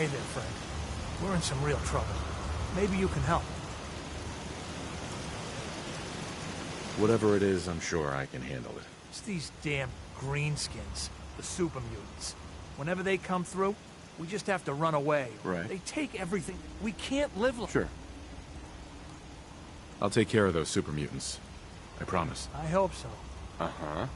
Hey there, friend. We're in some real trouble. Maybe you can help. Whatever it is, I'm sure I can handle it. It's these damn greenskins, the super mutants. Whenever they come through, we just have to run away. Right. They take everything. We can't live like... Sure. I'll take care of those super mutants. I promise. I hope so. Uh-huh.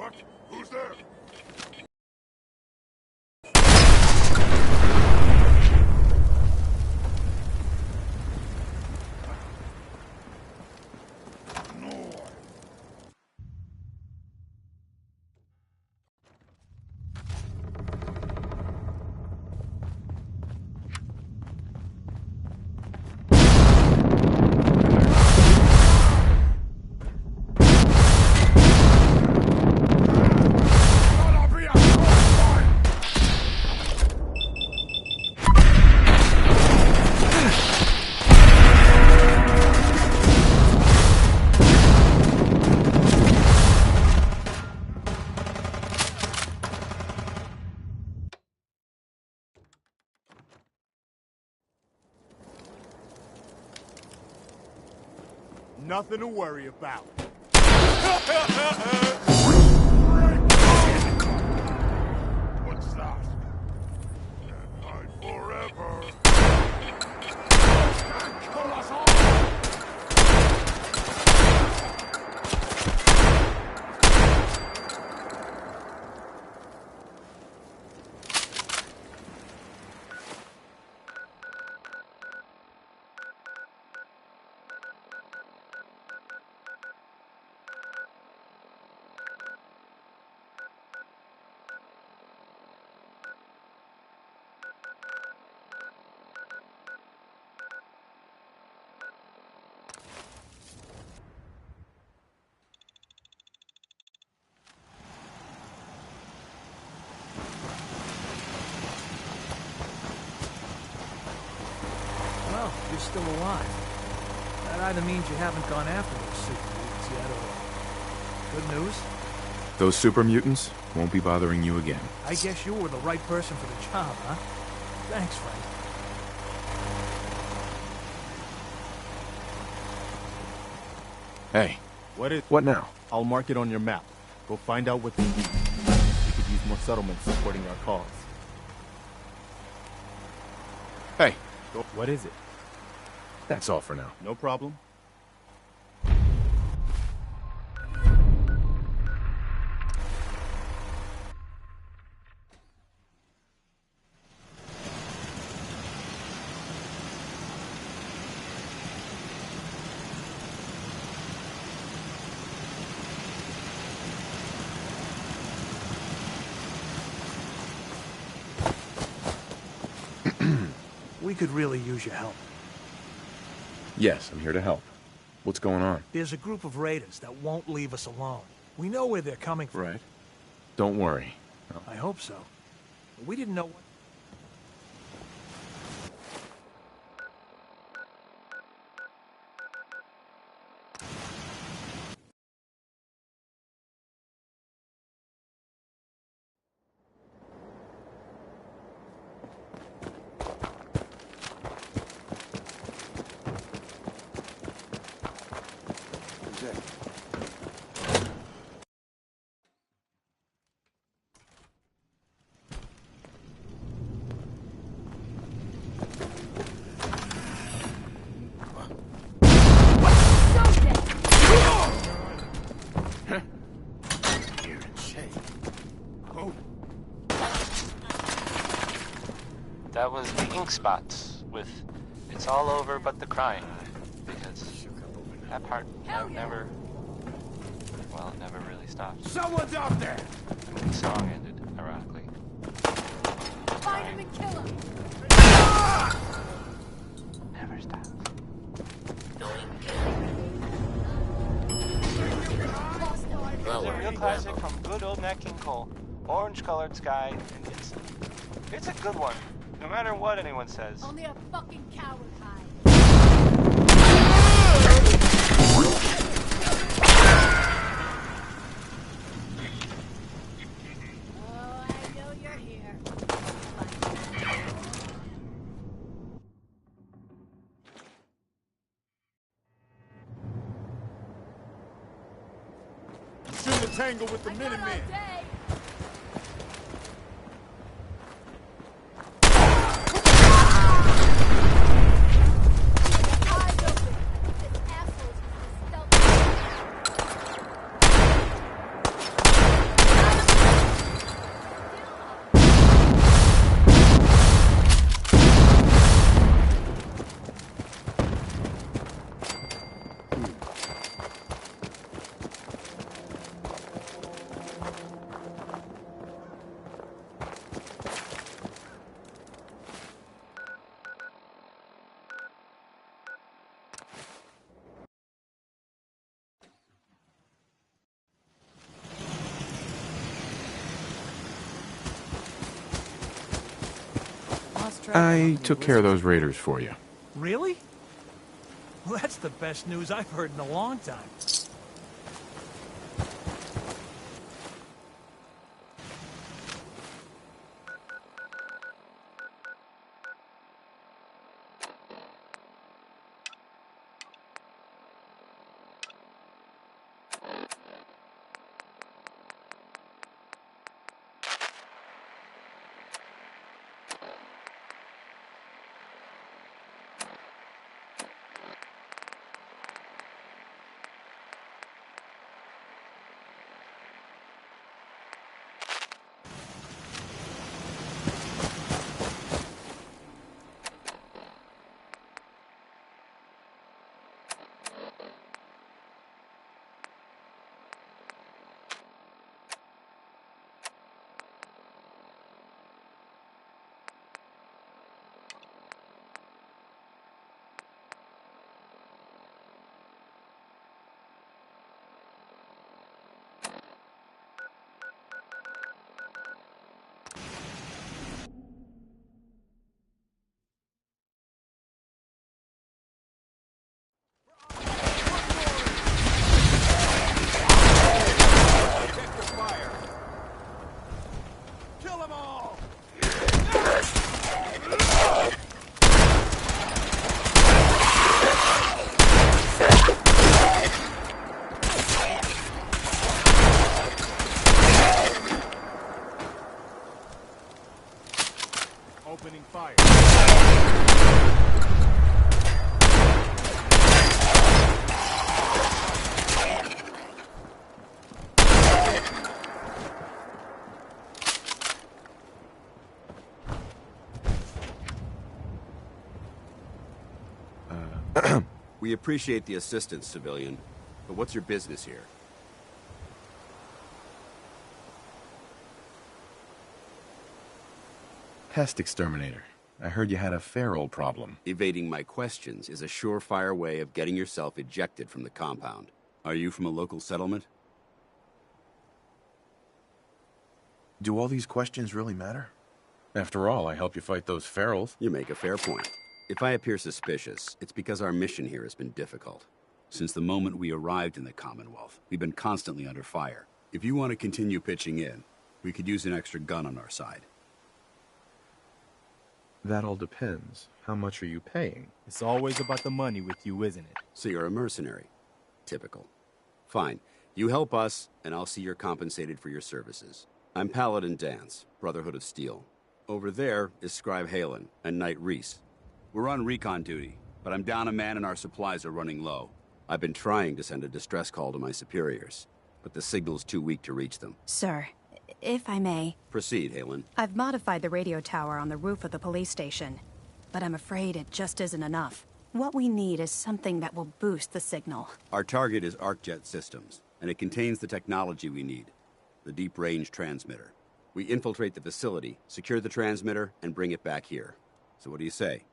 What? Who's there? Nothing to worry about. What's that? Hide forever. Kill us all! Well, you're still alive. That either means you haven't gone after those super mutants yet, or... Good news? Those super mutants won't be bothering you again. I guess you were the right person for the job, huh? Thanks, friend. Hey, What is... what now? I'll mark it on your map. Go find out what they need. We could use more settlements supporting our cause. Hey, Go. What is it? that's all for now. No problem. We could really use your help. Yes, I'm here to help. What's going on? There's a group of raiders that won't leave us alone. We know where they're coming from. Right. Don't worry. I hope so. But we didn't know what... That was the ink spots with "It's all over but the crying," because that part never really stopped. Someone's out there! The song ended, ironically. Find him and kill him! Never stops. Real classic neck King Cole. Orange-colored sky, and it's a good one, no matter what anyone says. Only a fucking coward hide. Oh, I know you're here. You shouldn't tangle with the I got all Minutemen. day. Eyes open. This asshole's I took care of those raiders for you. Really? Well, that's the best news I've heard in a long time. Opening fire. We appreciate the assistance, civilian, but what's your business here? Pest exterminator. I heard you had a feral problem. Evading my questions is a surefire way of getting yourself ejected from the compound. Are you from a local settlement? Do all these questions really matter? After all, I help you fight those ferals. You make a fair point. If I appear suspicious, it's because our mission here has been difficult. Since the moment we arrived in the Commonwealth, we've been constantly under fire. If you want to continue pitching in, we could use an extra gun on our side. That all depends. How much are you paying? It's always about the money with you, isn't it? So you're a mercenary. Typical. Fine. You help us, and I'll see you're compensated for your services. I'm Paladin Dance, Brotherhood of Steel. Over there is Scribe Halen and Knight Reese. We're on recon duty, but I'm down a man and our supplies are running low. I've been trying to send a distress call to my superiors, but the signal's too weak to reach them. Sir, if I may, Proceed, Halen. I've modified the radio tower on the roof of the police station, but I'm afraid it just isn't enough. What we need is something that will boost the signal. Our target is ArcJet Systems, and it contains the technology we need, the deep-range transmitter. We infiltrate the facility, secure the transmitter, and bring it back here. So what do you say?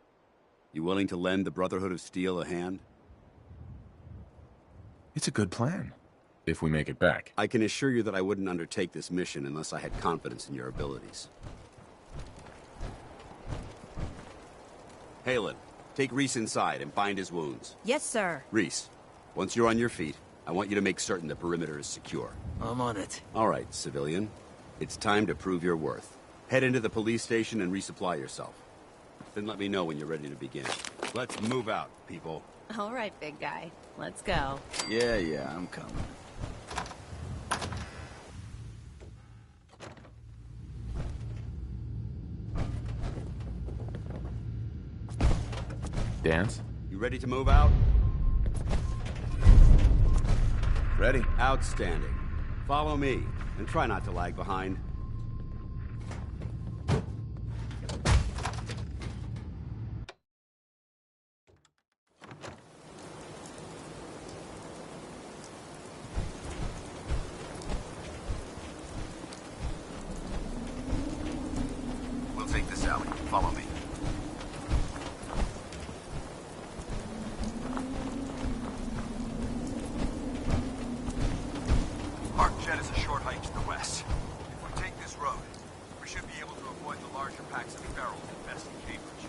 You willing to lend the Brotherhood of Steel a hand? It's a good plan. if we make it back. I can assure you that I wouldn't undertake this mission unless I had confidence in your abilities. Halen, take Reese inside and bind his wounds. Yes, sir. Reese, once you're on your feet, I want you to make certain the perimeter is secure. I'm on it. All right, civilian. It's time to prove your worth. Head into the police station and resupply yourself. Then let me know when you're ready to begin. Let's move out, people. All right, big guy. Let's go. Yeah, I'm coming. Dance? You ready to move out? Ready. Outstanding. Follow me, and try not to lag behind. We'll take this alley. Follow me. Arcjet is a short hike to the west. If we take this road, we should be able to avoid the larger packs of ferals infesting Cambridge.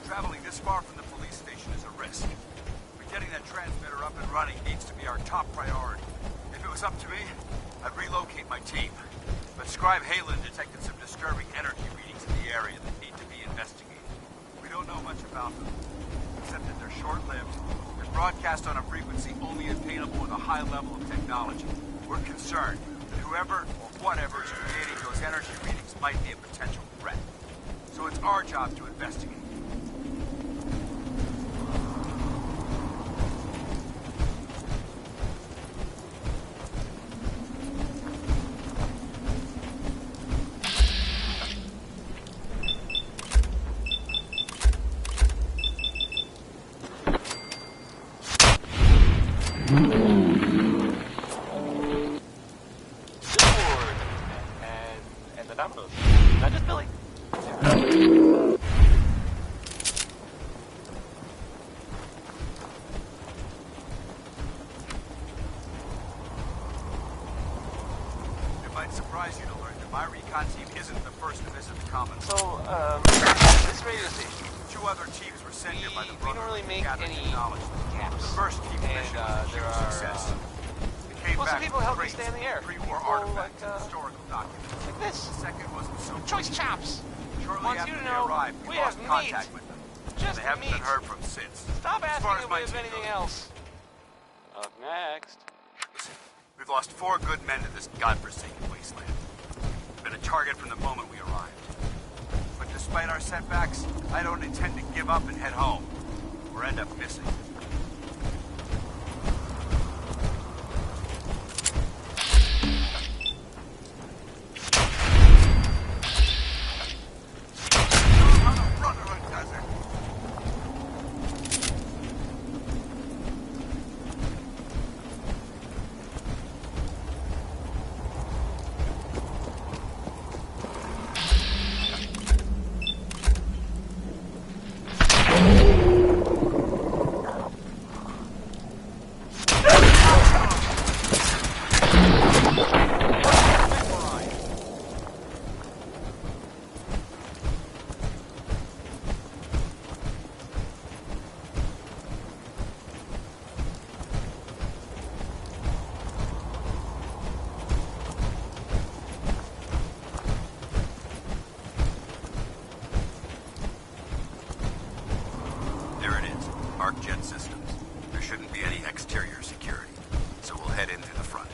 Traveling this far from the police station is a risk, but getting that transmitter up and running needs to be our top priority. If it was up to me, I'd relocate my team. But Scribe Halen detected some disturbing energy readings in the area that need to be investigated. We don't know much about them, except that they're short-lived and broadcast on a frequency only attainable with a high level of technology. We're concerned that whoever or whatever is creating those energy readings might be a potential threat. So it's our job to investigate. And the dominoes. Not just Billy. It might surprise you to learn that my recon team isn't the first to visit the Commons. So, this radio station. Two other teams were sent here by the We don't Brotherhood really to make gather any technology. caps. The first team's And, mission was a there huge are, success. It came well, some back people with help me crates stay in the air. of pre-war People artifacts like, and historical documents. Like this. The second was the so Choice chops. Shortly Wants after you to they know arrived, we lost have contact meat. with them. Just They haven't meat. been heard from since. Stop As asking far as if my we have team anything goes. else. Up next. Listen, we've lost 4 good men to this godforsaken wasteland. Been a target from the moment we arrived. But despite our setbacks, I don't intend to give up and head home, or end up missing. There it is, Arcjet Systems. There shouldn't be any exterior security, so we'll head in through the front.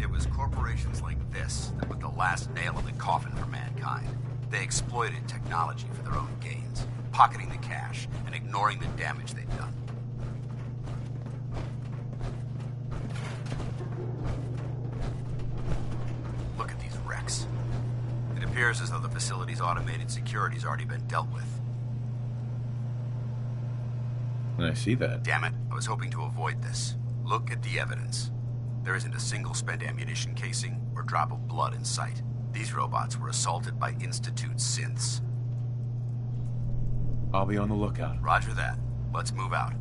It was corporations like this that put the last nail in the coffin for mankind. They exploited technology for their own gains, pocketing the cash and ignoring the damage they'd done. Look at appears as though the facility's automated security's already been dealt with. I see that. Damn it, I was hoping to avoid this. Look at the evidence. There isn't a single spent ammunition casing or drop of blood in sight. These robots were assaulted by Institute synths. I'll be on the lookout. Roger that. Let's move out.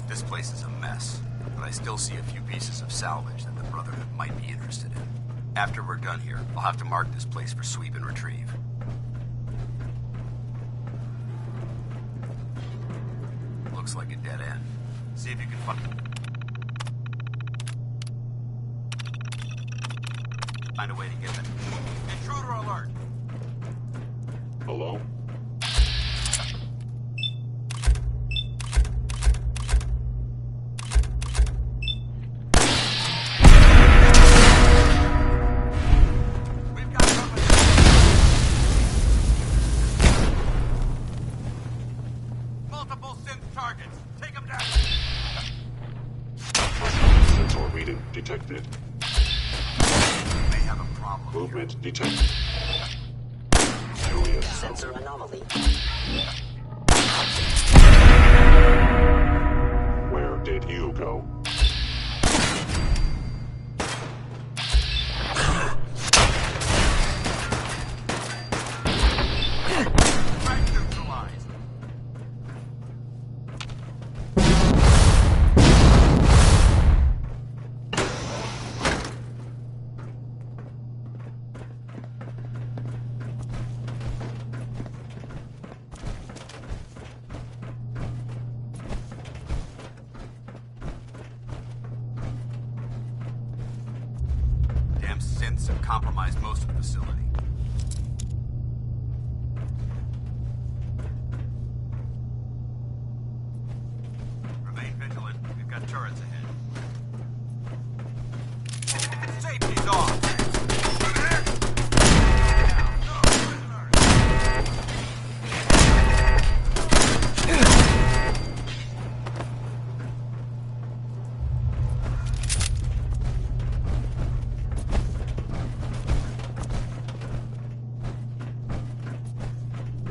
This place is a mess, but I still see a few pieces of salvage that the Brotherhood might be interested in. After we're done here, I'll have to mark this place for sweep and retrieve. Looks like a dead end. See if you can find a way to get them. Intruder alert! Hello? We've got company. Multiple synth targets. Take them down. Sensor reading detected. May have a problem. Movement detected. Curious. Sensor anomaly. Where did you go? Track neutralized. Damn synths have compromised most of the facility. Remain vigilant. We've got turrets ahead. Safety's off. No prisoners.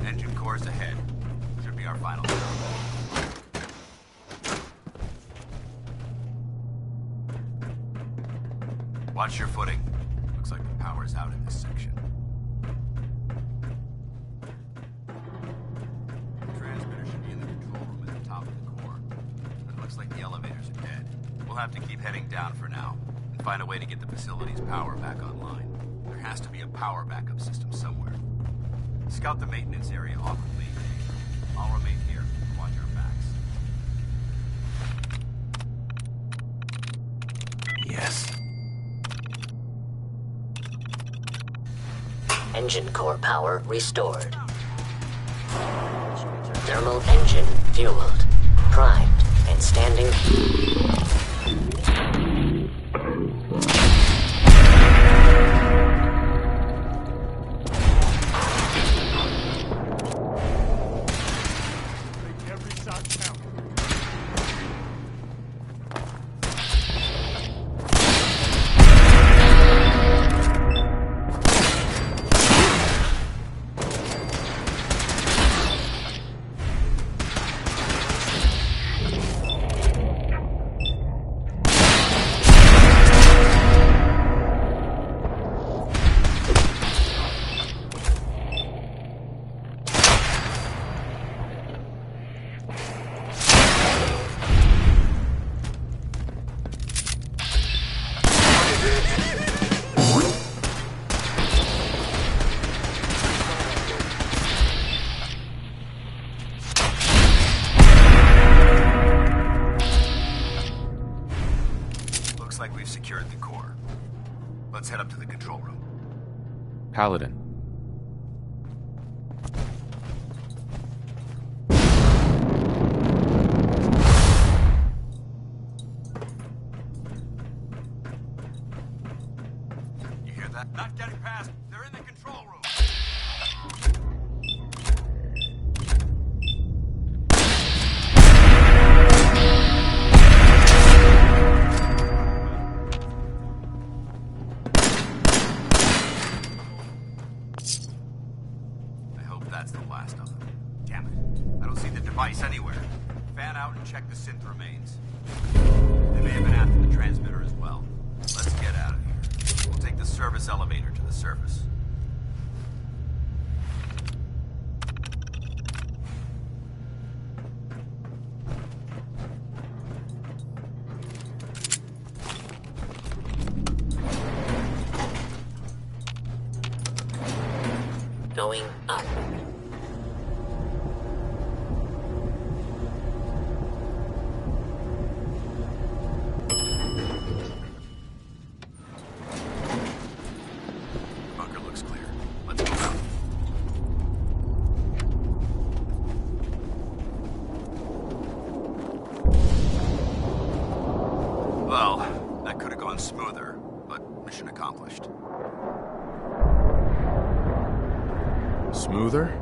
Engine cores ahead. Should be our final stop. Watch your footing. Looks like the power's out in this section. The transmitter should be in the control room at the top of the core. But it looks like the elevators are dead. We'll have to keep heading down for now and find a way to get the facility's power back online. There has to be a power backup system somewhere. Scout the maintenance area off with me. I'll remain here and watch our backs. Yes. Engine core power restored. Thermal engine fueled, primed, and standing. Make every shot count. Looks like we've secured the core. Let's head up to the control room. Paladin. You hear that? Not getting past. They're in the control room. last of them. Damn it. I don't see the device anywhere. Fan out and check the synth remains. They may have been after the transmitter as well. Let's get out of here. We'll take the service elevator to the surface. Going up. Bunker looks clear. Let's move out. Well, that could have gone smoother, but mission accomplished. Smoother?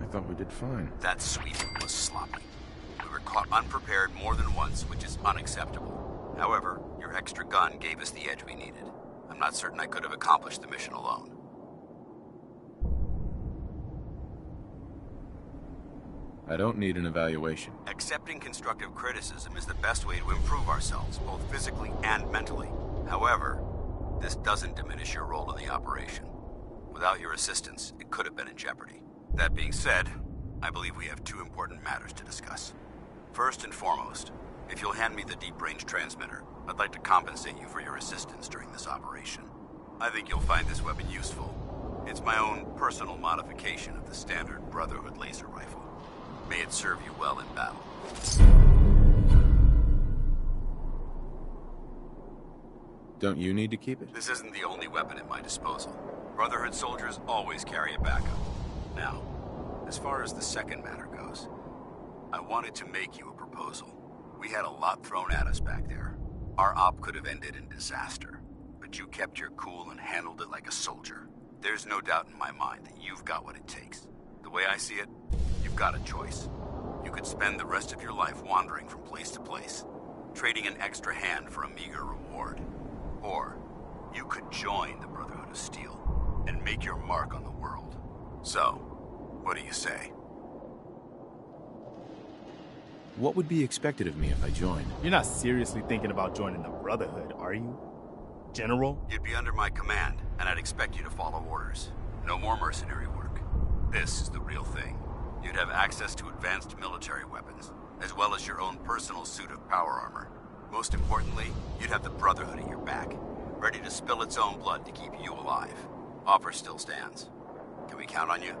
I thought we did fine. That sweep was sloppy. We were caught unprepared more than once, which is unacceptable. However, your extra gun gave us the edge we needed. I'm not certain I could have accomplished the mission alone. I don't need an evaluation. Accepting constructive criticism is the best way to improve ourselves, both physically and mentally. However, this doesn't diminish your role in the operation. Without your assistance, it could have been in jeopardy. That being said, I believe we have two important matters to discuss. First and foremost, if you'll hand me the deep-range transmitter, I'd like to compensate you for your assistance during this operation. I think you'll find this weapon useful. It's my own personal modification of the standard Brotherhood laser rifle. May it serve you well in battle. Don't you need to keep it? This isn't the only weapon at my disposal. Brotherhood soldiers always carry a backup. Now, as far as the second matter goes, I wanted to make you a proposal. We had a lot thrown at us back there. Our op could have ended in disaster, but you kept your cool and handled it like a soldier. There's no doubt in my mind that you've got what it takes. The way I see it, you've got a choice. You could spend the rest of your life wandering from place to place, trading an extra hand for a meager reward. Or you could join the Brotherhood of Steel and make your mark on the world. So, what do you say? What would be expected of me if I joined? You're not seriously thinking about joining the Brotherhood, are you? General? You'd be under my command, and I'd expect you to follow orders. No more mercenary work. This is the real thing. You'd have access to advanced military weapons, as well as your own personal suit of power armor. Most importantly, you'd have the Brotherhood at your back, ready to spill its own blood to keep you alive. Offer still stands. Can we count on you?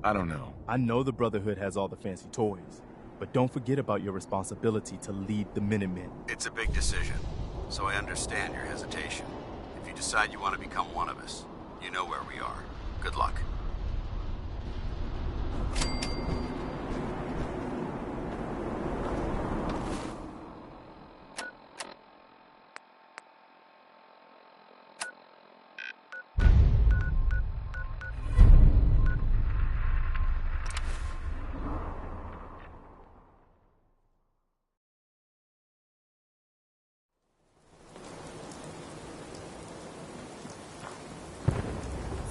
I don't know. I know the Brotherhood has all the fancy toys, but don't forget about your responsibility to lead the Minutemen. It's a big decision, so I understand your hesitation. If you decide you want to become one of us, you know where we are. Good luck.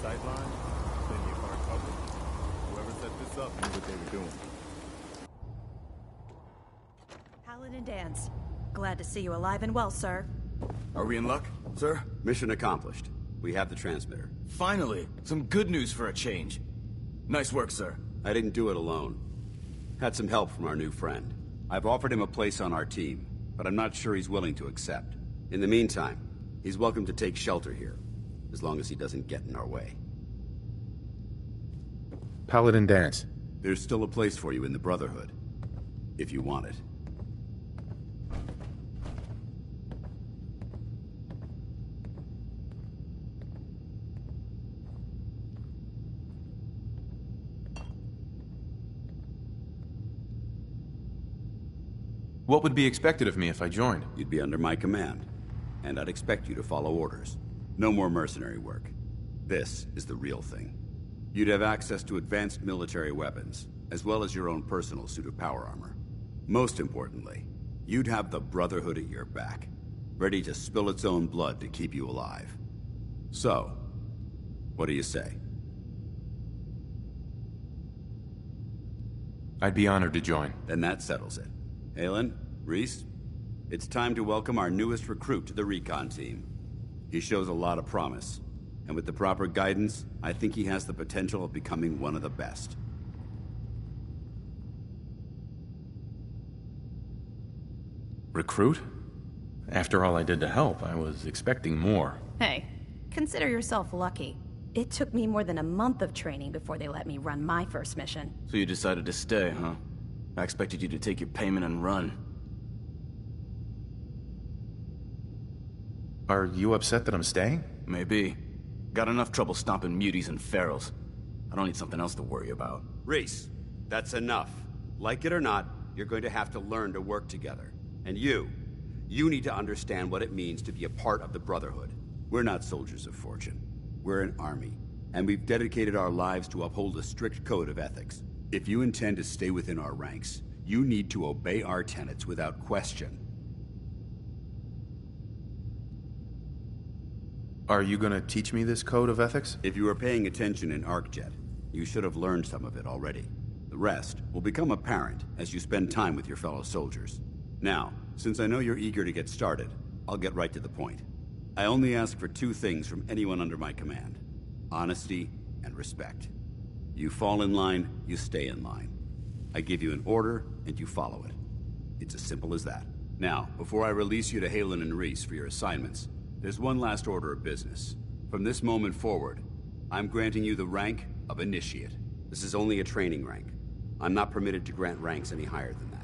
Sightline, plenty of hard cover. Whoever set this up knew what they were doing. Paladin Dance. Glad to see you alive and well, sir. Are we in luck, sir? Mission accomplished. We have the transmitter. Finally, some good news for a change. Nice work, sir. I didn't do it alone. Had some help from our new friend. I've offered him a place on our team, but I'm not sure he's willing to accept. In the meantime, he's welcome to take shelter here, as long as he doesn't get in our way. Paladin Dance. There's still a place for you in the Brotherhood, if you want it. What would be expected of me if I joined? You'd be under my command, and I'd expect you to follow orders. No more mercenary work. This is the real thing. You'd have access to advanced military weapons, as well as your own personal suit of power armor. Most importantly, you'd have the Brotherhood at your back, ready to spill its own blood to keep you alive. So, what do you say? I'd be honored to join. Then that settles it. Halen, Reese, it's time to welcome our newest recruit to the recon team. He shows a lot of promise, and with the proper guidance, I think he has the potential of becoming one of the best. Recruit? After all I did to help, I was expecting more. Hey, consider yourself lucky. It took me more than a month of training before they let me run my first mission. So you decided to stay, huh? I expected you to take your payment and run. Are you upset that I'm staying? Maybe. Got enough trouble stomping muties and ferals. I don't need something else to worry about. Reese, that's enough. Like it or not, you're going to have to learn to work together. And you need to understand what it means to be a part of the Brotherhood. We're not soldiers of fortune. We're an army, and we've dedicated our lives to uphold a strict code of ethics. If you intend to stay within our ranks, you need to obey our tenets without question. Are you gonna teach me this code of ethics? If you were paying attention in ArcJet, you should have learned some of it already. The rest will become apparent as you spend time with your fellow soldiers. Now, since I know you're eager to get started, I'll get right to the point. I only ask for two things from anyone under my command: honesty and respect. You fall in line, you stay in line. I give you an order, and you follow it. It's as simple as that. Now, before I release you to Halen and Reese for your assignments, there's one last order of business. From this moment forward, I'm granting you the rank of Initiate. This is only a training rank. I'm not permitted to grant ranks any higher than that.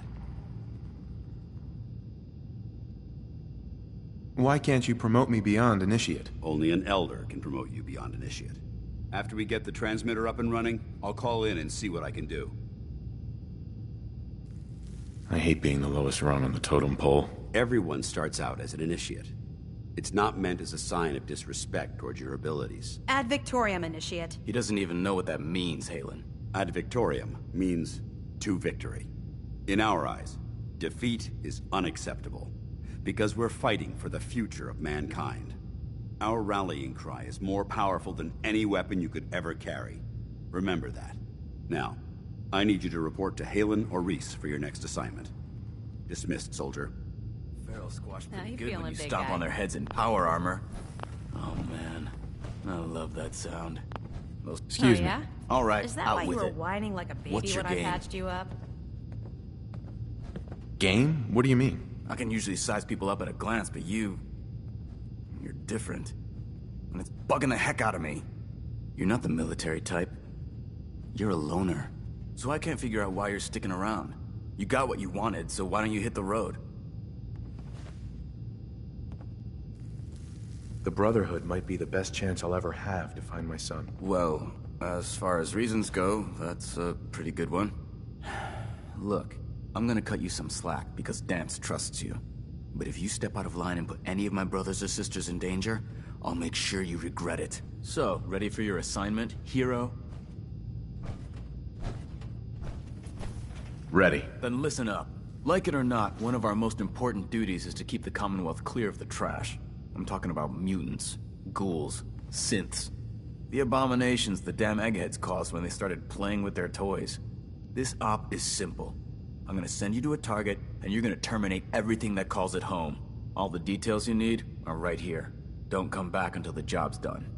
Why can't you promote me beyond Initiate? Only an Elder can promote you beyond Initiate. After we get the transmitter up and running, I'll call in and see what I can do. I hate being the lowest rung on the totem pole. Everyone starts out as an Initiate. It's not meant as a sign of disrespect towards your abilities. Ad Victoriam, Initiate. He doesn't even know what that means, Halen. Ad Victoriam means to victory. In our eyes, defeat is unacceptable, because we're fighting for the future of mankind. Our rallying cry is more powerful than any weapon you could ever carry. Remember that. Now, I need you to report to Halen or Reese for your next assignment. Dismissed, soldier. Feral squash Now pretty you good when feeling you big stomp guy. on their heads in power armor. Oh man, I love that sound. Those... Excuse oh, me. yeah? All right, Is that out why you with were it. whining like a baby What's your when I game? patched you up? Game? What do you mean? I can usually size people up at a glance, but you're different. And it's bugging the heck out of me. You're not the military type. You're a loner. So I can't figure out why you're sticking around. You got what you wanted, so why don't you hit the road? The Brotherhood might be the best chance I'll ever have to find my son. Well, as far as reasons go, that's a pretty good one. Look, I'm gonna cut you some slack because Dance trusts you. But if you step out of line and put any of my brothers or sisters in danger, I'll make sure you regret it. So, ready for your assignment, hero? Ready. Then listen up. Like it or not, one of our most important duties is to keep the Commonwealth clear of the trash. I'm talking about mutants, ghouls, synths. The abominations the damn eggheads caused when they started playing with their toys. This op is simple. I'm gonna send you to a target, and you're gonna terminate everything that calls it home. All the details you need are right here. Don't come back until the job's done.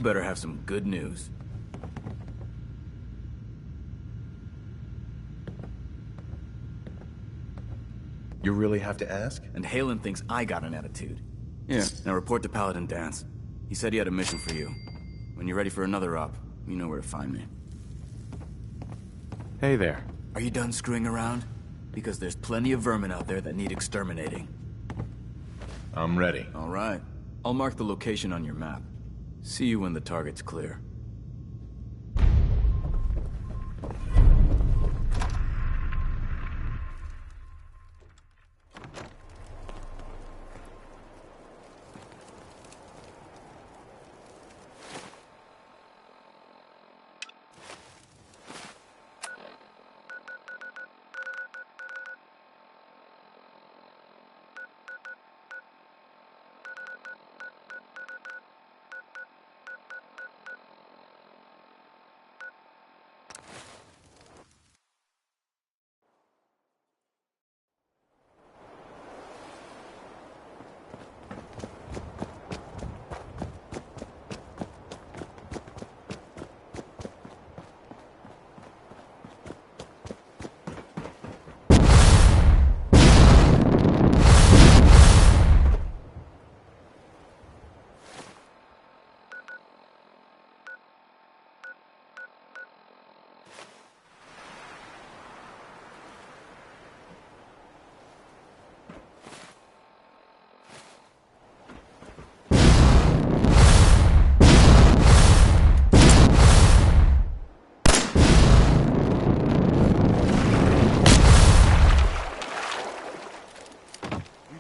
better have some good news. You really have to ask? And Halen thinks I got an attitude. Yeah, now report to Paladin Dance. He said he had a mission for you. When you're ready for another op, you know where to find me. Hey there. Are you done screwing around? Because there's plenty of vermin out there that need exterminating. I'm ready. All right. I'll mark the location on your map. See you when the target's clear.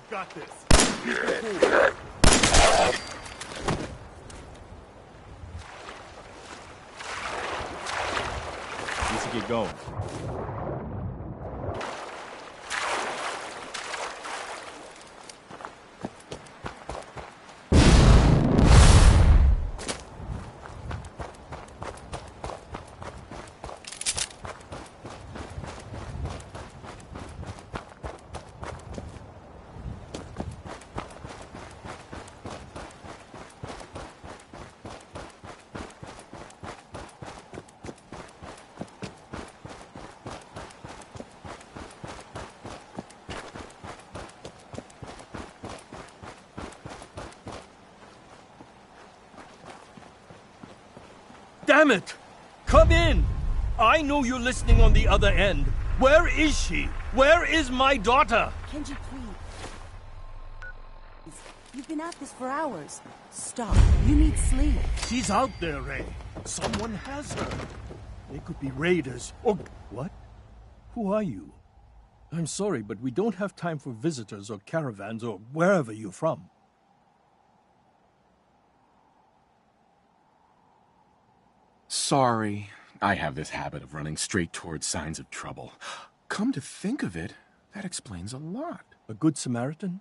Got this. Need to get going. Damn it! Come in! I know you're listening on the other end. Where is she? Where is my daughter? Kenji, please. You've been at this for hours. Stop. You need sleep. She's out there, Ray. Someone has her. They could be raiders or... What? Who are you? I'm sorry, but we don't have time for visitors or caravans or wherever you're from. Sorry. I have this habit of running straight towards signs of trouble. Come to think of it, that explains a lot. A good Samaritan?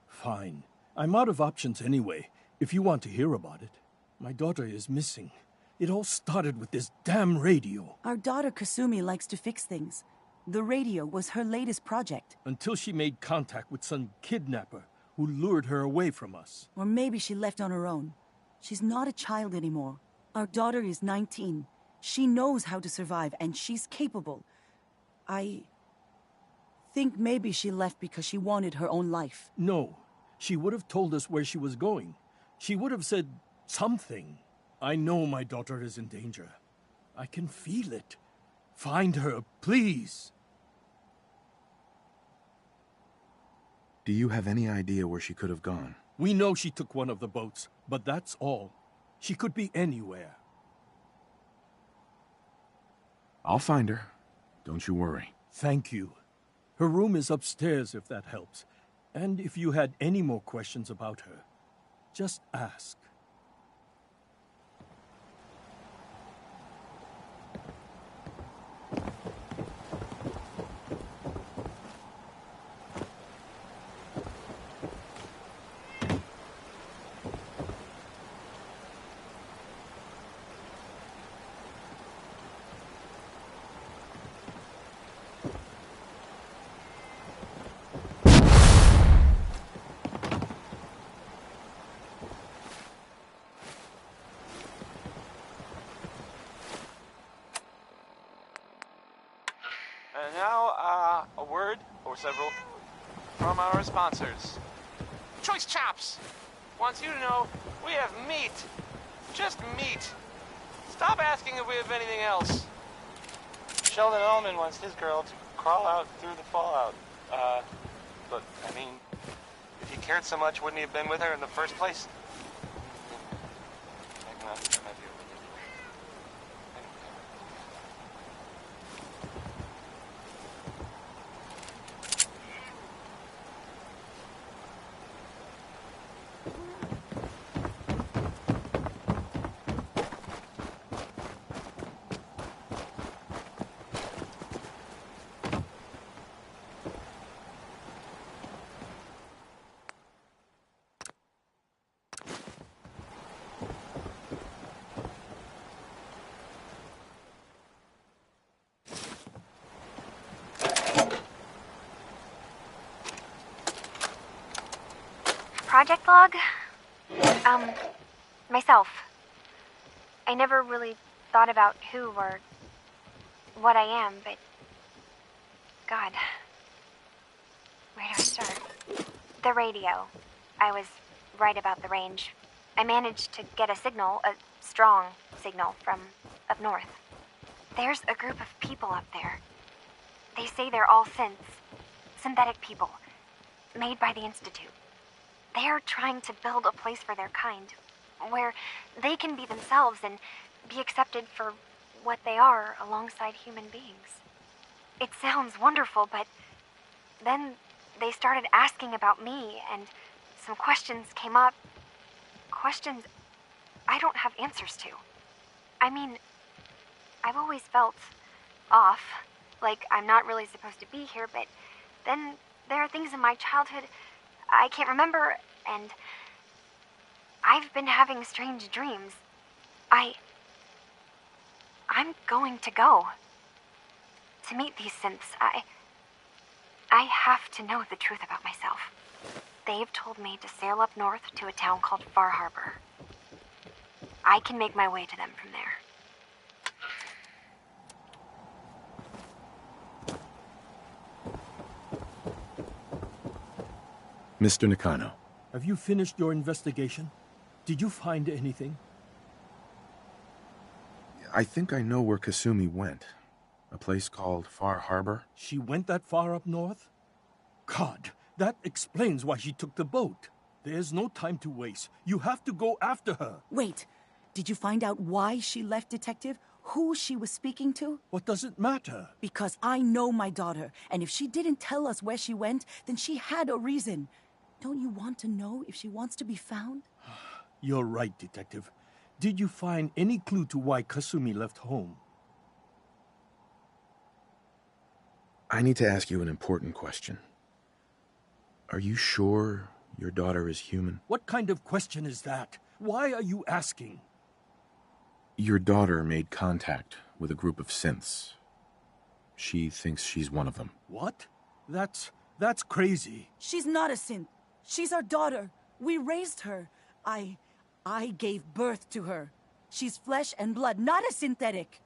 Fine. I'm out of options anyway, if you want to hear about it. My daughter is missing. It all started with this damn radio. Our daughter Kasumi likes to fix things. The radio was her latest project. Until she made contact with some kidnapper who lured her away from us. Or maybe she left on her own. She's not a child anymore. Our daughter is 19. She knows how to survive, and she's capable. I think maybe she left because she wanted her own life. No. She would have told us where she was going. She would have said something. I know my daughter is in danger. I can feel it. Find her, please. Do you have any idea where she could have gone? We know she took one of the boats, but that's all. She could be anywhere. I'll find her. Don't you worry. Thank you. Her room is upstairs, if that helps. And if you had any more questions about her, just ask. several from our sponsors. Choice Chops wants you to know we have meat. Just meat. Stop asking if we have anything else. Sheldon Ullman wants his girl to crawl out through the fallout. But, I mean, if he cared so much, wouldn't he have been with her in the first place? Maybe not. That might be Project log? Myself. I never really thought about who or what I am, but... God. Where do I start? The radio. I was right about the range. I managed to get a signal, a strong signal, from up north. There's a group of people up there. They say they're all synths. Synthetic people. Made by the Institute. They're trying to build a place for their kind, where they can be themselves and be accepted for what they are alongside human beings. It sounds wonderful, but then they started asking about me, and some questions came up. Questions I don't have answers to. I mean, I've always felt off, like I'm not really supposed to be here, but then there are things in my childhood I can't remember, and I've been having strange dreams. I'm going to go. To meet these synths, I have to know the truth about myself. They've told me to sail up north to a town called Far Harbor. I can make my way to them from there. Mr. Nakano. Have you finished your investigation? Did you find anything? I think I know where Kasumi went. A place called Far Harbor. She went that far up north? God, that explains why she took the boat. There's no time to waste. You have to go after her. Wait, did you find out why she left, Detective? Who she was speaking to? What does it matter? Because I know my daughter, and if she didn't tell us where she went, then she had a reason. Don't you want to know if she wants to be found? You're right, Detective. Did you find any clue to why Kasumi left home? I need to ask you an important question. Are you sure your daughter is human? What kind of question is that? Why are you asking? Your daughter made contact with a group of synths. She thinks she's one of them. What? That's crazy. She's not a synth. She's our daughter. We raised her. I gave birth to her. She's flesh and blood, not a synthetic.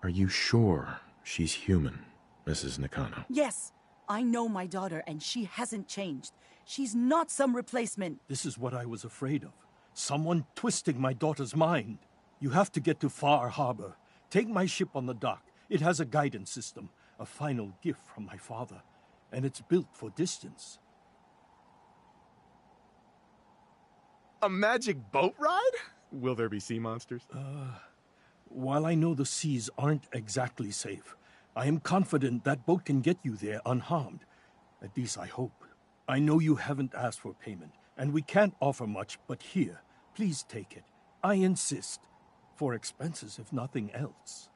Are you sure she's human, Mrs. Nakano? Yes. I know my daughter, and she hasn't changed. She's not some replacement. This is what I was afraid of. Someone twisting my daughter's mind. You have to get to Far Harbor. Take my ship on the dock. It has a guidance system, a final gift from my father, and it's built for distance. A magic boat ride? Will there be sea monsters? While I know the seas aren't exactly safe, I am confident that boat can get you there unharmed. At least I hope. I know you haven't asked for payment, and we can't offer much, but here, please take it. I insist. For expenses, if nothing else.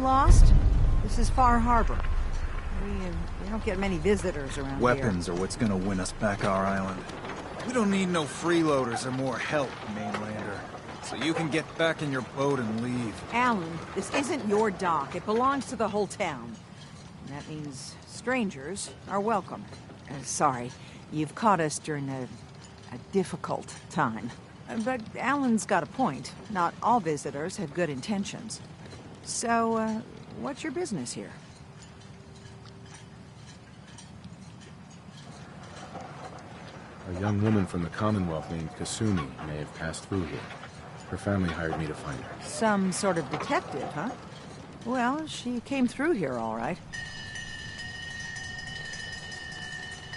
lost? This is Far Harbor. We don't get many visitors around Weapons are what's gonna win us back our island. We don't need no freeloaders or more help, mainlander. So you can get back in your boat and leave. here. Alan, this isn't your dock. It belongs to the whole town. And that means strangers are welcome. Sorry, you've caught us during a difficult time. But Alan's got a point. Not all visitors have good intentions. So, what's your business here? A young woman from the Commonwealth named Kasumi may have passed through here. Her family hired me to find her. Some sort of detective, huh? Well, she came through here all right.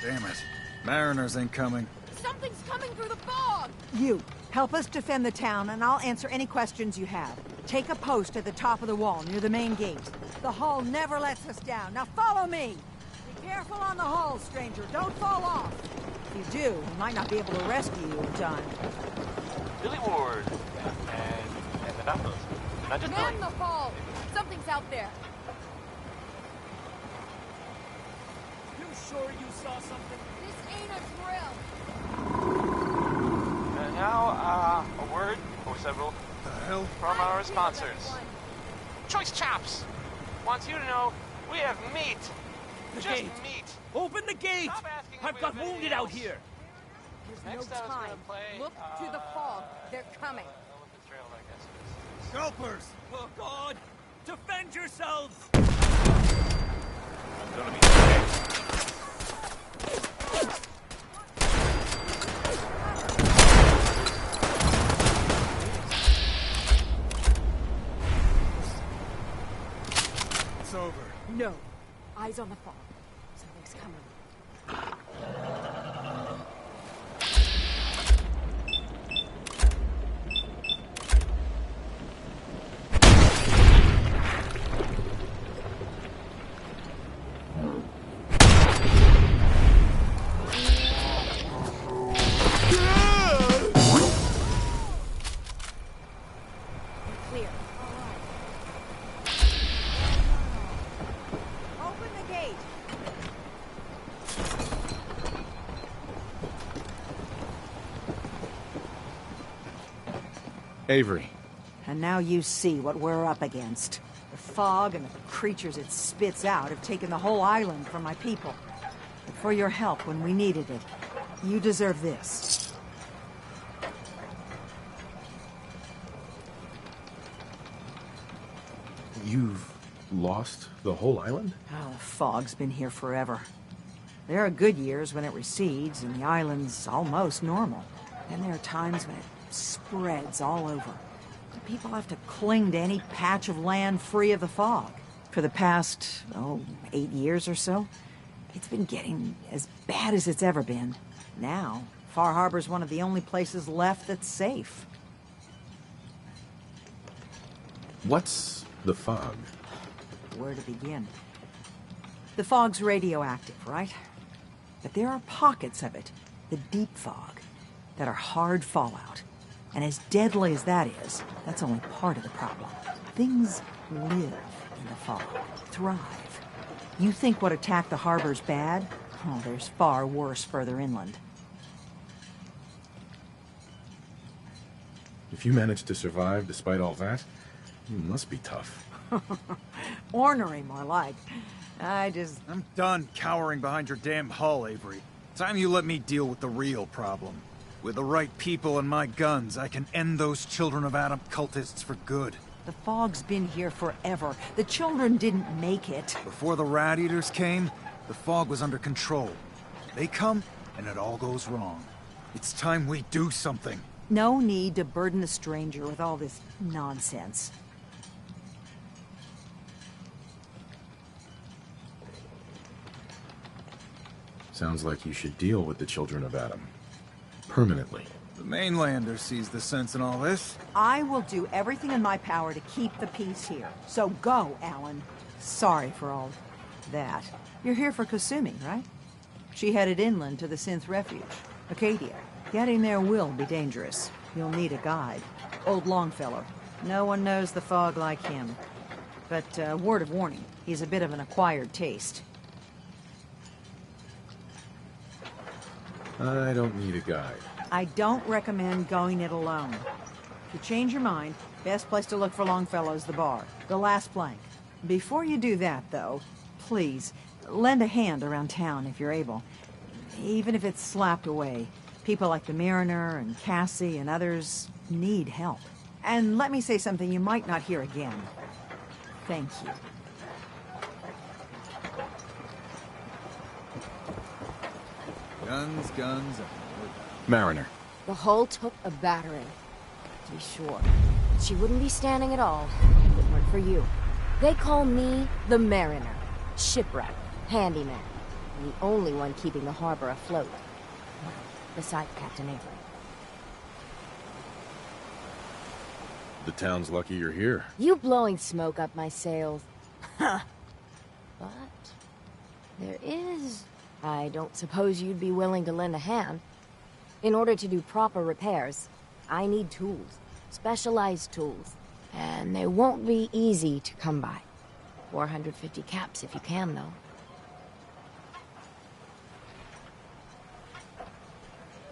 Damn it. Mariners ain't coming. Something's coming through the fog! You, help us defend the town, and I'll answer any questions you have. Take a post at the top of the wall, near the main gate. The hull never lets us down. Now follow me! Be careful on the hull, stranger. Don't fall off. If you do, we might not be able to rescue you in time. Billy Ward. And the Knuckles. Not just Man the fall! Something's out there. You sure you saw something? This ain't a drill. Now, a word or several The hell? from our sponsors. Choice Chops wants you to know we have meat. The Just gate. meat. Open the gate! Stop asking if I've we got have anything wounded out else. here. Next No I was gonna time. play, Look to the fog. They're coming. Elephant Trail, I guess it is. Scalpers! Oh, God! Defend yourselves! Gonna be okay. It's over. No. Eyes on the fog. Something's coming. Clear. Open the gate. Avery. And now you see what we're up against. The fog and the creatures it spits out have taken the whole island from my people. But for your help when we needed it, you deserve this. You've lost the whole island? Oh, the fog's been here forever. There are good years when it recedes and the island's almost normal. Then there are times when it spreads all over. The people have to cling to any patch of land free of the fog. For the past, 8 years or so, it's been getting as bad as it's ever been. Now, Far Harbor's one of the only places left that's safe. What's the fog? Where to begin? The fog's radioactive, right? But there are pockets of it, the deep fog, that are hard fallout. And as deadly as that is, that's only part of the problem. Things live in the fog, thrive. You think what attacked the harbor's bad? Oh, there's far worse further inland. If you managed to survive despite all that, you must be tough. Ornery, more like. I'm done cowering behind your damn hull, Avery. Time you let me deal with the real problem. With the right people and my guns, I can end those Children of Adam cultists for good. The fog's been here forever. The children didn't make it. Before the Rat Eaters came, the fog was under control. They come, and it all goes wrong. It's time we do something. No need to burden a stranger with all this nonsense. Sounds like you should deal with the Children of Adam. Permanently. The mainlander sees the sense in all this. I will do everything in my power to keep the peace here. So go, Alan. Sorry for all that. You're here for Kasumi, right? She headed inland to the Synth Refuge, Acadia. Getting there will be dangerous. You'll need a guide. Old Longfellow. No one knows the fog like him. But, word of warning, he's a bit of an acquired taste. I don't need a guide. I don't recommend going it alone. If you change your mind, best place to look for Longfellow's the bar. The last plank. Before you do that, though, please, lend a hand around town if you're able. Even if it's slapped away. People like the Mariner and Cassie and others need help. And let me say something you might not hear again. Thank you. Guns, guns, and... Mariner. The hull took a battering, to be sure. She wouldn't be standing at all if it weren't for you. They call me the Mariner. Shipwreck. Handyman. And the only one keeping the harbor afloat. Well, beside Captain Avery. The town's lucky you're here. You blowing smoke up my sails. Huh. But... there is... I don't suppose you'd be willing to lend a hand. In order to do proper repairs, I need tools. Specialized tools. And they won't be easy to come by. 450 caps if you can, though.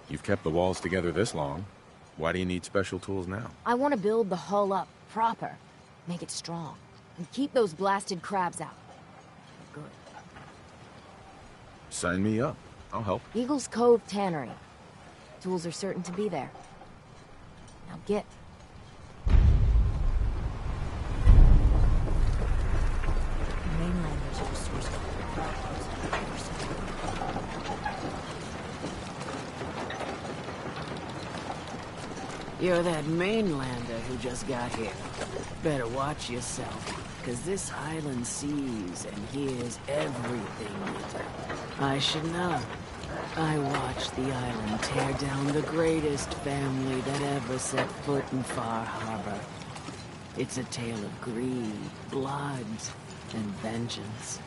You've kept the walls together this long. Why do you need special tools now? I want to build the hull up proper. Make it strong. And keep those blasted crabs out. Good. Sign me up. I'll help. Eagles Cove Tannery. Tools are certain to be there. Now get. Mainlanders are source of You're that mainlander who just got here. Better watch yourself, because this island sees and hears everything you do. I should know. I watched the island tear down the greatest family that ever set foot in Far Harbor. It's a tale of greed, blood, and vengeance.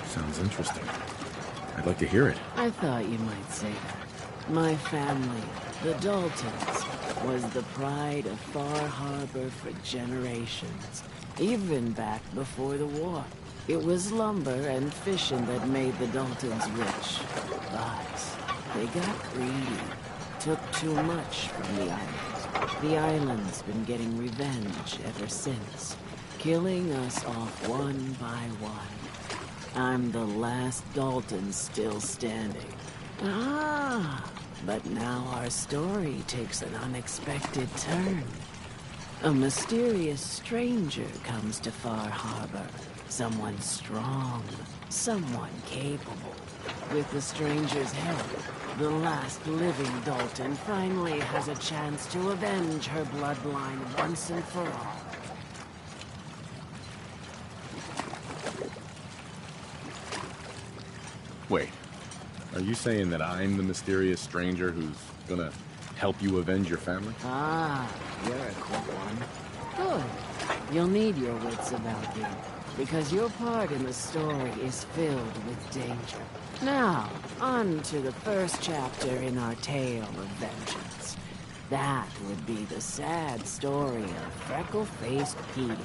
Sounds interesting. I'd like to hear it. I thought you might say that. My family, the Daltons, was the pride of Far Harbor for generations, even back before the war. It was lumber and fishing that made the Daltons rich. But they got greedy, took too much from the island. The island's been getting revenge ever since, killing us off one by one. I'm the last Dalton still standing. Ah, but now our story takes an unexpected turn. A mysterious stranger comes to Far Harbor. Someone strong, someone capable. With the stranger's help, the last living Dalton finally has a chance to avenge her bloodline once and for all. Wait, are you saying that I'm the mysterious stranger who's gonna help you avenge your family? Ah, you're a quick one. Good. You'll need your wits about you, because your part in the story is filled with danger. Now, on to the first chapter in our tale of vengeance. That would be the sad story of freckle-faced Petey.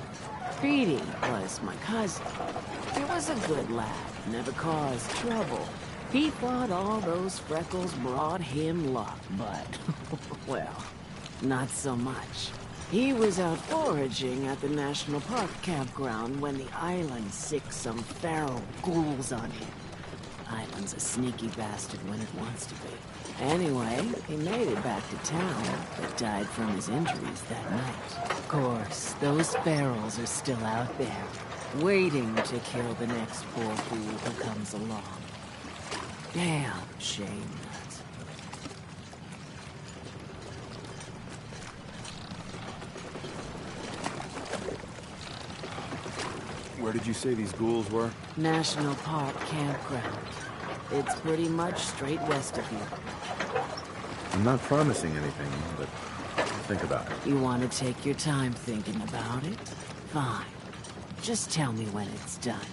Petey was my cousin. He was a good lad, never caused trouble. He thought all those freckles brought him luck, but, well, not so much. He was out foraging at the National Park campground when the island sicked some feral ghouls on him. Island's a sneaky bastard when it wants to be. Anyway, he made it back to town, but died from his injuries that night. Of course, those ferals are still out there, waiting to kill the next poor fool who comes along. Damn shame that. Where did you say these ghouls were? National Park campground. It's pretty much straight west of here. I'm not promising anything, but I'll think about it. You want to take your time thinking about it? Fine. Just tell me when it's done.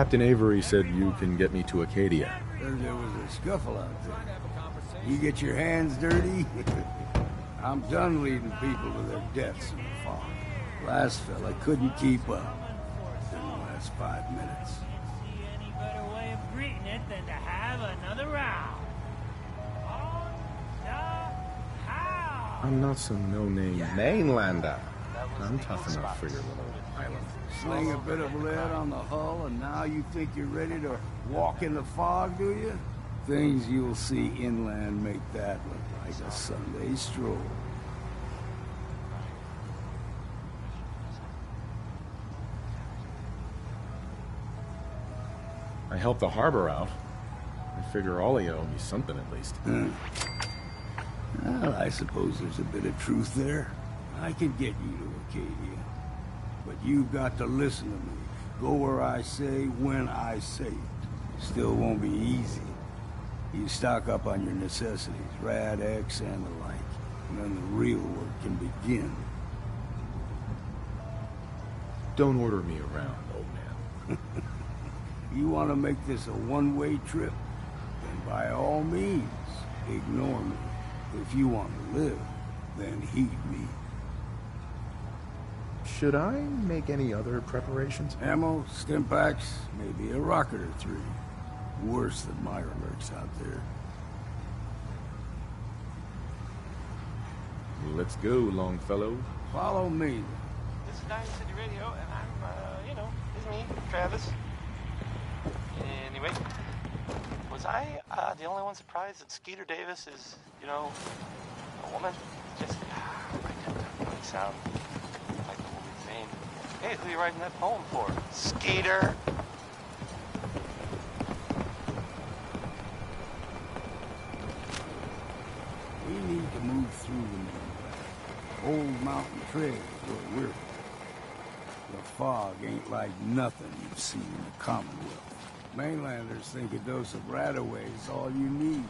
Captain Avery said you can get me to Acadia. Heard there was a scuffle out there. You get your hands dirty? I'm done leading people to their deaths in the fog. Last fella couldn't keep up. In the last 5 minutes. Any better way of greeting it than to have another round? I'm not some no-name mainlander. I'm tough enough for your little island. Sling a bit of lead on the hull, and now you think you're ready to walk in the fog, do you? Things you'll see inland make that look like a Sunday stroll. I helped the harbor out. I figure all of you owe me something at least. Well, I suppose there's a bit of truth there. I can get you to Acadia. But you've got to listen to me. Go where I say, when I say it. Still won't be easy. You stock up on your necessities, Rad-X and the like. And then the real work can begin. Don't order me around, old man. You want to make this a one-way trip? Then by all means, ignore me. If you want to live, then heed me. Should I make any other preparations? Ammo, stimpaks, maybe a rocket or 3. Worse than Myra lurks out there. Let's go, Longfellow. Follow me. This is Diamond City Radio, and I'm, it's me, Travis. Anyway, was I the only one surprised that Skeeter Davis is, a woman? Just, right down that funny sound. Like the movie Fame. Hey, who are you writing that poem for? Skeeter! We need to move through the Old Mountain Trail is where we're. The fog ain't like nothing you've seen in the Commonwealth. Mainlanders think a dose of Radaway is all you need.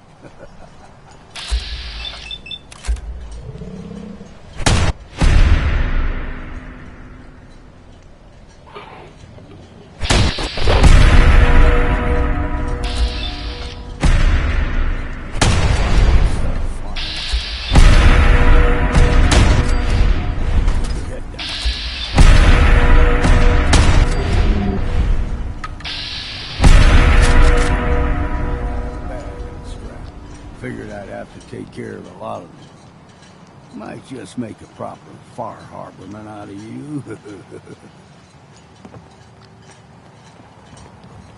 Figured I'd have to take care of a lot of them. Might just make a proper Far Harborman out of you.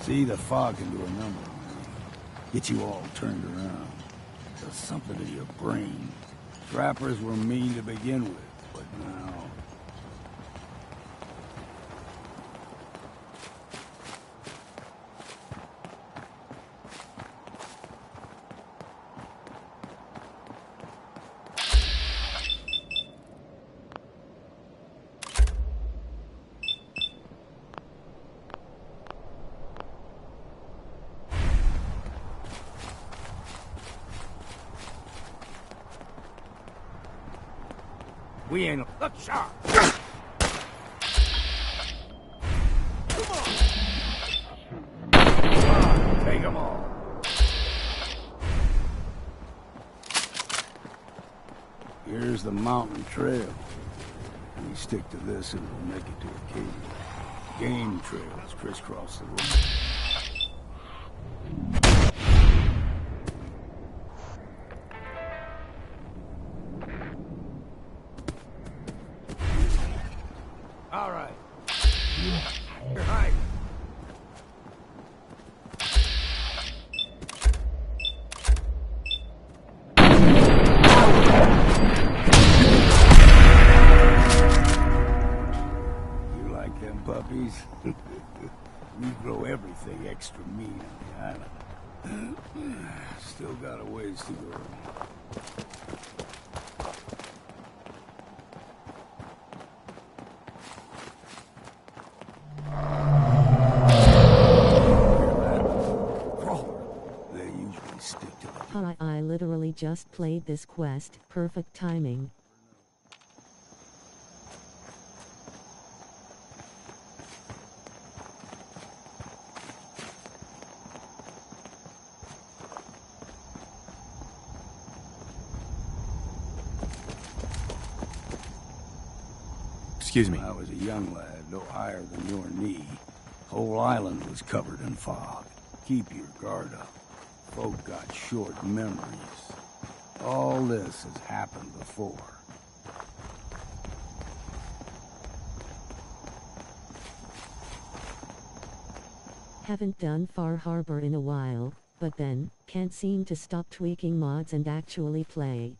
See, the fog can do a number on you. Get you all turned around. Does something to your brain. Trappers were mean to begin with, but now... We ain't a shot. Come on, take them all. Here's the mountain trail. We stick to this and we'll make it to Acadia. Game trails crisscross the road. All right. You're hiding. You like them puppies? We grow everything extra mean on the island. Still got a ways to go. I literally just played this quest. Perfect timing. Excuse me. When I was a young lad, no higher than your knee, whole island was covered in fog. Keep your guard up. Folk got short memories. All this has happened before. Haven't done Far Harbor in a while, but then, can't seem to stop tweaking mods and actually play.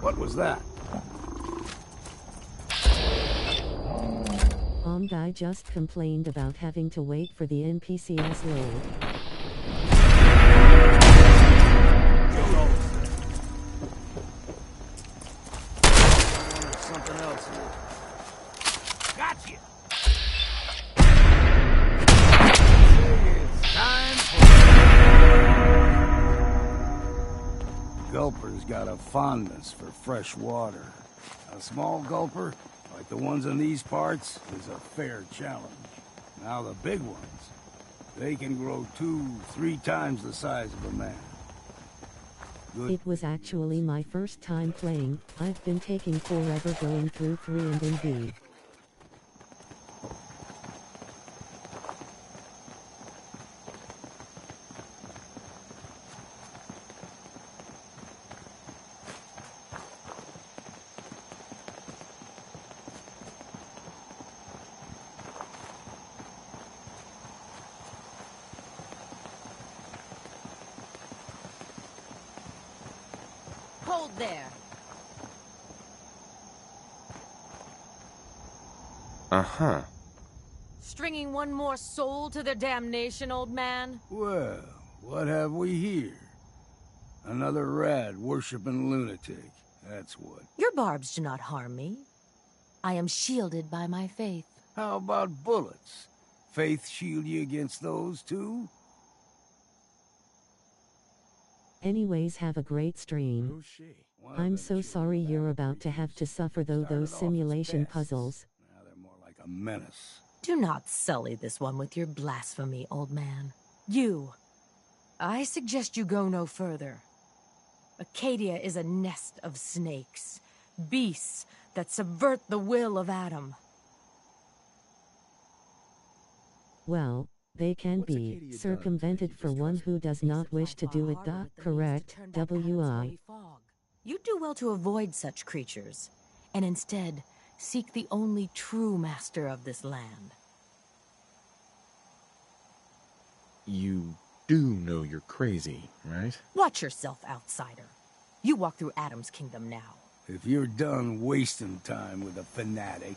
What was that? Guy just complained about having to wait for the NPCs load. Something else here. Gotcha! It's time for... Gulper's got a fondness for fresh water. A small gulper, like the ones in these parts, is a fair challenge. Now the big ones, they can grow 2-3 times the size of a man. It was actually my first time playing. I've been taking forever going through 3 and MV. Hold there. Uh-huh. Stringing one more soul to their damnation, old man? Well, what have we here? Another rad-worshipping lunatic, that's what. Your barbs do not harm me. I am shielded by my faith. How about bullets? Faith shield you against those, too? Anyways, have a great stream. Who's she? I'm so sorry you're about to have to suffer those simulation puzzles. Now they're more like a menace. Do not sully this one with your blasphemy, old man. You. I suggest you go no further. Acadia is a nest of snakes. Beasts that subvert the will of Adam. Well, they can be circumvented for one who does not wish to do it. Correct, W.I. You do well to avoid such creatures, and instead seek the only true master of this land. You do know you're crazy, right? Watch yourself, outsider. You walk through Adam's kingdom now. If you're done wasting time with a fanatic,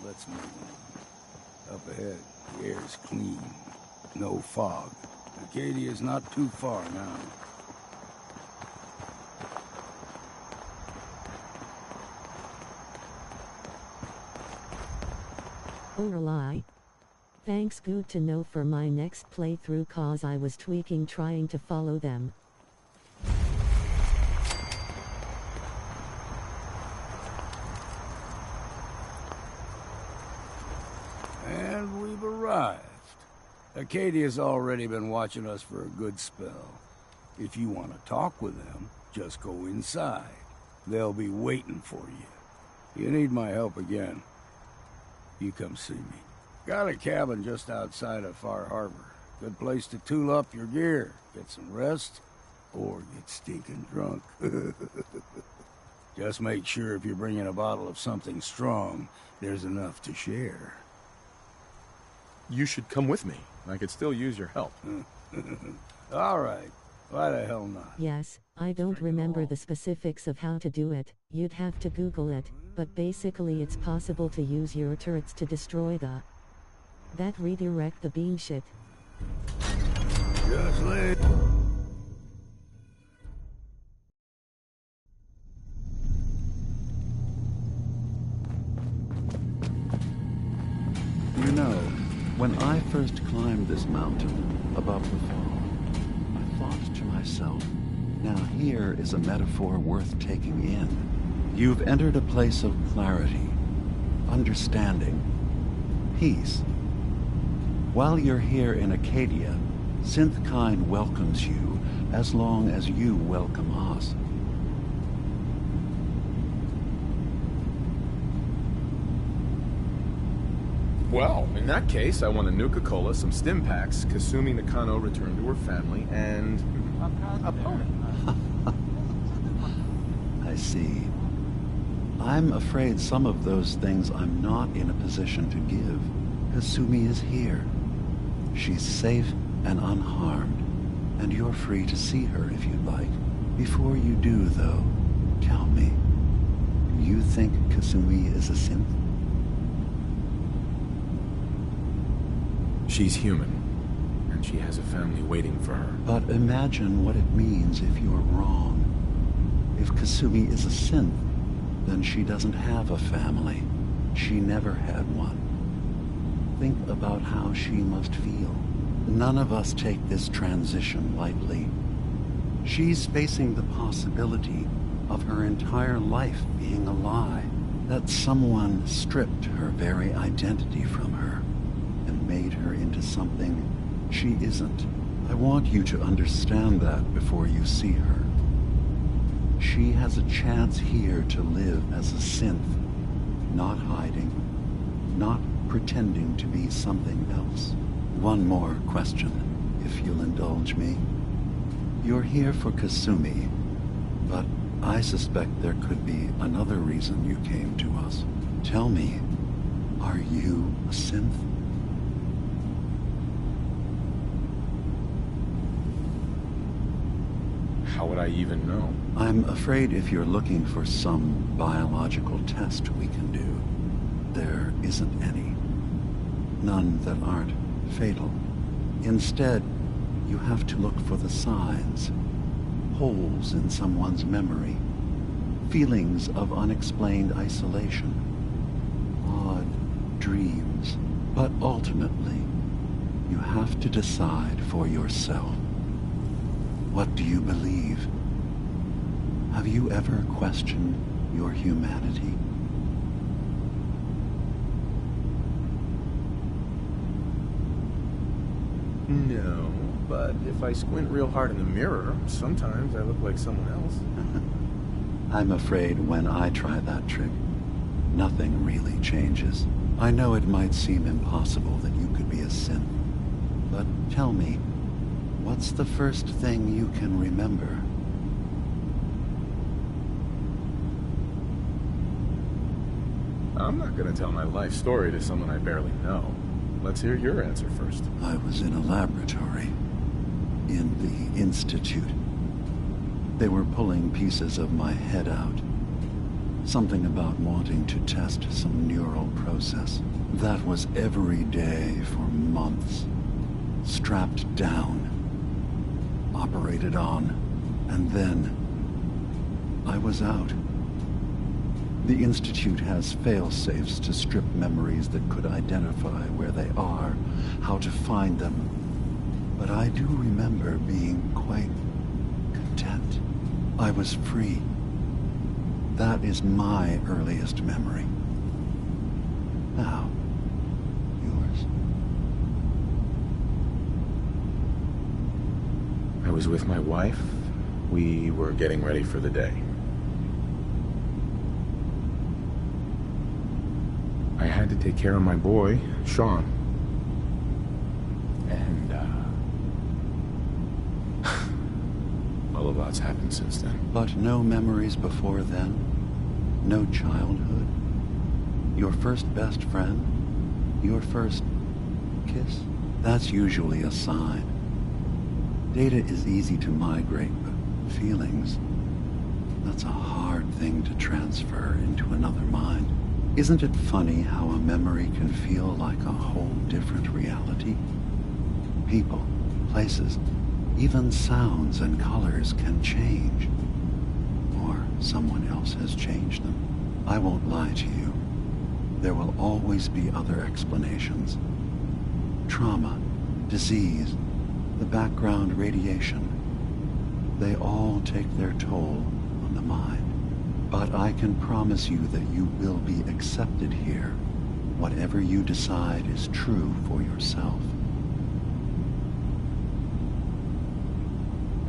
let's move on. Up ahead, the air's clean. No fog. Acadia's not too far now. Oralai. Thanks, good to know for my next playthrough, cause I was tweaking trying to follow them. And we've arrived. Acadia's already been watching us for a good spell. If you want to talk with them, just go inside. They'll be waiting for you. You need my help again, you come see me. Got a cabin just outside of Far Harbor. Good place to tool up your gear, get some rest, or get stinking drunk. Just make sure if you're bringing a bottle of something strong, there's enough to share. You should come with me. I could still use your help. All right. Why the hell not? Yes, I don't remember the specifics of how to do it. You'd have to Google it, but basically it's possible to use your turrets to destroy that redirect the beam shit. Just late. You know, when I first climbed this mountain above the fall, I thought to myself, now here is a metaphor worth taking in. You've entered a place of clarity, understanding, peace. While you're here in Acadia, Synth kind welcomes you as long as you welcome us. Well, in that case, I want a Nuka-Cola, some stim packs, Kasumi Nakano returned to her family, and a pony. I see. I'm afraid some of those things I'm not in a position to give. Kasumi is here. She's safe and unharmed, and you're free to see her if you'd like. Before you do, though, tell me, do you think Kasumi is a synth? She's human, and she has a family waiting for her. But imagine what it means if you're wrong. If Kasumi is a synth, then she doesn't have a family. She never had one. Think about how she must feel. None of us take this transition lightly. She's facing the possibility of her entire life being a lie, that someone stripped her very identity from her and made her into something she isn't. I want you to understand that before you see her. She has a chance here to live as a synth, not hiding, not pretending to be something else. One more question, if you'll indulge me. You're here for Kasumi, but I suspect there could be another reason you came to us. Tell me, are you a synth? How would I even know? I'm afraid if you're looking for some biological test we can do, there isn't any. None that aren't fatal. Instead, you have to look for the signs. Holes in someone's memory. Feelings of unexplained isolation. Odd dreams. But ultimately, you have to decide for yourself. What do you believe? Have you ever questioned your humanity? No, but if I squint real hard in the mirror, sometimes I look like someone else. I'm afraid when I try that trick, nothing really changes. I know it might seem impossible that you could be a synth, but tell me, what's the first thing you can remember? I'm not gonna tell my life story to someone I barely know. Let's hear your answer first. I was in a laboratory. In the Institute. They were pulling pieces of my head out. Something about wanting to test some neural process. That was every day for months. Strapped down. Operated on. And then I was out. The Institute has fail-safes to strip memories that could identify where they are, how to find them. But I do remember being quite content. I was free. That is my earliest memory. Now, yours. I was with my wife. We were getting ready for the day. I had to take care of my boy, Sean. And, well, a lot's happened since then. But no memories before then? No childhood? Your first best friend? Your first kiss? That's usually a sign. Data is easy to migrate, but feelings, that's a hard thing to transfer into another mind. Isn't it funny how a memory can feel like a whole different reality? People, places, even sounds and colors can change. Or someone else has changed them. I won't lie to you. There will always be other explanations. Trauma, disease, the background radiation. They all take their toll on the mind. But I can promise you that you will be accepted here. Whatever you decide is true for yourself.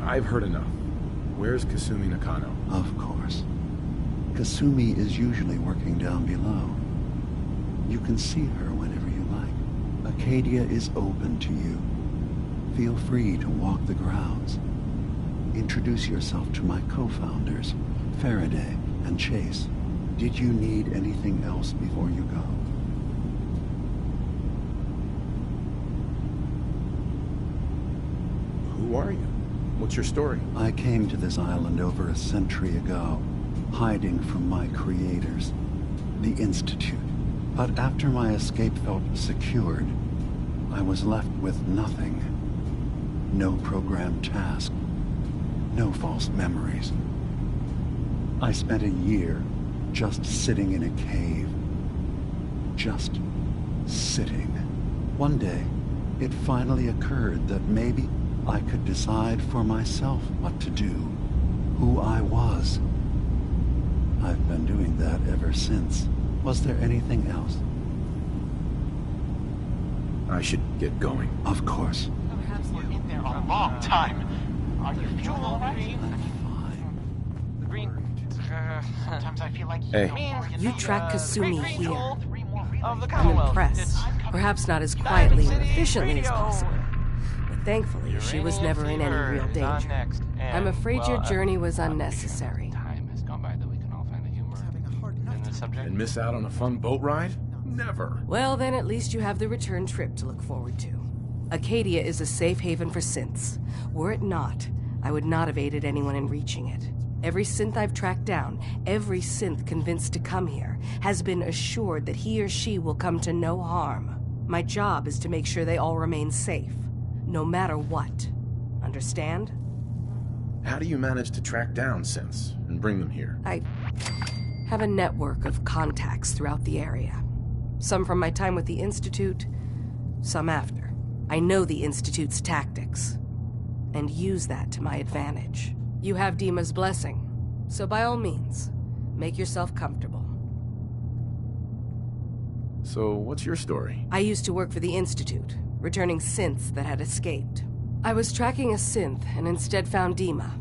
I've heard enough. Where's Kasumi Nakano? Of course. Kasumi is usually working down below. You can see her whenever you like. Acadia is open to you. Feel free to walk the grounds. Introduce yourself to my co-founders, Faraday and Chase. Did you need anything else before you go? Who are you? What's your story? I came to this island over a century ago, hiding from my creators, the Institute. But after my escape felt secured, I was left with nothing. No programmed task. No false memories. I spent a year just sitting in a cave. Just sitting. One day, it finally occurred that maybe I could decide for myself what to do, who I was. I've been doing that ever since. Was there anything else? I should get going. Of course. Perhaps we're in there a long time. Are you feeling all right? The green. Sometimes I feel like Hey. You tracked Kasumi here. Of the I'm Commonwealth. impressed. Perhaps not as quietly or efficiently as possible. But thankfully, she was never in any real danger. I'm afraid your journey was unnecessary. Time has gone by that we can all find the humor in this subject. And miss out on a fun boat ride? Never. Well, then at least you have the return trip to look forward to. Acadia is a safe haven for synths. Were it not, I would not have aided anyone in reaching it. Every synth I've tracked down, every synth convinced to come here, has been assured that he or she will come to no harm. My job is to make sure they all remain safe, no matter what. Understand? How do you manage to track down synths and bring them here? I have a network of contacts throughout the area. Some from my time with the Institute, some after. I know the Institute's tactics, and use that to my advantage. You have Dima's blessing, so by all means, make yourself comfortable. So, what's your story? I used to work for the Institute, returning synths that had escaped. I was tracking a synth and instead found Dima.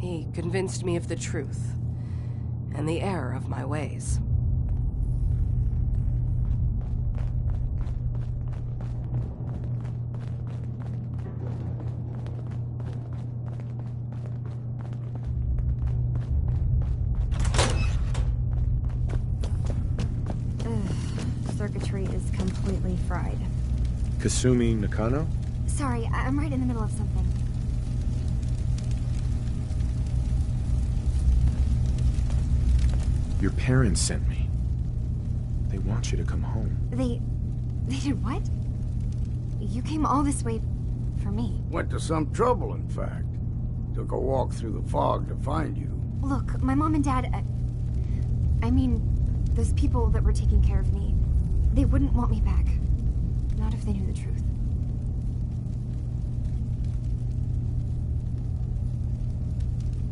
He convinced me of the truth, and the error of my ways. Circuitry is completely fried. Kasumi Nakano? Sorry, I'm right in the middle of something. Your parents sent me. They want you to come home. They did what? You came all this way for me. Went to some trouble, in fact. Took a walk through the fog to find you. Look, my mom and dad, I mean, those people that were taking care of me, they wouldn't want me back. Not if they knew the truth.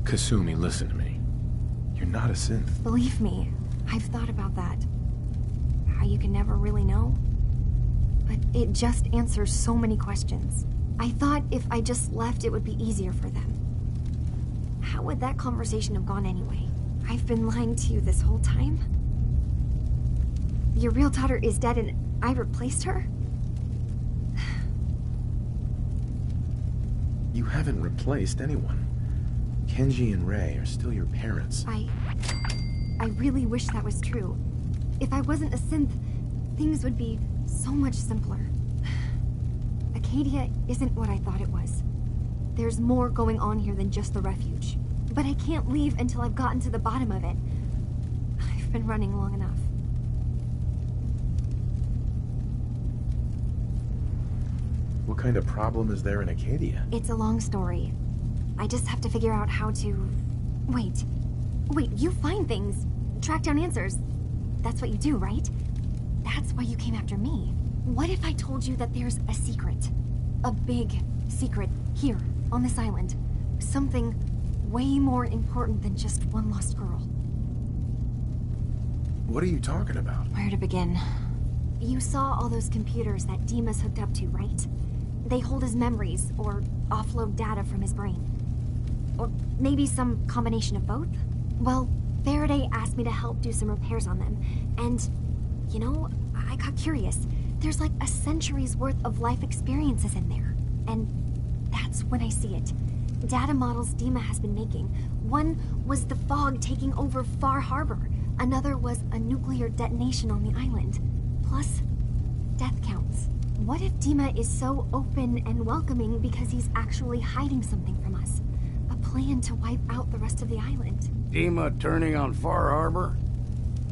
Kasumi, listen to me. You're not a synth. Believe me, I've thought about that. How you can never really know. But it just answers so many questions. I thought if I just left, it would be easier for them. How would that conversation have gone anyway? I've been lying to you this whole time? Your real daughter is dead and I replaced her? You haven't replaced anyone. Kenji and Rei are still your parents. I really wish that was true. If I wasn't a synth, things would be so much simpler. Acadia isn't what I thought it was. There's more going on here than just the refuge. But I can't leave until I've gotten to the bottom of it. I've been running long enough. What kind of problem is there in Acadia? It's a long story. I just have to figure out how to... Wait, you find things. Track down answers. That's what you do, right? That's why you came after me. What if I told you that there's a secret? A big secret here, on this island. Something way more important than just one lost girl. What are you talking about? Where to begin? You saw all those computers that Dima's hooked up to, right? They hold his memories, or offload data from his brain. Or maybe some combination of both? Well, Faraday asked me to help do some repairs on them, and, you know, I got curious. There's like a century's worth of life experiences in there, and that's when I see it. Data models Dima has been making. One was the fog taking over Far Harbor. Another was a nuclear detonation on the island. Plus, death counts. What if Dima is so open and welcoming because he's actually hiding something from us? A plan to wipe out the rest of the island. Dima turning on Far Harbor?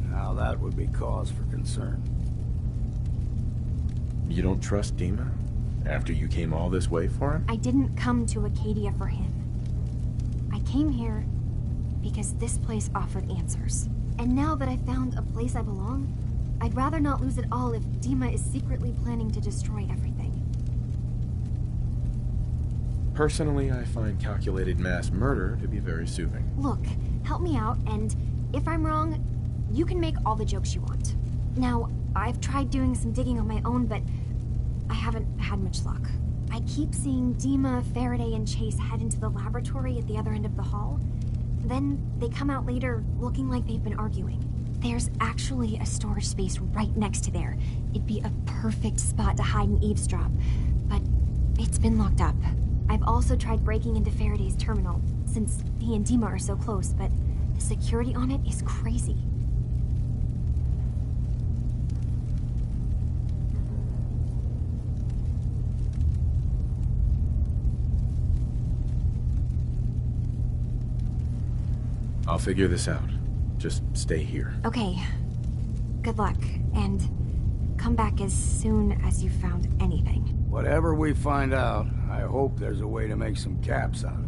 Now that would be cause for concern. You don't trust Dima? After you came all this way for him? I didn't come to Acadia for him. I came here because this place offered answers. And now that I found a place I belong, I'd rather not lose it all if Dima is secretly planning to destroy everything. Personally, I find calculated mass murder to be very soothing. Look, help me out, and if I'm wrong, you can make all the jokes you want. Now, I've tried doing some digging on my own, but I haven't had much luck. I keep seeing Dima, Faraday, and Chase head into the laboratory at the other end of the hall. Then they come out later looking like they've been arguing. There's actually a storage space right next to there. It'd be a perfect spot to hide and eavesdrop, but it's been locked up. I've also tried breaking into Faraday's terminal, since he and Dima are so close, but the security on it is crazy. I'll figure this out. Just stay here. Okay. Good luck, and come back as soon as you've found anything. Whatever we find out, I hope there's a way to make some caps out of it.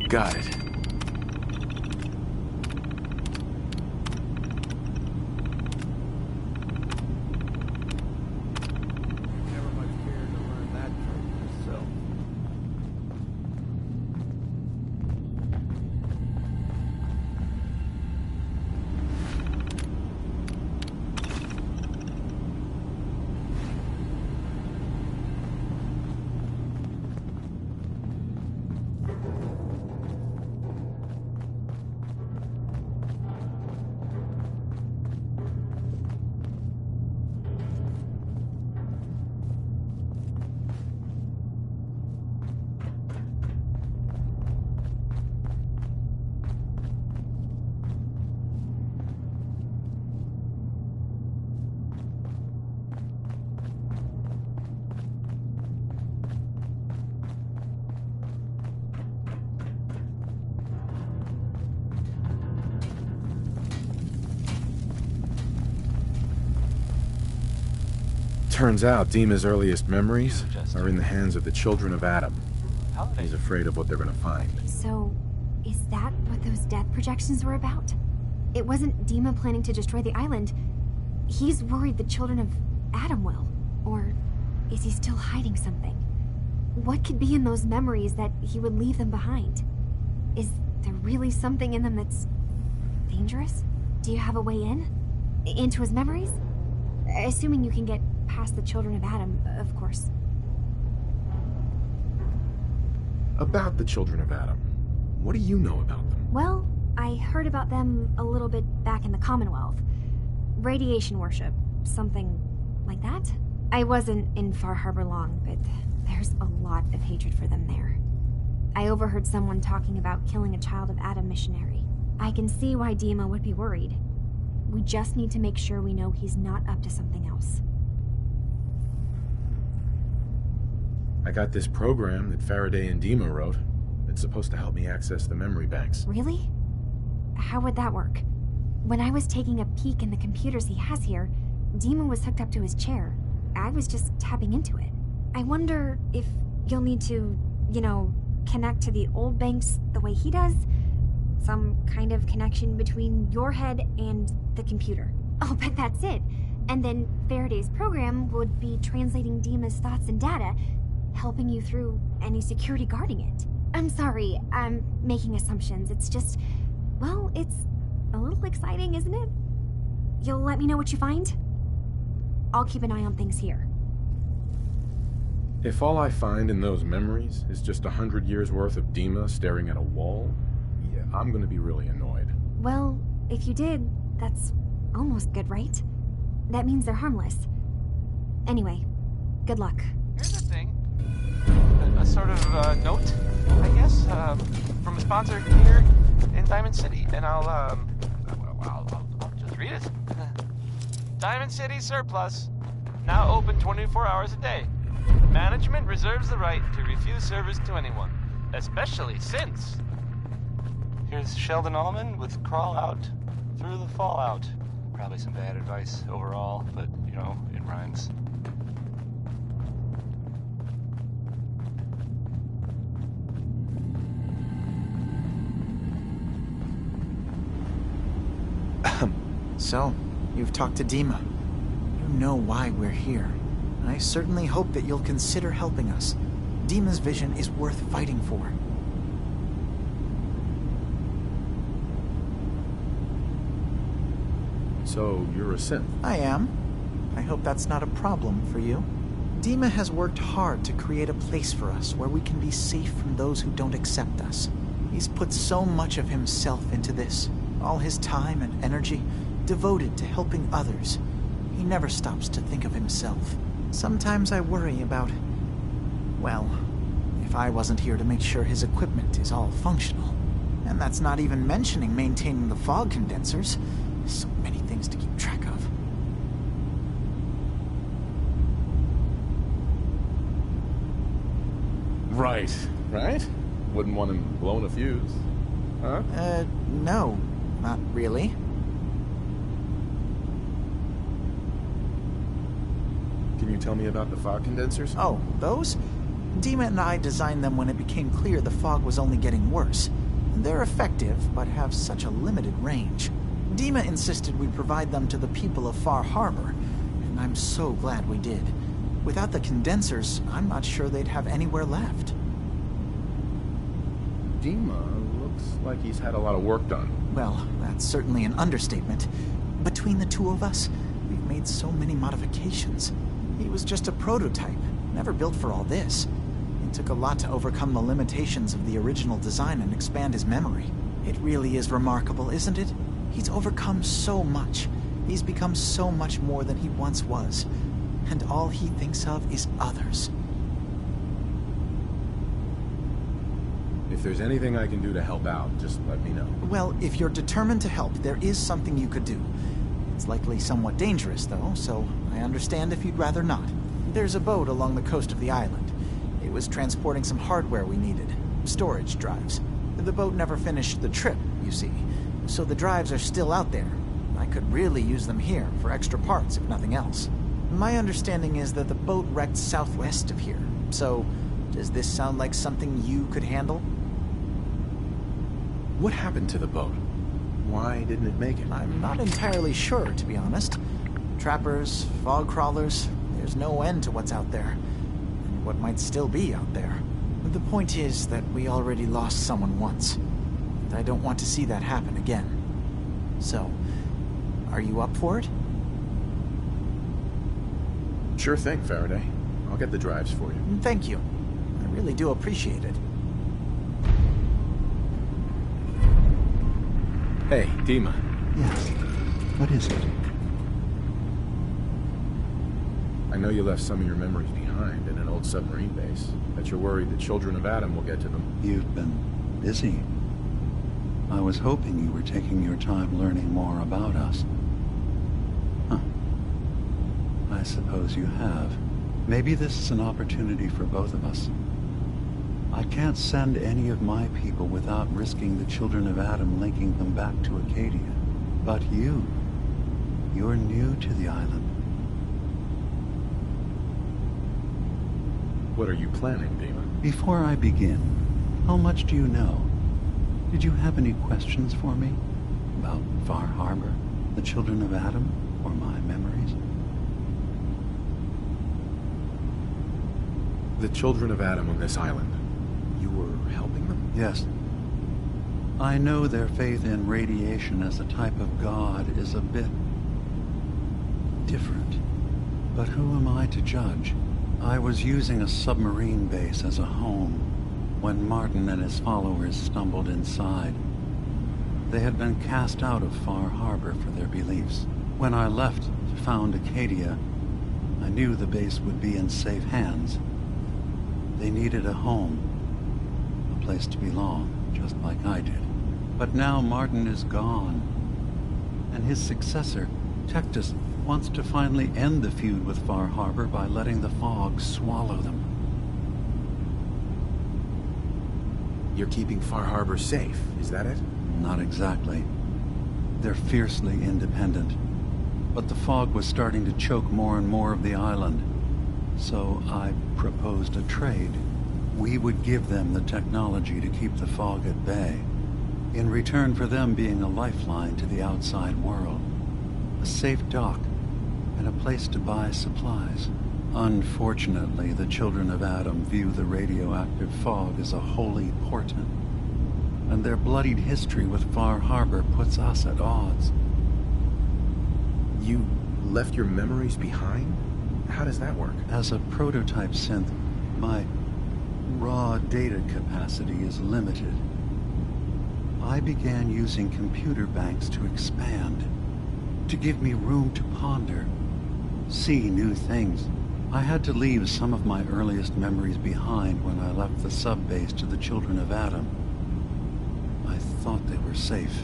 Got it. Never much care to learn that trick myself. Turns out Dima's earliest memories are in the hands of the children of Adam. He's afraid of what they're gonna find. So, is that what those death projections were about? It wasn't Dima planning to destroy the island. He's worried the children of Adam will. Or is he still hiding something? What could be in those memories that he would leave them behind? Is there really something in them that's dangerous? Do you have a way in? Into his memories? Assuming you can get past the children of Adam, of course. About the children of Adam, what do you know about them? Well, I heard about them a little bit back in the Commonwealth. Radiation worship, something like that. I wasn't in Far Harbor long, but there's a lot of hatred for them there. I overheard someone talking about killing a child of Adam missionary. I can see why Dima would be worried. We just need to make sure we know he's not up to something else. I got this program that Faraday and Dima wrote. It's supposed to help me access the memory banks. Really? How would that work? When I was taking a peek in the computers he has here, Dima was hooked up to his chair. I was just tapping into it. I wonder if you'll need to, connect to the old banks the way he does? Some kind of connection between your head and the computer. I'll bet that's it. And then Faraday's program would be translating Dima's thoughts and data, helping you through any security guarding it. I'm sorry, I'm making assumptions. It's just, well, it's a little exciting, isn't it? You'll let me know what you find? I'll keep an eye on things here. If all I find in those memories is just 100 years worth of Dima staring at a wall, yeah, I'm gonna be really annoyed. Well, if you did, that's almost good, right? That means they're harmless. Anyway, good luck. Here's the thing. A sort of note, I guess, from a sponsor here in Diamond City, and I'll just read it. Diamond City Surplus, now open 24 hours a day. Management reserves the right to refuse service to anyone, especially synths. Here's Sheldon Allman with Crawl Out Through the Fallout. Probably some bad advice overall, but, it rhymes. So, you've talked to Dima. You know why we're here. I certainly hope that you'll consider helping us. Dima's vision is worth fighting for. So, you're a synth? I am. I hope that's not a problem for you. Dima has worked hard to create a place for us where we can be safe from those who don't accept us. He's put so much of himself into this, all his time and energy devoted to helping others. He never stops to think of himself. Sometimes I worry about, well, if I wasn't here to make sure his equipment is all functional. And that's not even mentioning maintaining the fog condensers. So many things to keep track of. Right? Wouldn't want him blowing a fuse. Huh? No, not really. Can you tell me about the fog condensers? Oh, those? Dima and I designed them when it became clear the fog was only getting worse. They're effective, but have such a limited range. Dima insisted we provide them to the people of Far Harbor, and I'm so glad we did. Without the condensers, I'm not sure they'd have anywhere left. Dima looks like he's had a lot of work done. Well, that's certainly an understatement. Between the two of us, we've made so many modifications. He was just a prototype, never built for all this. It took a lot to overcome the limitations of the original design and expand his memory. It really is remarkable, isn't it? He's overcome so much. He's become so much more than he once was. And all he thinks of is others. If there's anything I can do to help out, just let me know. Well, if you're determined to help, there is something you could do. It's likely somewhat dangerous, though, so I understand if you'd rather not. There's a boat along the coast of the island. It was transporting some hardware we needed. Storage drives. The boat never finished the trip, you see. So the drives are still out there. I could really use them here for extra parts, if nothing else. My understanding is that the boat wrecked southwest of here. So, does this sound like something you could handle? What happened to the boat? Why didn't it make it? I'm not entirely sure, to be honest. Trappers, fog crawlers, there's no end to what's out there. And what might still be out there. The point is that we already lost someone once. And I don't want to see that happen again. So, are you up for it? Sure thing, Faraday. I'll get the drives for you. Thank you. I really do appreciate it. Hey, Dima. Yes. What is it? I know you left some of your memories behind in an old submarine base. That you're worried the children of Adam will get to them. You've been busy. I was hoping you were taking your time learning more about us. Huh. I suppose you have. Maybe this is an opportunity for both of us. I can't send any of my people without risking the children of Adam linking them back to Acadia. But you're new to the island. What are you planning, Dima? Before I begin, how much do you know? Did you have any questions for me? About Far Harbor, the children of Adam, or my memories? The children of Adam on this island. You were helping them? Yes. I know their faith in radiation as a type of god is a bit different. But who am I to judge? I was using a submarine base as a home when Martin and his followers stumbled inside. They had been cast out of Far Harbor for their beliefs. When I left to found Acadia, I knew the base would be in safe hands. They needed a home, a place to belong, just like I did. But now Martin is gone, and his successor, Tectus, wants to finally end the feud with Far Harbor by letting the fog swallow them. You're keeping Far Harbor safe, is that it? Not exactly. They're fiercely independent. But the fog was starting to choke more and more of the island. So I proposed a trade. We would give them the technology to keep the fog at bay, in return for them being a lifeline to the outside world. A safe dock, and a place to buy supplies. Unfortunately, the children of Adam view the radioactive fog as a holy portent, and their bloodied history with Far Harbor puts us at odds. You left your memories behind? How does that work? As a prototype synth, my raw data capacity is limited. I began using computer banks to expand, to give me room to ponder, see new things. I had to leave some of my earliest memories behind when I left the sub-base to the children of Adam. I thought they were safe.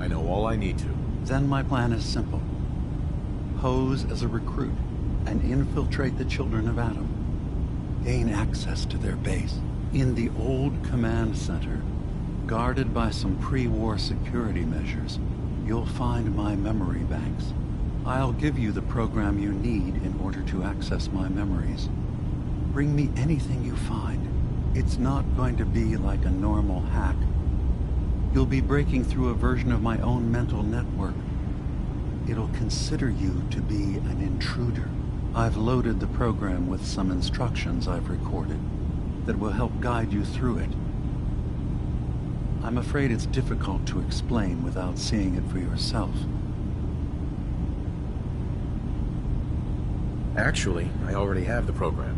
I know all I need to. Then my plan is simple. Pose as a recruit and infiltrate the children of Adam. Gain access to their base. In the old command center, guarded by some pre-war security measures, you'll find my memory banks. I'll give you the program you need in order to access my memories. Bring me anything you find. It's not going to be like a normal hack. You'll be breaking through a version of my own mental network. It'll consider you to be an intruder. I've loaded the program with some instructions I've recorded that will help guide you through it. I'm afraid it's difficult to explain without seeing it for yourself. Actually, I already have the program.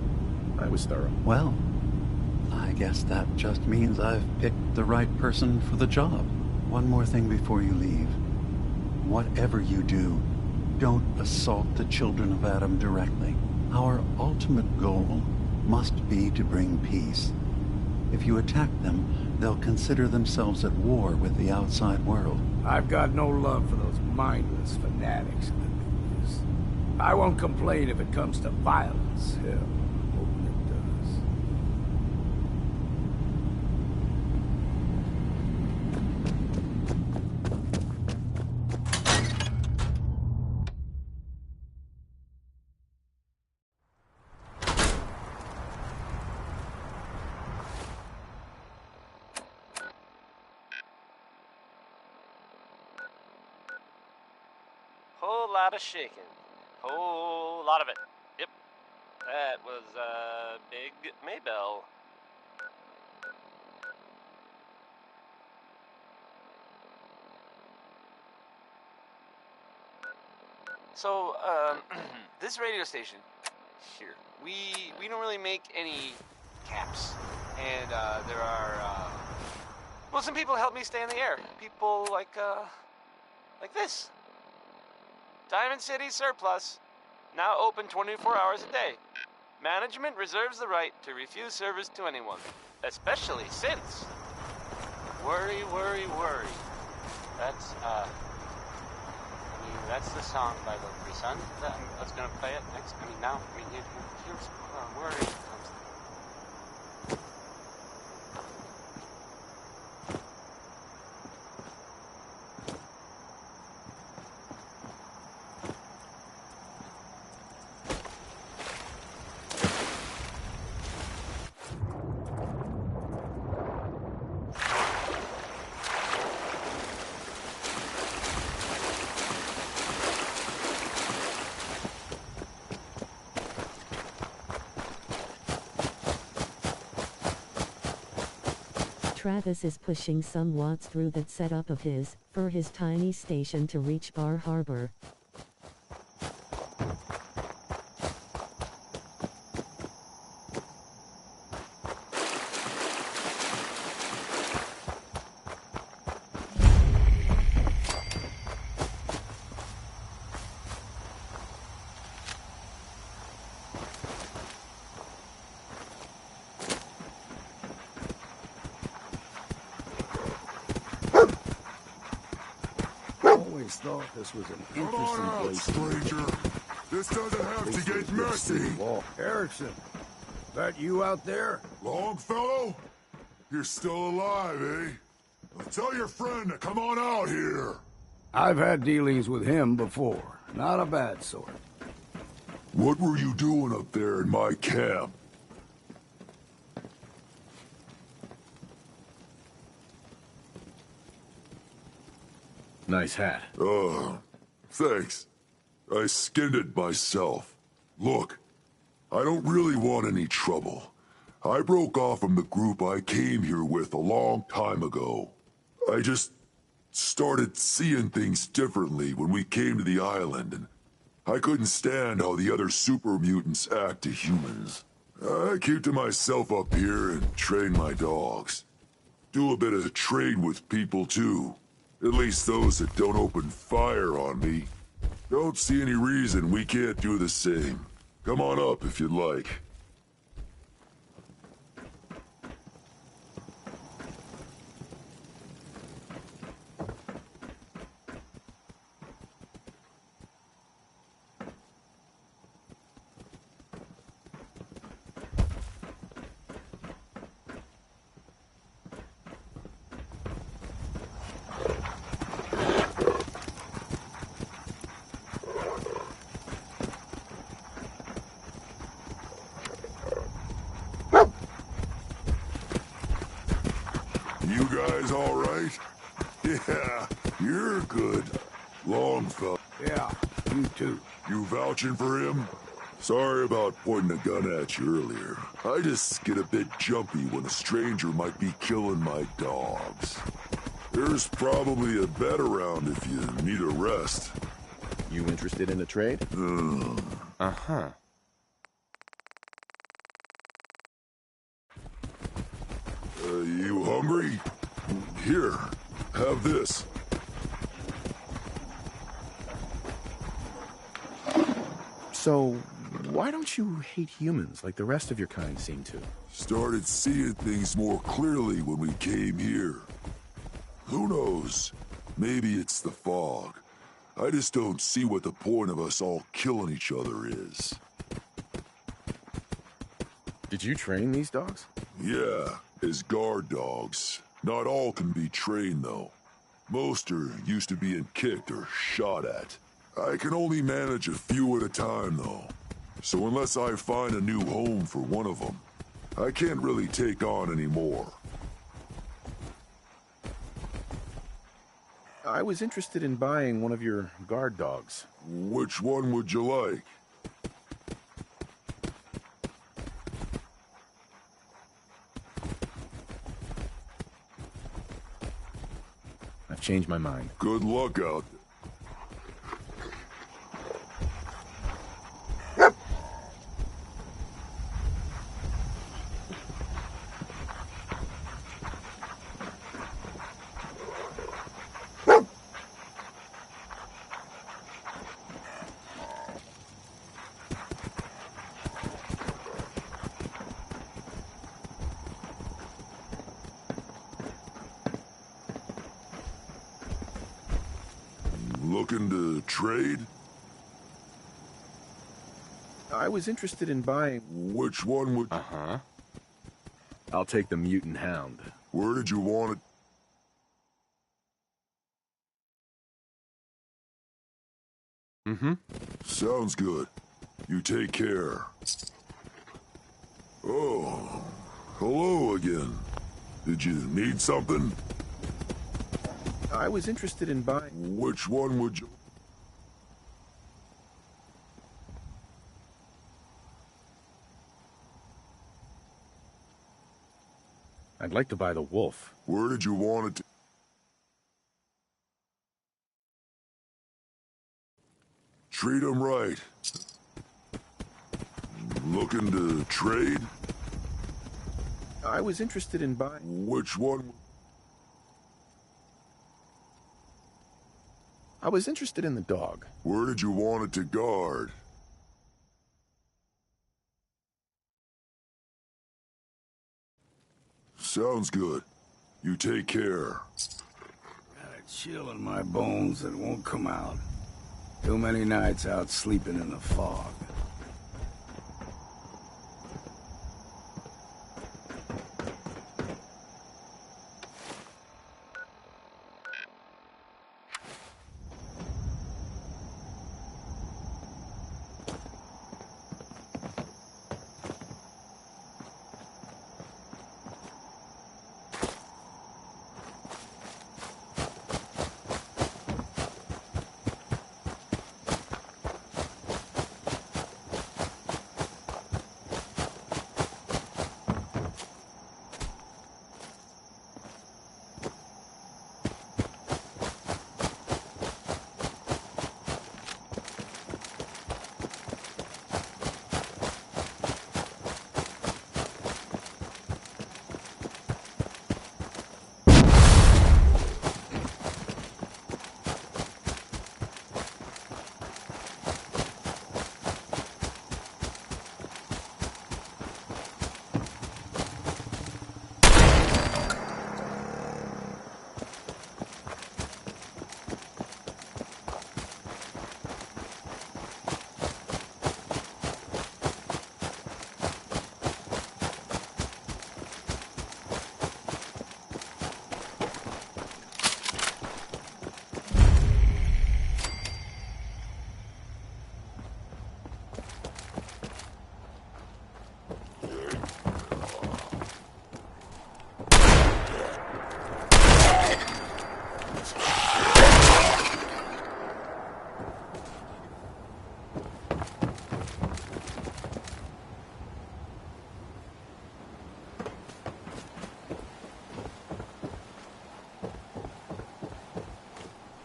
I was thorough. Well, I guess that just means I've picked the right person for the job. One more thing before you leave. Whatever you do, don't assault the children of Adam directly. Our ultimate goal must be to bring peace. If you attack them, they'll consider themselves at war with the outside world. I've got no love for those mindless fanatics in the news. I won't complain if it comes to violence. Hell, hoping it does. Whole lot of shaking. Whole lot of it. Yep. That was, Big Maybell. So, this radio station here, we don't really make any caps. And, there are, well, some people help me stay in the air. People like this. Diamond City Surplus, now open 24 hours a day. Management reserves the right to refuse service to anyone, especially synths. Worry, worry, worry. That's, that's the song by the Capri Sun. I was gonna play it next. Here's worry comes. Travis is pushing some watts through that setup of his, for his tiny station to reach Bar Harbor. Thought this was an Come interesting on out, place. stranger. This doesn't have to get messy. Erickson, that you out there? Longfellow? You're still alive, eh? Well, tell your friend to come on out here. I've had dealings with him before. Not a bad sort. What were you doing up there in my camp? Nice hat. Thanks. I skinned it myself. Look, I don't really want any trouble. I broke off from the group I came here with a long time ago. I just started seeing things differently when we came to the island, and I couldn't stand how the other super mutants act to humans. I keep to myself up here and train my dogs. Do a bit of trade with people, too. At least those that don't open fire on me. Don't see any reason we can't do the same. Come on up if you'd like. You guys all right? Yeah, you're good. Longfellow. Yeah, you too. You vouching for him? Sorry about pointing a gun at you earlier. I just get a bit jumpy when a stranger might be killing my dogs. There's probably a bed around if you need a rest. You interested in a trade? Uh-huh. You hungry? Here, have this. So, why don't you hate humans like the rest of your kind seem to? Started seeing things more clearly when we came here. Who knows? Maybe it's the fog. I just don't see what the point of us all killing each other is. Did you train these dogs? Yeah, as guard dogs. Not all can be trained, though. Most are used to being kicked or shot at. I can only manage a few at a time, though. So unless I find a new home for one of them, I can't really take on any more. I was interested in buying one of your guard dogs. Which one would you like? I've changed my mind. Good luck out there. Looking to trade? I was interested in buying... Which one would... Uh-huh. I'll take the mutant hound. Where did you want it? Mm-hmm. Sounds good. You take care. Oh, hello again. Did you need something? I was interested in buying... Which one would you... I'd like to buy the wolf. Where did you want it to... Treat him right. Looking to trade? I was interested in buying... Which one? I was interested in the dog. Where did you want it to guard? Sounds good. You take care. Got a chill in my bones that won't come out. Too many nights out sleeping in the fog.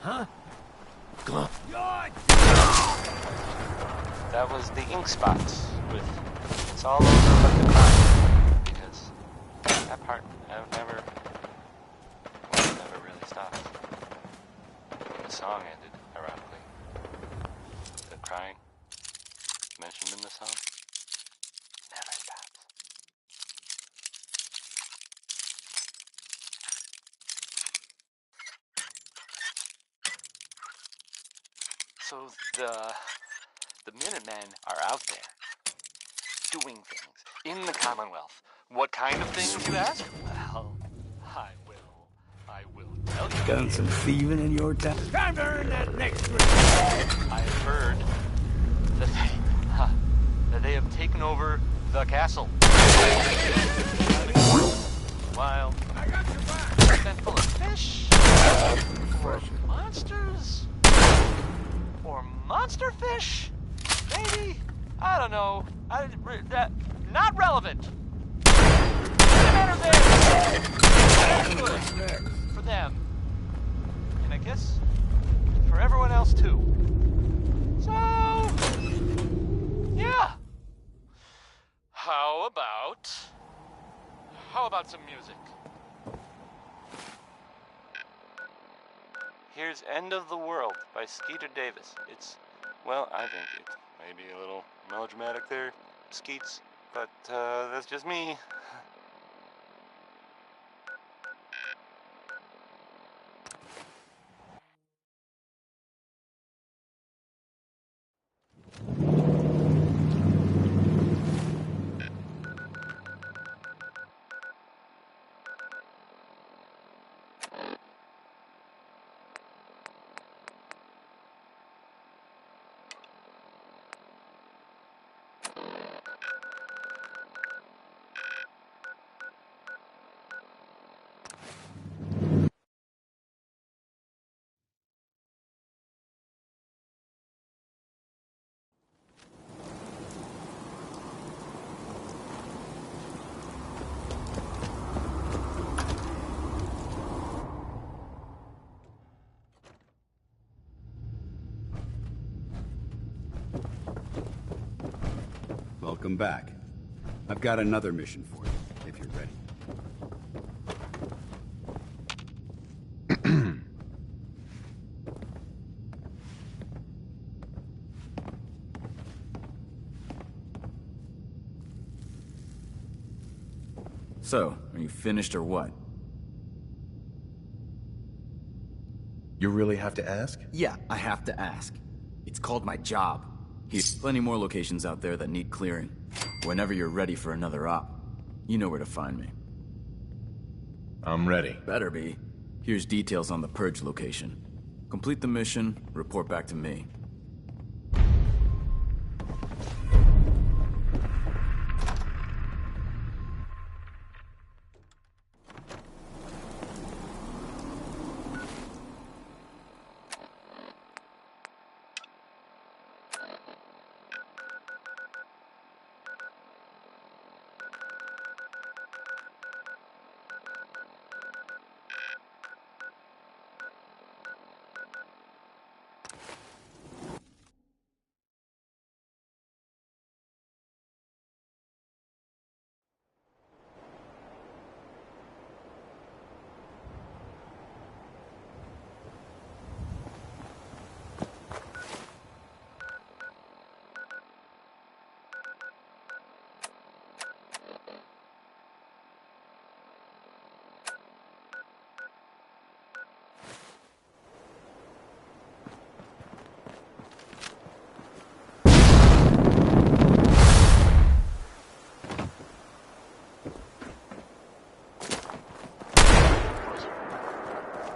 Huh? That was the ink spots with it's all over but the crime. Because that part never really stopped. The song ended, ironically. The crying mentioned in the song never stops. So the Minutemen are out there doing things in the Commonwealth. What kind of things, you ask? Well, I will tell you. Done some thieving in your town? Time to earn that next ring. I have heard that they have taken over the castle. While it's been full of fish, or monsters, or monster fish, maybe. I don't know. Not relevant. The men are there. That's good for them, and I guess for everyone else too. So, yeah. How about some music? Here's End of the World by Skeeter Davis. It's, well, I think it may be a little melodramatic there, Skeets, but that's just me. Welcome back. I've got another mission for you, if you're ready. So, are you finished or what? You really have to ask? Yeah, I have to ask. It's called my job. Here's plenty more locations out there that need clearing. Whenever you're ready for another op, you know where to find me. I'm ready. Better be. Here's details on the Purge location. Complete the mission, report back to me.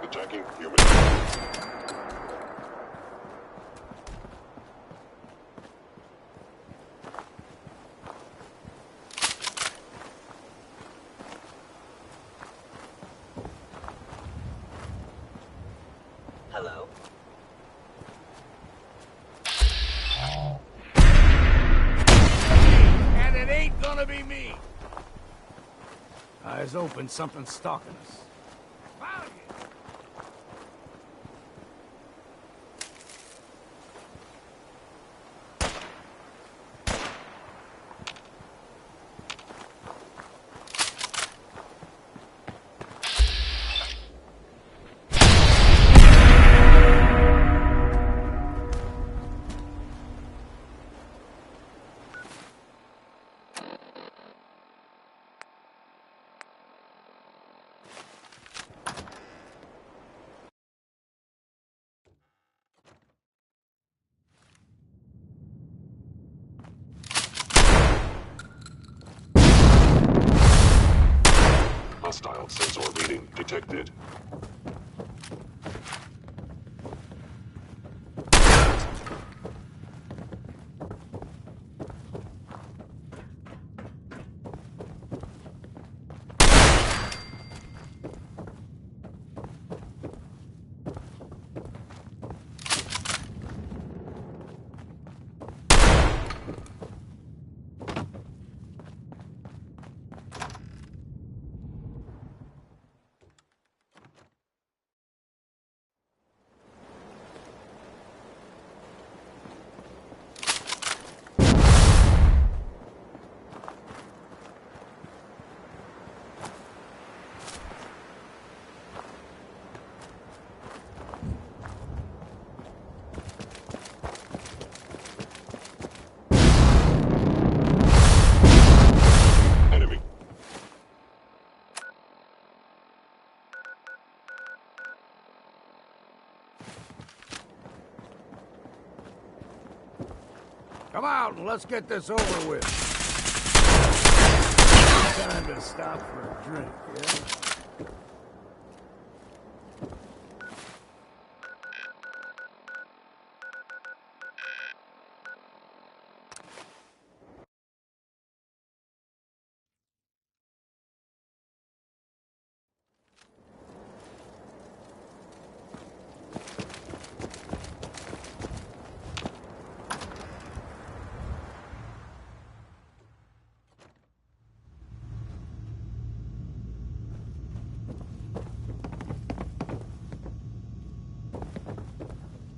Attacking human. Hello? And it ain't gonna be me! Eyes open, something's stalking us. Hostile sensor reading detected. Come out and let's get this over with. Time to stop for a drink, yeah?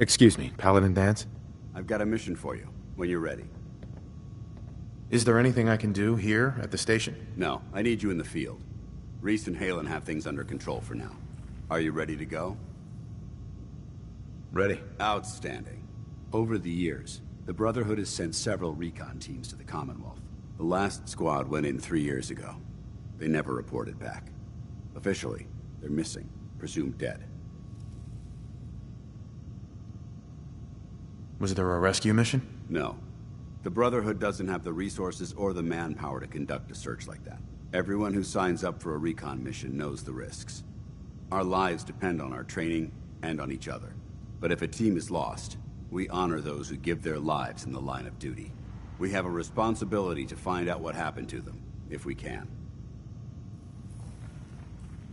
Excuse me, Paladin Danse? I've got a mission for you, when you're ready. Is there anything I can do here at the station? No, I need you in the field. Reese and Halen have things under control for now. Are you ready to go? Ready. Outstanding. Over the years, the Brotherhood has sent several recon teams to the Commonwealth. The last squad went in 3 years ago. They never reported back. Officially, they're missing, presumed dead. Was there a rescue mission? No. The Brotherhood doesn't have the resources or the manpower to conduct a search like that. Everyone who signs up for a recon mission knows the risks. Our lives depend on our training and on each other. But if a team is lost, we honor those who give their lives in the line of duty. We have a responsibility to find out what happened to them, if we can.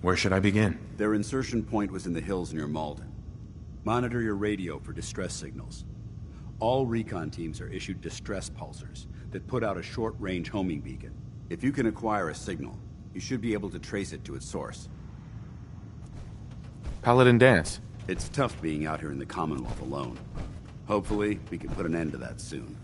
Where should I begin? Their insertion point was in the hills near Malden. Monitor your radio for distress signals. All recon teams are issued distress pulsers that put out a short-range homing beacon. If you can acquire a signal, you should be able to trace it to its source. Paladin Danse. It's tough being out here in the Commonwealth alone. Hopefully, we can put an end to that soon.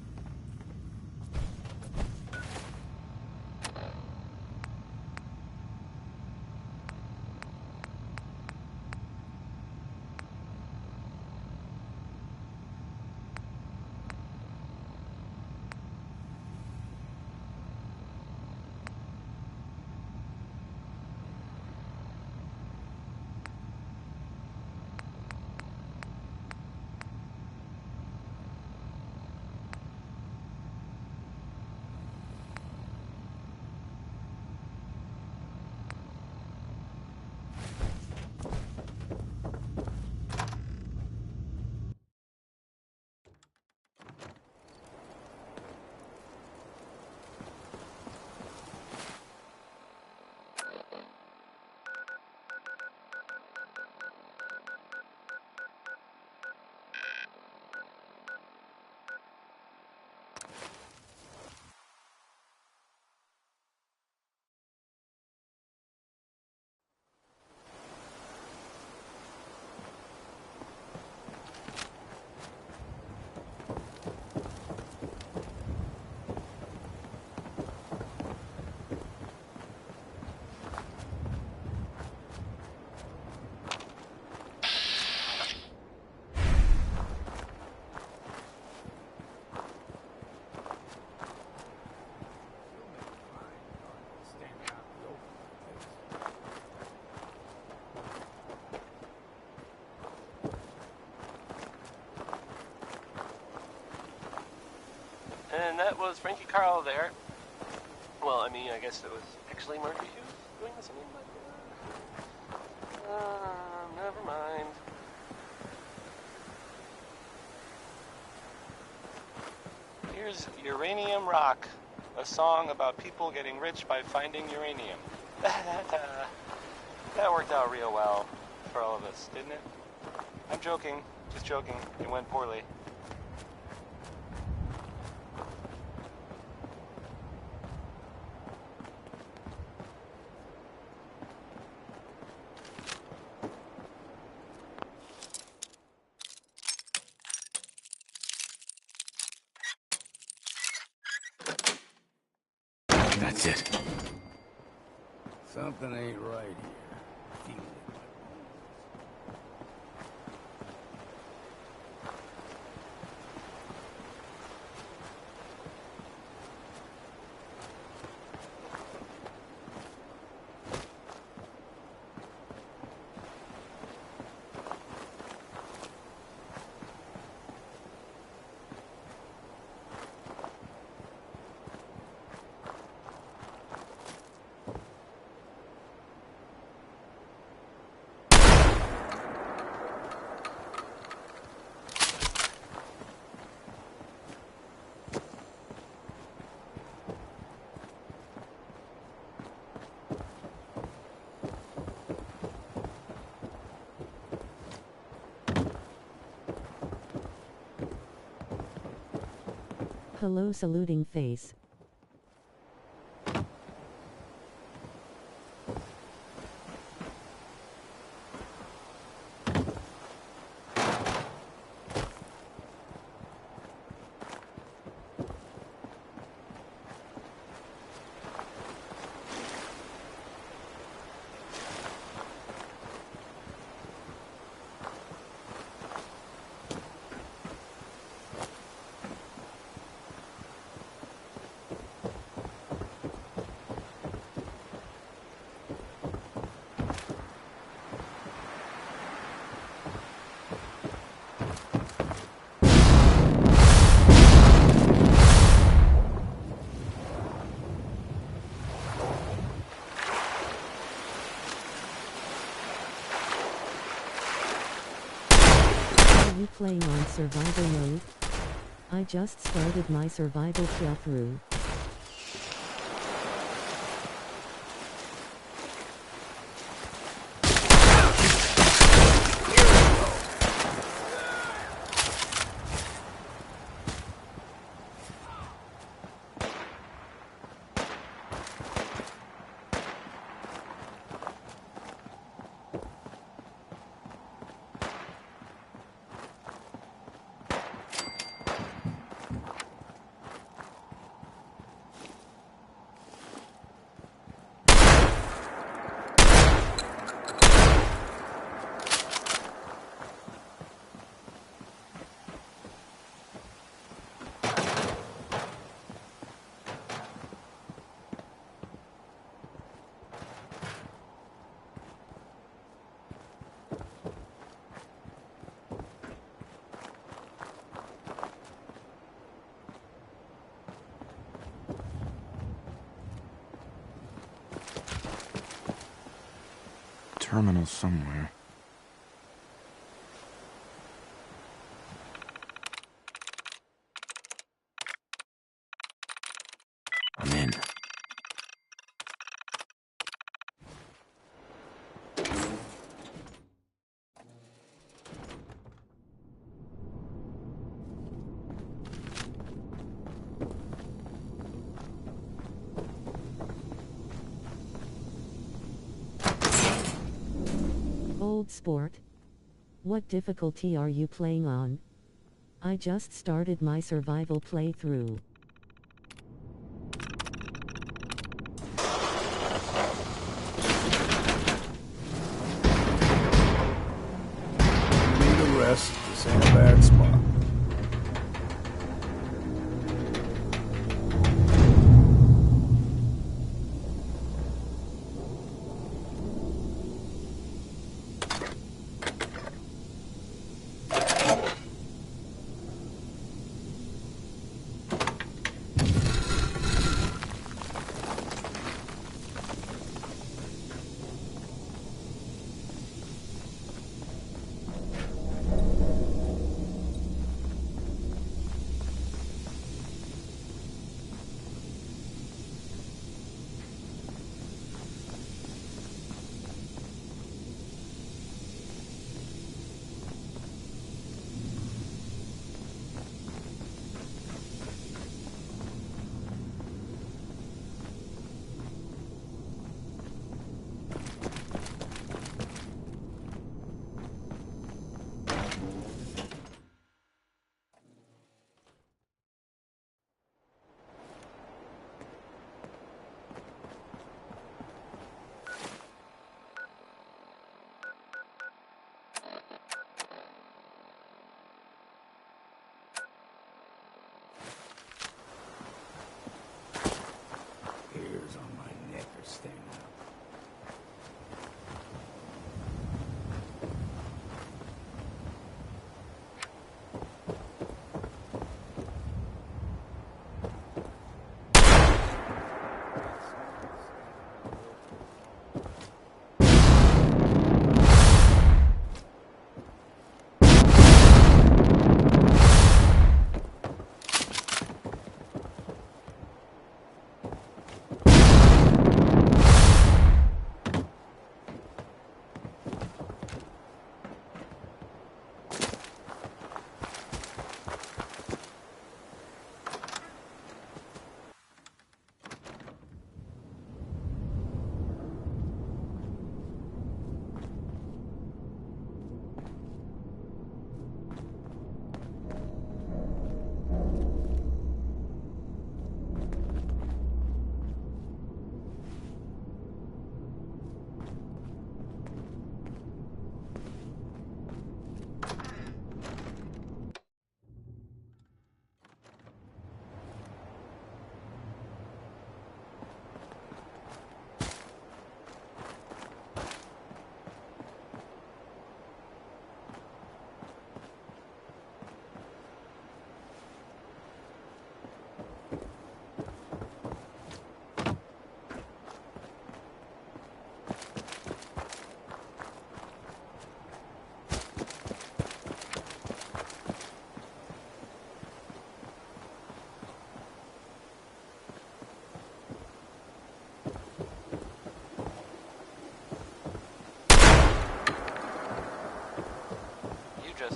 And that was Frankie Carl there. Well, I mean, I guess it was actually Murphy Hughes doing this. Never mind. Here's Uranium Rock, a song about people getting rich by finding uranium. That worked out real well for all of us, didn't it? I'm joking, just joking. It went poorly. That's it. Something ain't right here. Feel it. Hello saluting face. you playing on survival mode? I just started my survival playthrough. Terminal somewhere. I'm in. Old sport. What difficulty are you playing on? I just started my survival playthrough. You need a rest. This ain't a bad spot.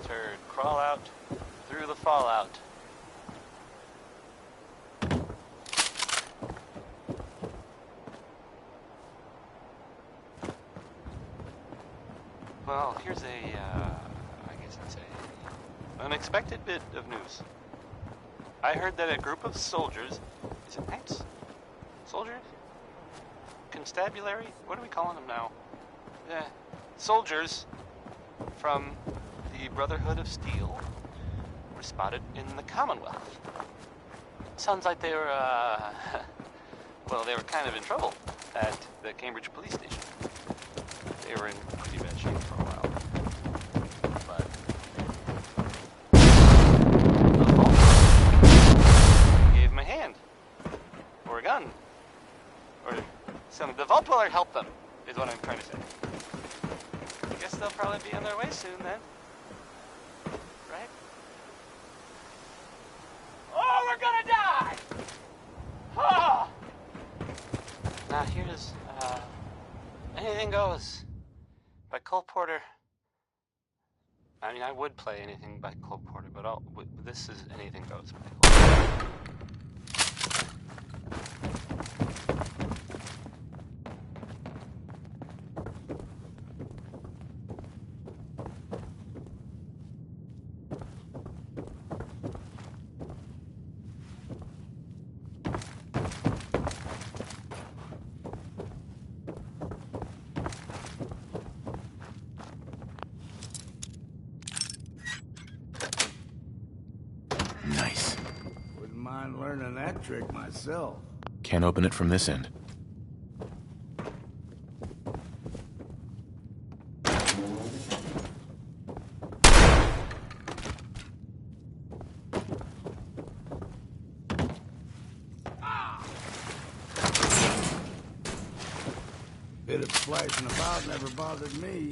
turd. Crawl out through the fallout. Well, here's I guess I'd say, unexpected bit of news. I heard that a group of soldiers, is it knights? Soldiers? Constabulary? What are we calling them now? Soldiers from the Brotherhood of Steel were spotted in the Commonwealth. Sounds like they were, well, they were kind of in trouble at the Cambridge police station. They were in pretty bad shape for a while. But the Vault gave them a hand. Or a gun. Or something. The Vault Dweller helped them, is what I'm trying to say. I guess they'll probably be on their way soon then. Right? Oh, we're gonna die! Oh! Now here's, Anything Goes by Cole Porter. I mean, I would play anything by Cole Porter, but this is Anything Goes by Cole Porter. Nice. Wouldn't mind learning that trick myself. Can't open it from this end. Bit of splashing about never bothered me.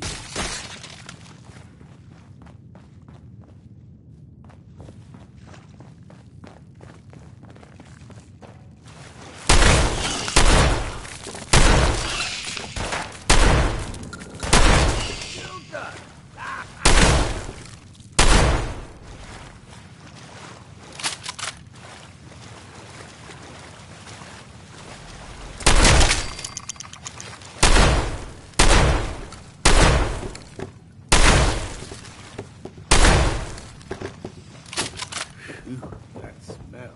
That smell.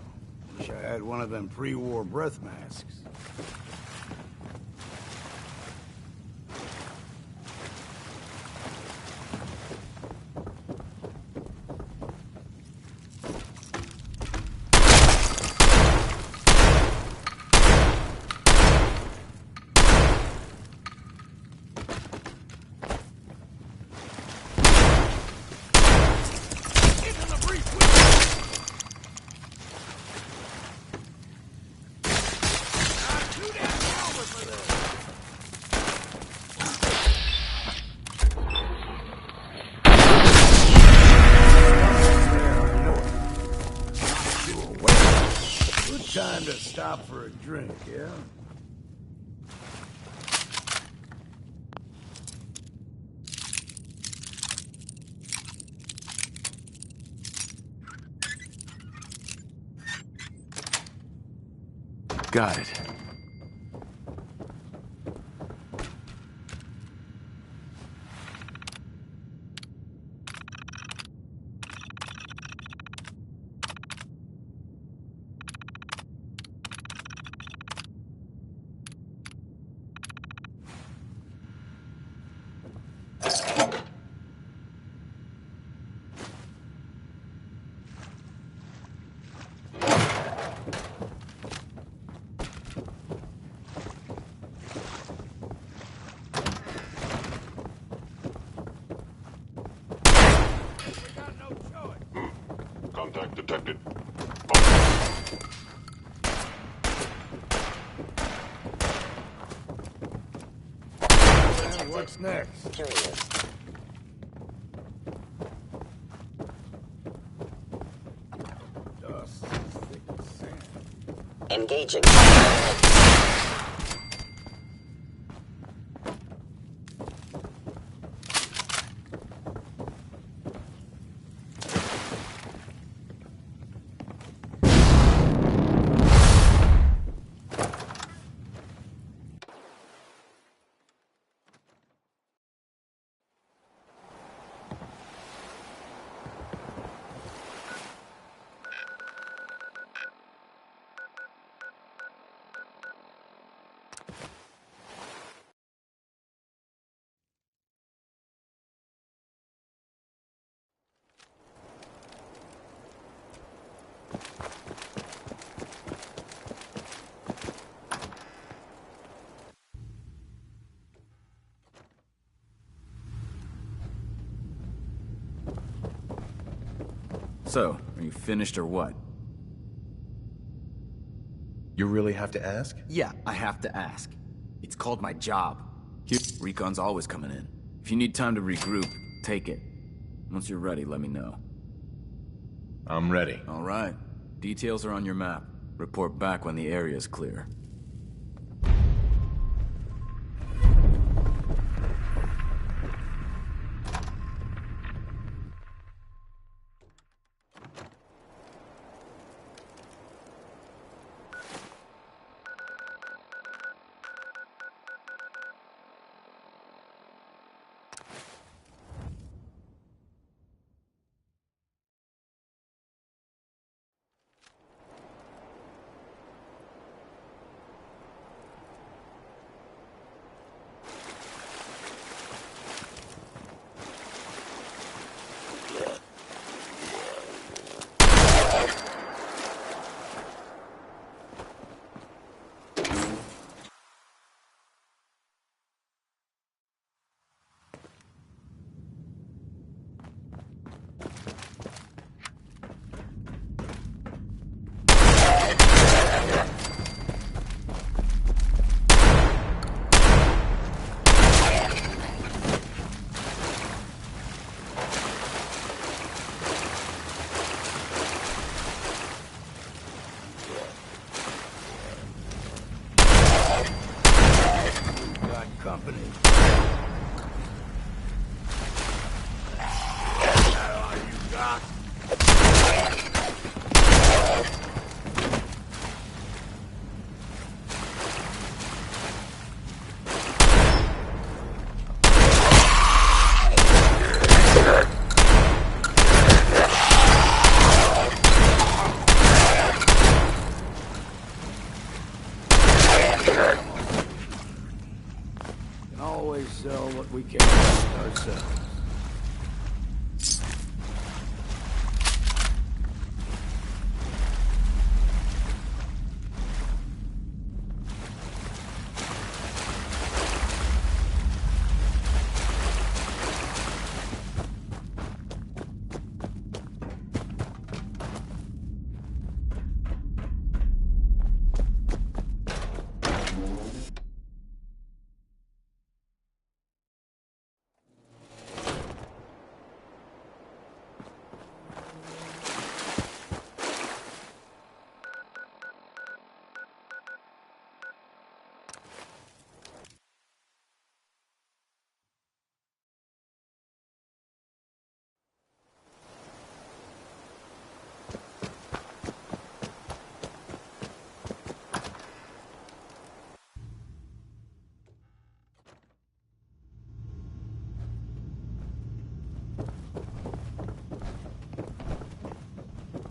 Wish I had one of them pre-war breath masks. Time to stop for a drink, yeah? Got it. Contact detected. What's next? Curious. Dust, thick as sand. Engaging. So, are you finished or what? You really have to ask? Yeah, I have to ask. It's called my job. Recon's always coming in. If you need time to regroup, take it. Once you're ready, let me know. I'm ready. All right. Details are on your map. Report back when the area is clear. Always sell what we can ourselves.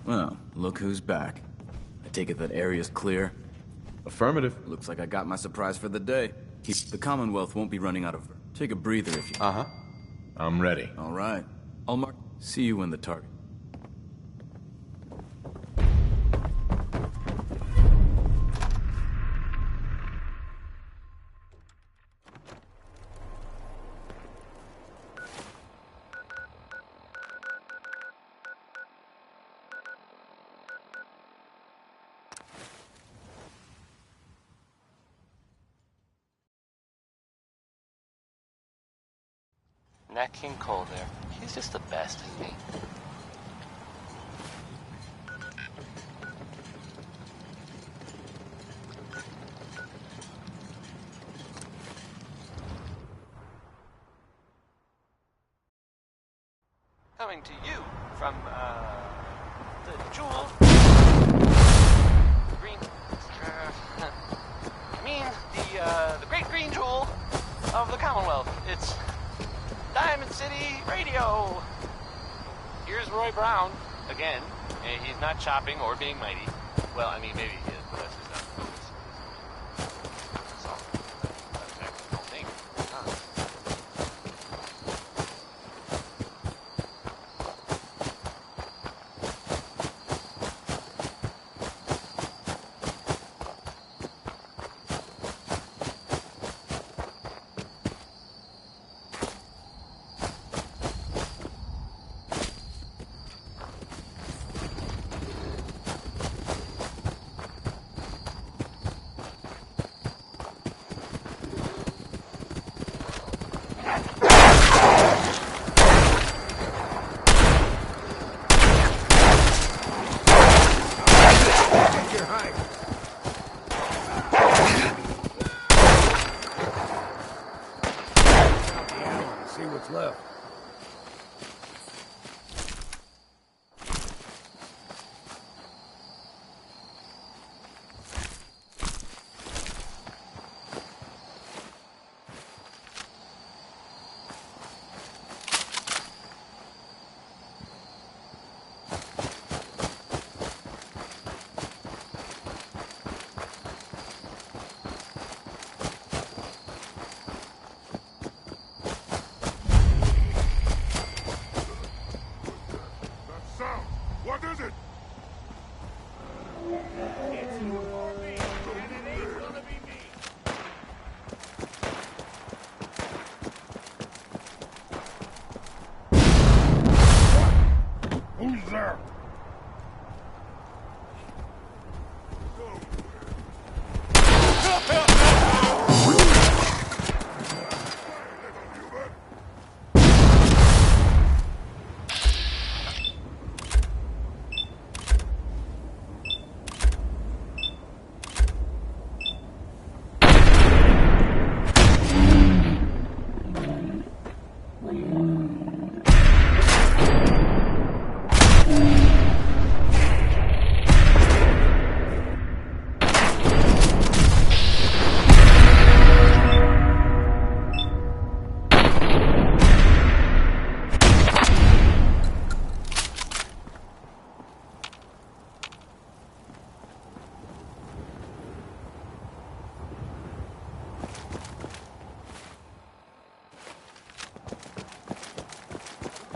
Well, look who's back. I take it that area's clear? Affirmative. Looks like I got my surprise for the day. The Commonwealth won't be running out of... Take a breather if you... Uh-huh. I'm ready. All right. I'll mark... See you when the target... Nat King Cole there. He's just the best, isn't he? Coming to you from, the Jewel... Green... I mean, the Great Green Jewel of the Commonwealth. It's... Diamond City Radio! Here's Roy Brown, again, and he's not chopping or being mighty. Well, I mean, maybe he is, but that's just not the focus. That's all. That's exactly the whole thing. Who's there?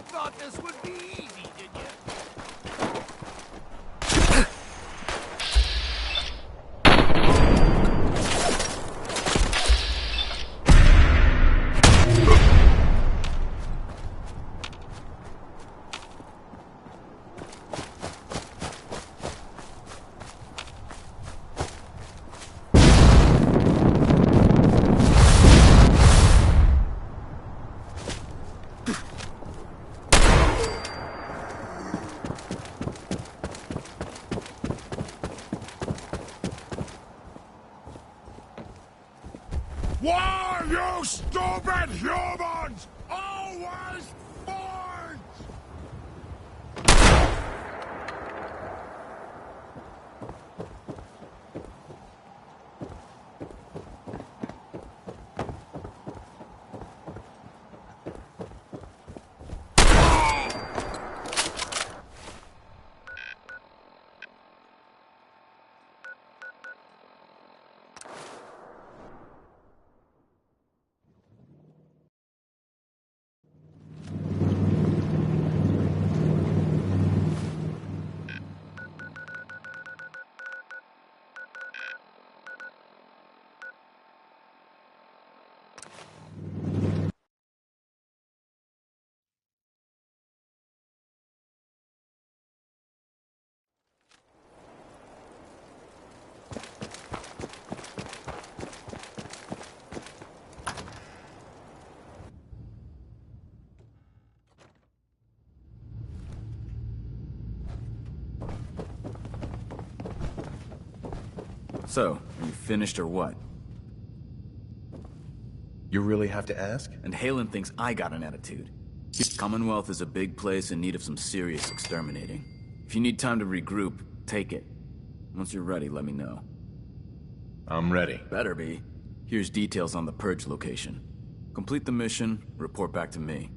Thought this would be easy, did you? Why, you stupid humans! Always fight! So, are you finished or what? You really have to ask? And Halen thinks I got an attitude. Commonwealth is a big place in need of some serious exterminating. If you need time to regroup, take it. Once you're ready, let me know. I'm ready. Better be. Here's details on the Purge location. Complete the mission, report back to me.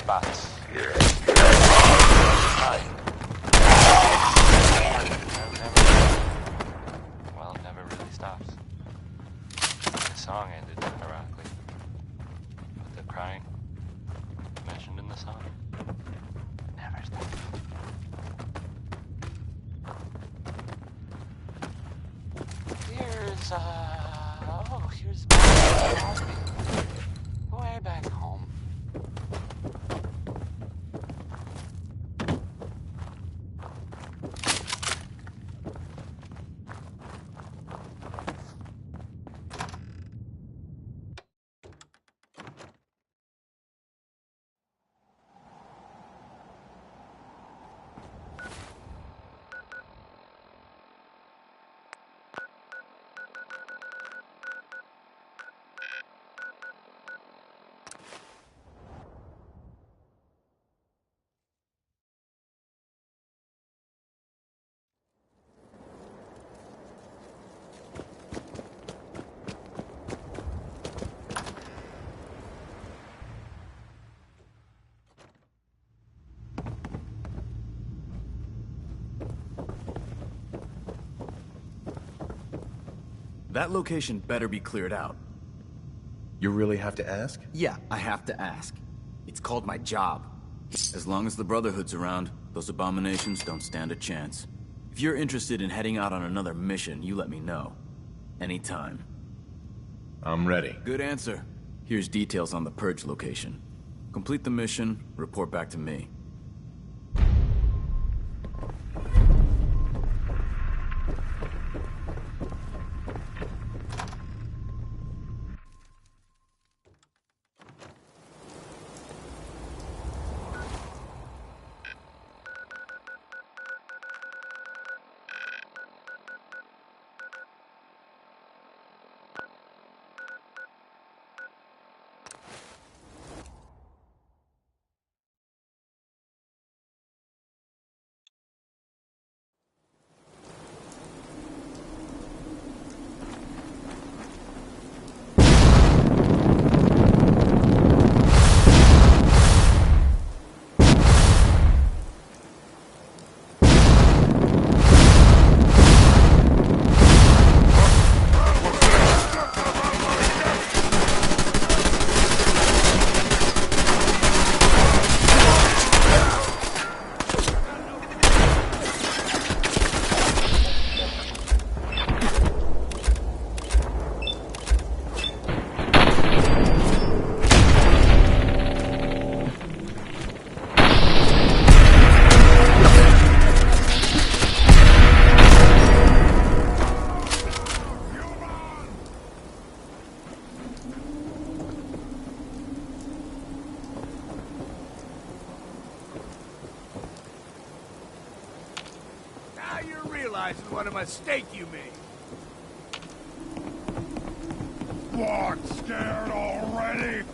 spots. Well, it never really stops. The song ended, ironically. But the crying, mentioned in the song, never stops. Here's way back home. That location better be cleared out. You really have to ask? Yeah, I have to ask. It's called my job. As long as the Brotherhood's around, those abominations don't stand a chance. If you're interested in heading out on another mission, you let me know. Anytime. I'm ready. Good answer. Here's details on the Purge location. Complete the mission, report back to me. What a mistake you made. What, scared already?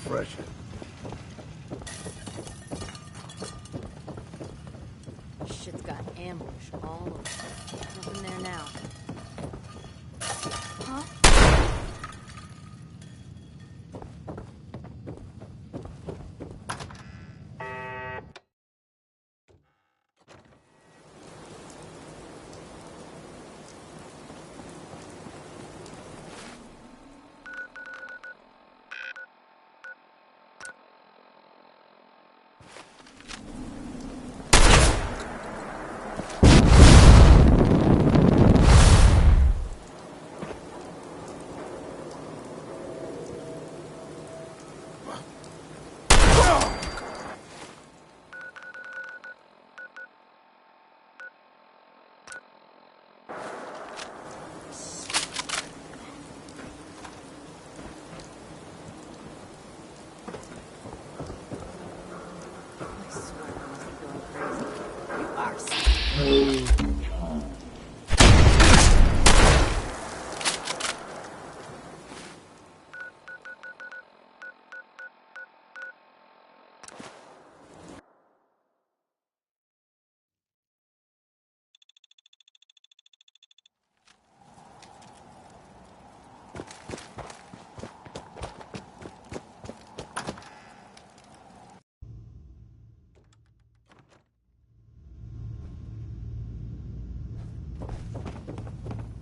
Fresh. Shit's got ambush all over. Nothing there now. Huh?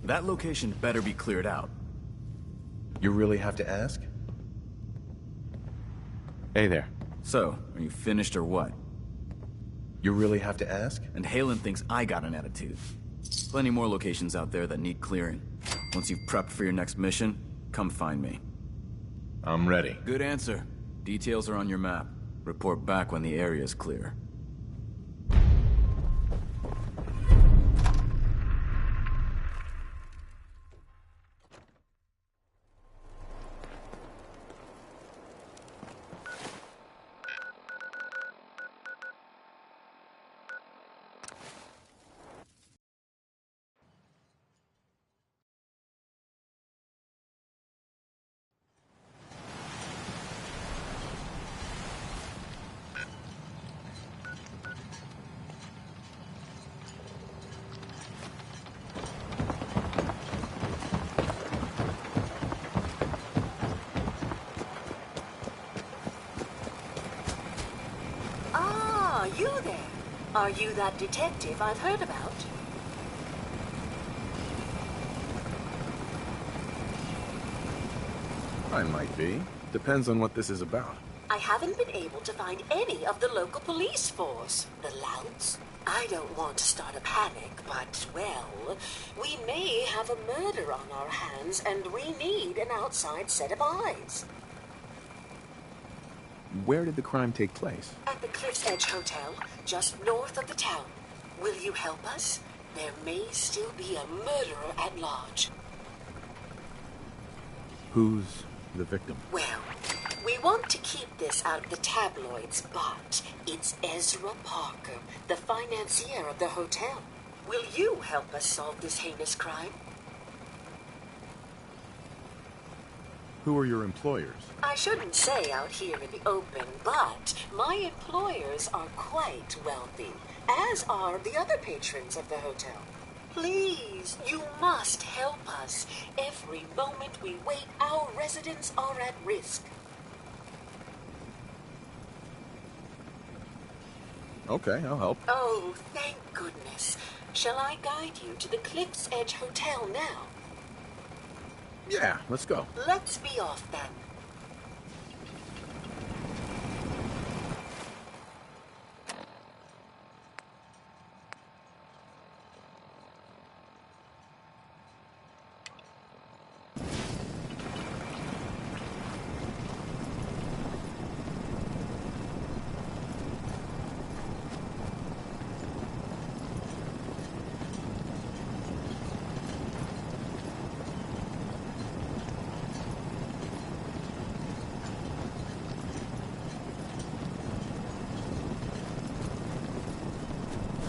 That location better be cleared out. You really have to ask? Hey there. So, are you finished or what? You really have to ask? And Halen thinks I got an attitude. Plenty more locations out there that need clearing. Once you've prepped for your next mission, come find me. I'm ready. Good answer. Details are on your map. Report back when the area is clear. You there? Are you that detective I've heard about? I might be. Depends on what this is about. I haven't been able to find any of the local police force. The louts? I don't want to start a panic, but, well, we may have a murder on our hands, and we need an outside set of eyes. Where did the crime take place? At the Cliff's Edge Hotel, just north of the town. Will you help us? There may still be a murderer at large. Who's the victim? Well, we want to keep this out of the tabloids, but it's Ezra Parker, the financier of the hotel. Will you help us solve this heinous crime? Who are your employers? I shouldn't say out here in the open, but my employers are quite wealthy, as are the other patrons of the hotel. Please, you must help us. Every moment we wait, our residents are at risk. Okay, I'll help. Oh, thank goodness. Shall I guide you to the Cliff's Edge Hotel now? Yeah, let's go. Let's be off then.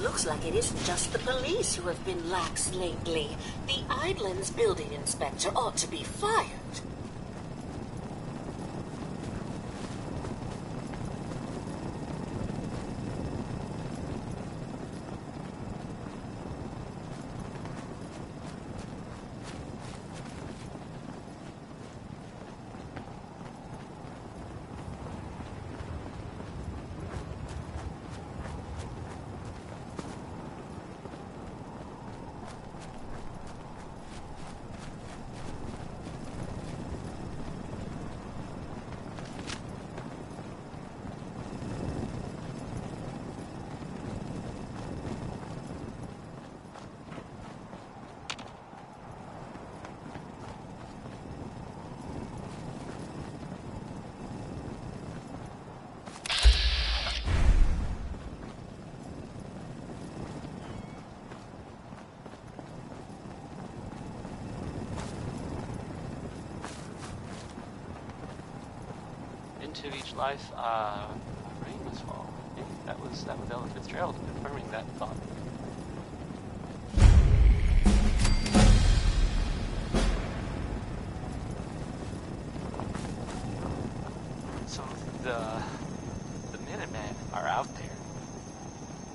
Looks like it isn't just the police who have been lax lately. The Islands building inspector ought to be fired. Into each life, rain must fall. Maybe that was Ella Fitzgerald confirming that thought. So the Minutemen are out there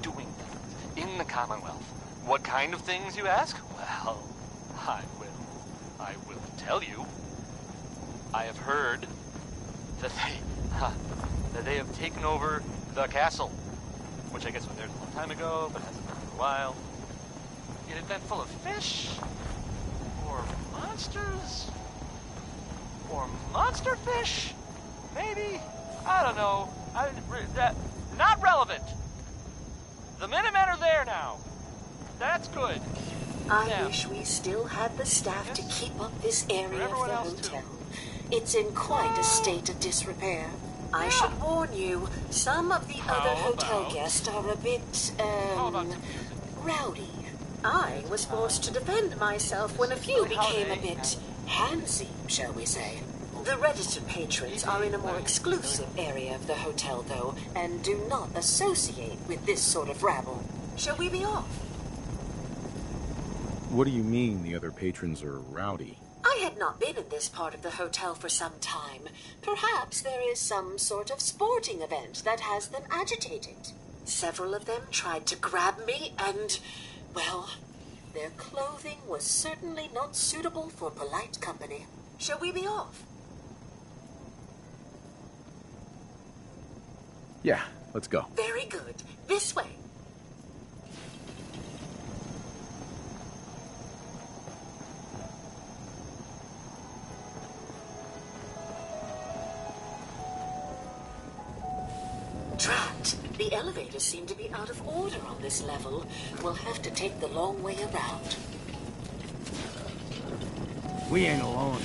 doing things in the Commonwealth. What kind of things, you ask? Well, I will tell you. I have heard that they have taken over the castle, which I guess was theirs a long time ago, but hasn't been for a while. It had been full of fish, Or monsters? Or monster fish? Maybe? I don't know. Not relevant. The Minutemen are there now. That's good. I wish we still had the staff to keep up this area of the hotel. It's in quite a state of disrepair. I should warn you, some of the other hotel guests are a bit, rowdy. I was forced to defend myself when a few became a bit handsy, shall we say. The registered patrons are in a more exclusive area of the hotel, though, and do not associate with this sort of rabble. Shall we be off? What do you mean the other patrons are rowdy? I had not been in this part of the hotel for some time. Perhaps there is some sort of sporting event that has them agitated. Several of them tried to grab me and, well, their clothing was certainly not suitable for polite company. Shall we be off? Yeah, let's go. Very good. This way. Drat! The elevators seem to be out of order on this level. We'll have to take the long way around. We ain't alone.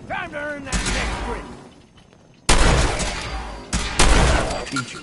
Time to earn that next drink. Beat you.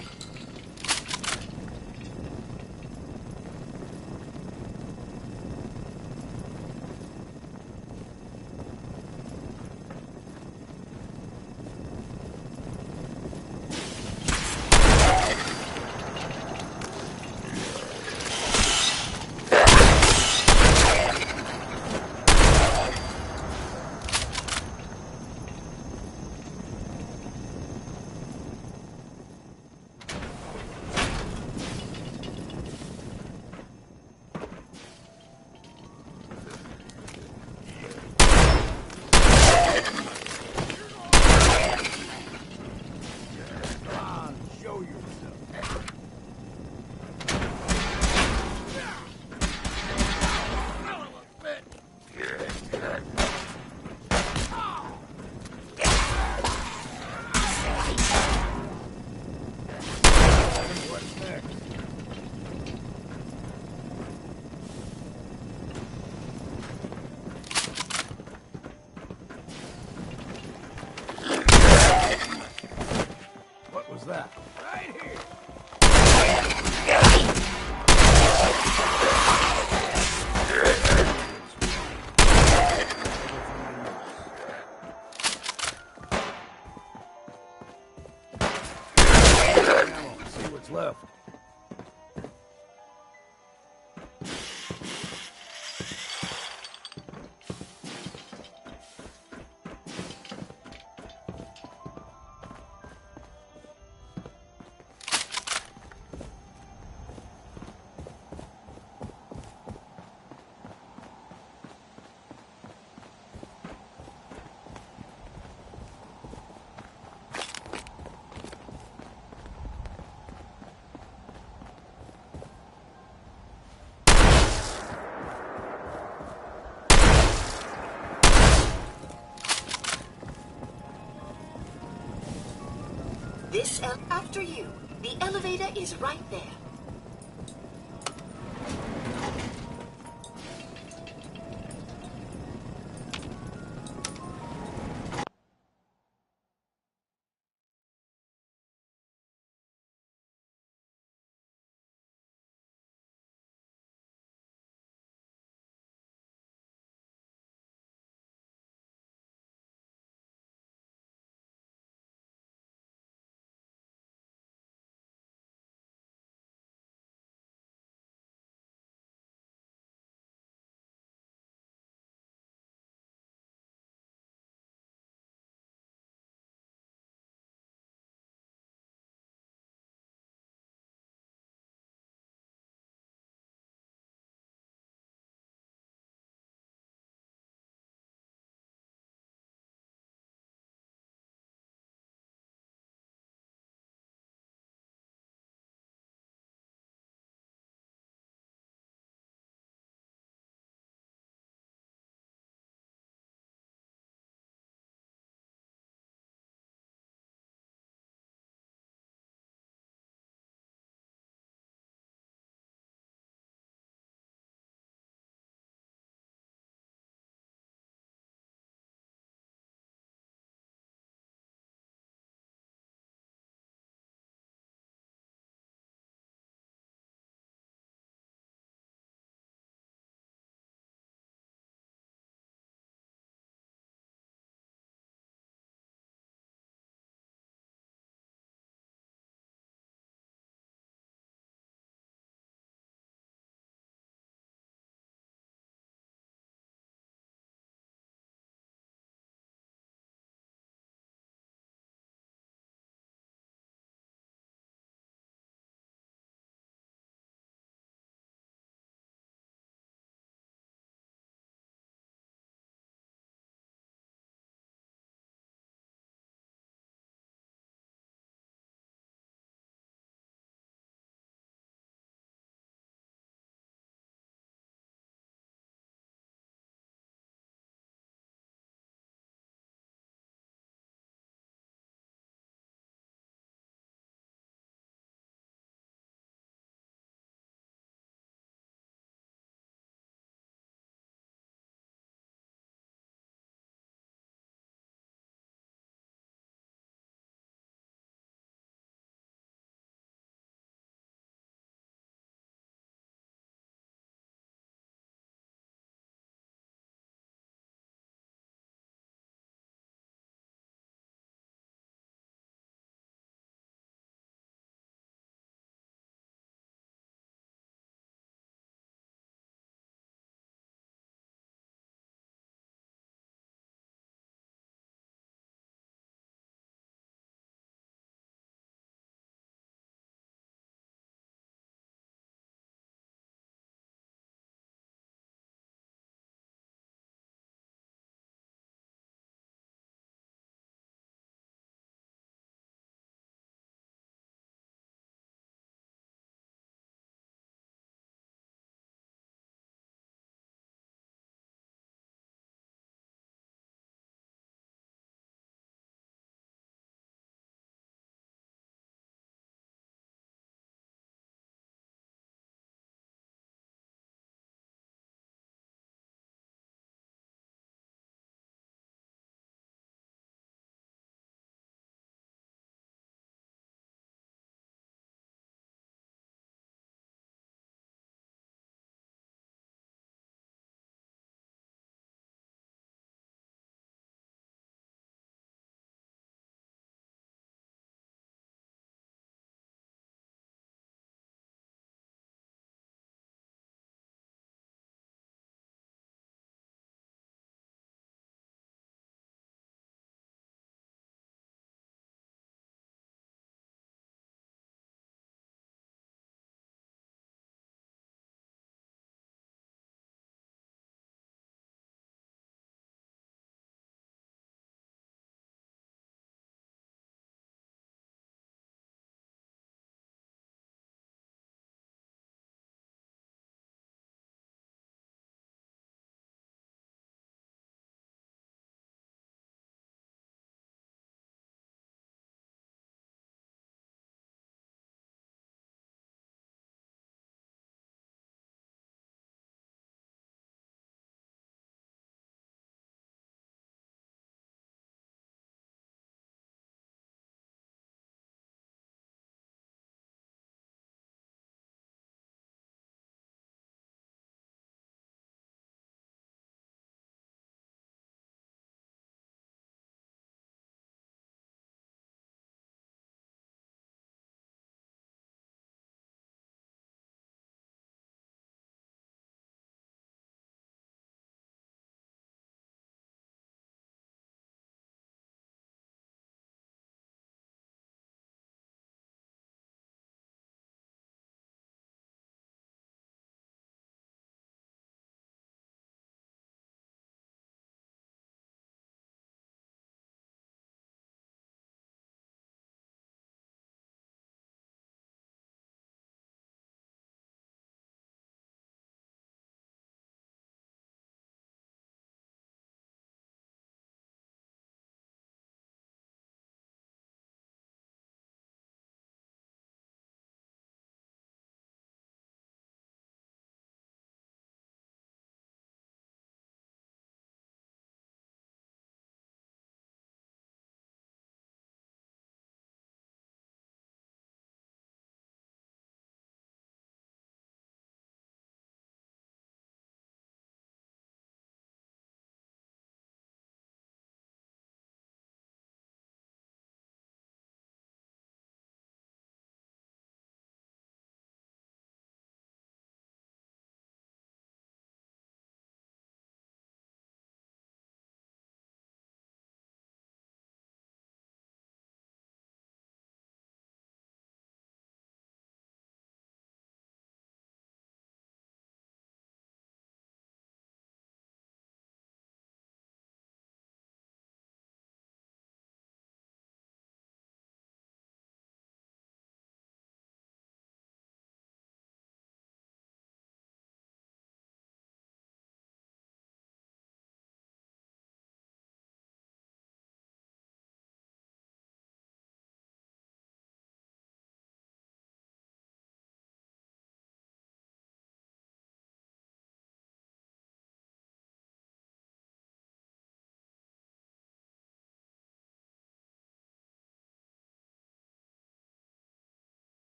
back. Right here. See what's left. After you. The elevator is right there.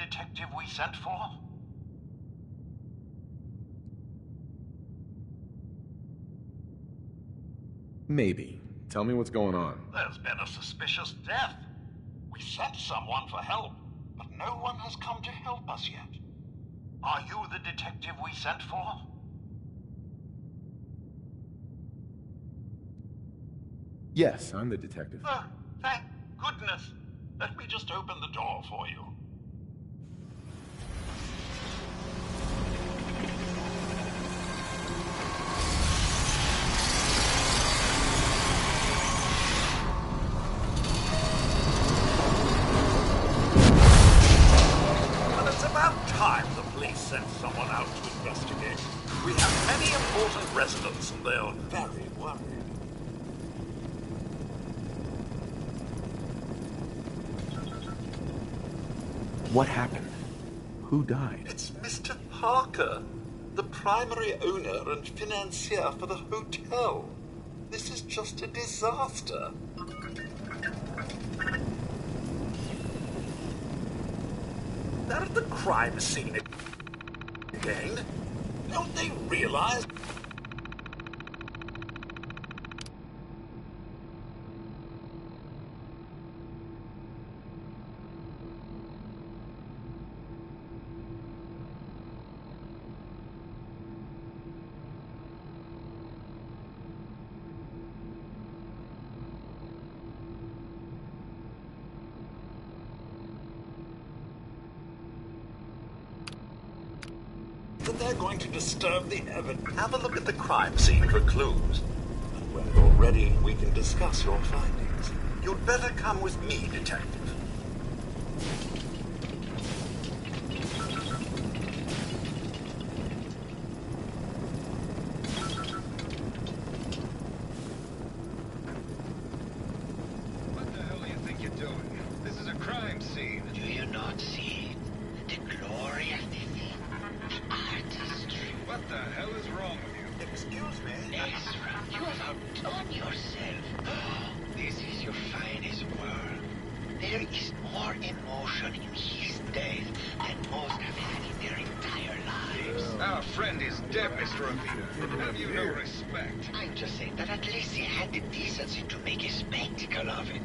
detective we sent for? Maybe. Tell me what's going on. There's been a suspicious death. We sent someone for help, but no one has come to help us yet. Are you the detective we sent for? Yes, I'm the detective. Thank goodness. Let me just open the door for you. Well, it's about time the police sent someone out to investigate. We have many important residents, and they are very worried. What happened? Who died? It's Mr. Parker, the primary owner and financier for the hotel. This is just a disaster. They're at the crime scene again. Don't they realize? That they're going to disturb the evidence. Have a look at the crime scene for clues. And when you're ready, we can discuss your findings. You'd better come with me, Detective. What the hell do you think you're doing? This is a crime scene. Do you not see the glory of the thing? The artistry. What the hell is wrong with you? Excuse me? Ezra, You have outdone yourself. this is your finest work. There is more emotion in his death than most have had in their entire lives. Our friend is dead, Mr. Avita. Have you no respect? I'm just saying that at least he had the decency to make a spectacle of it.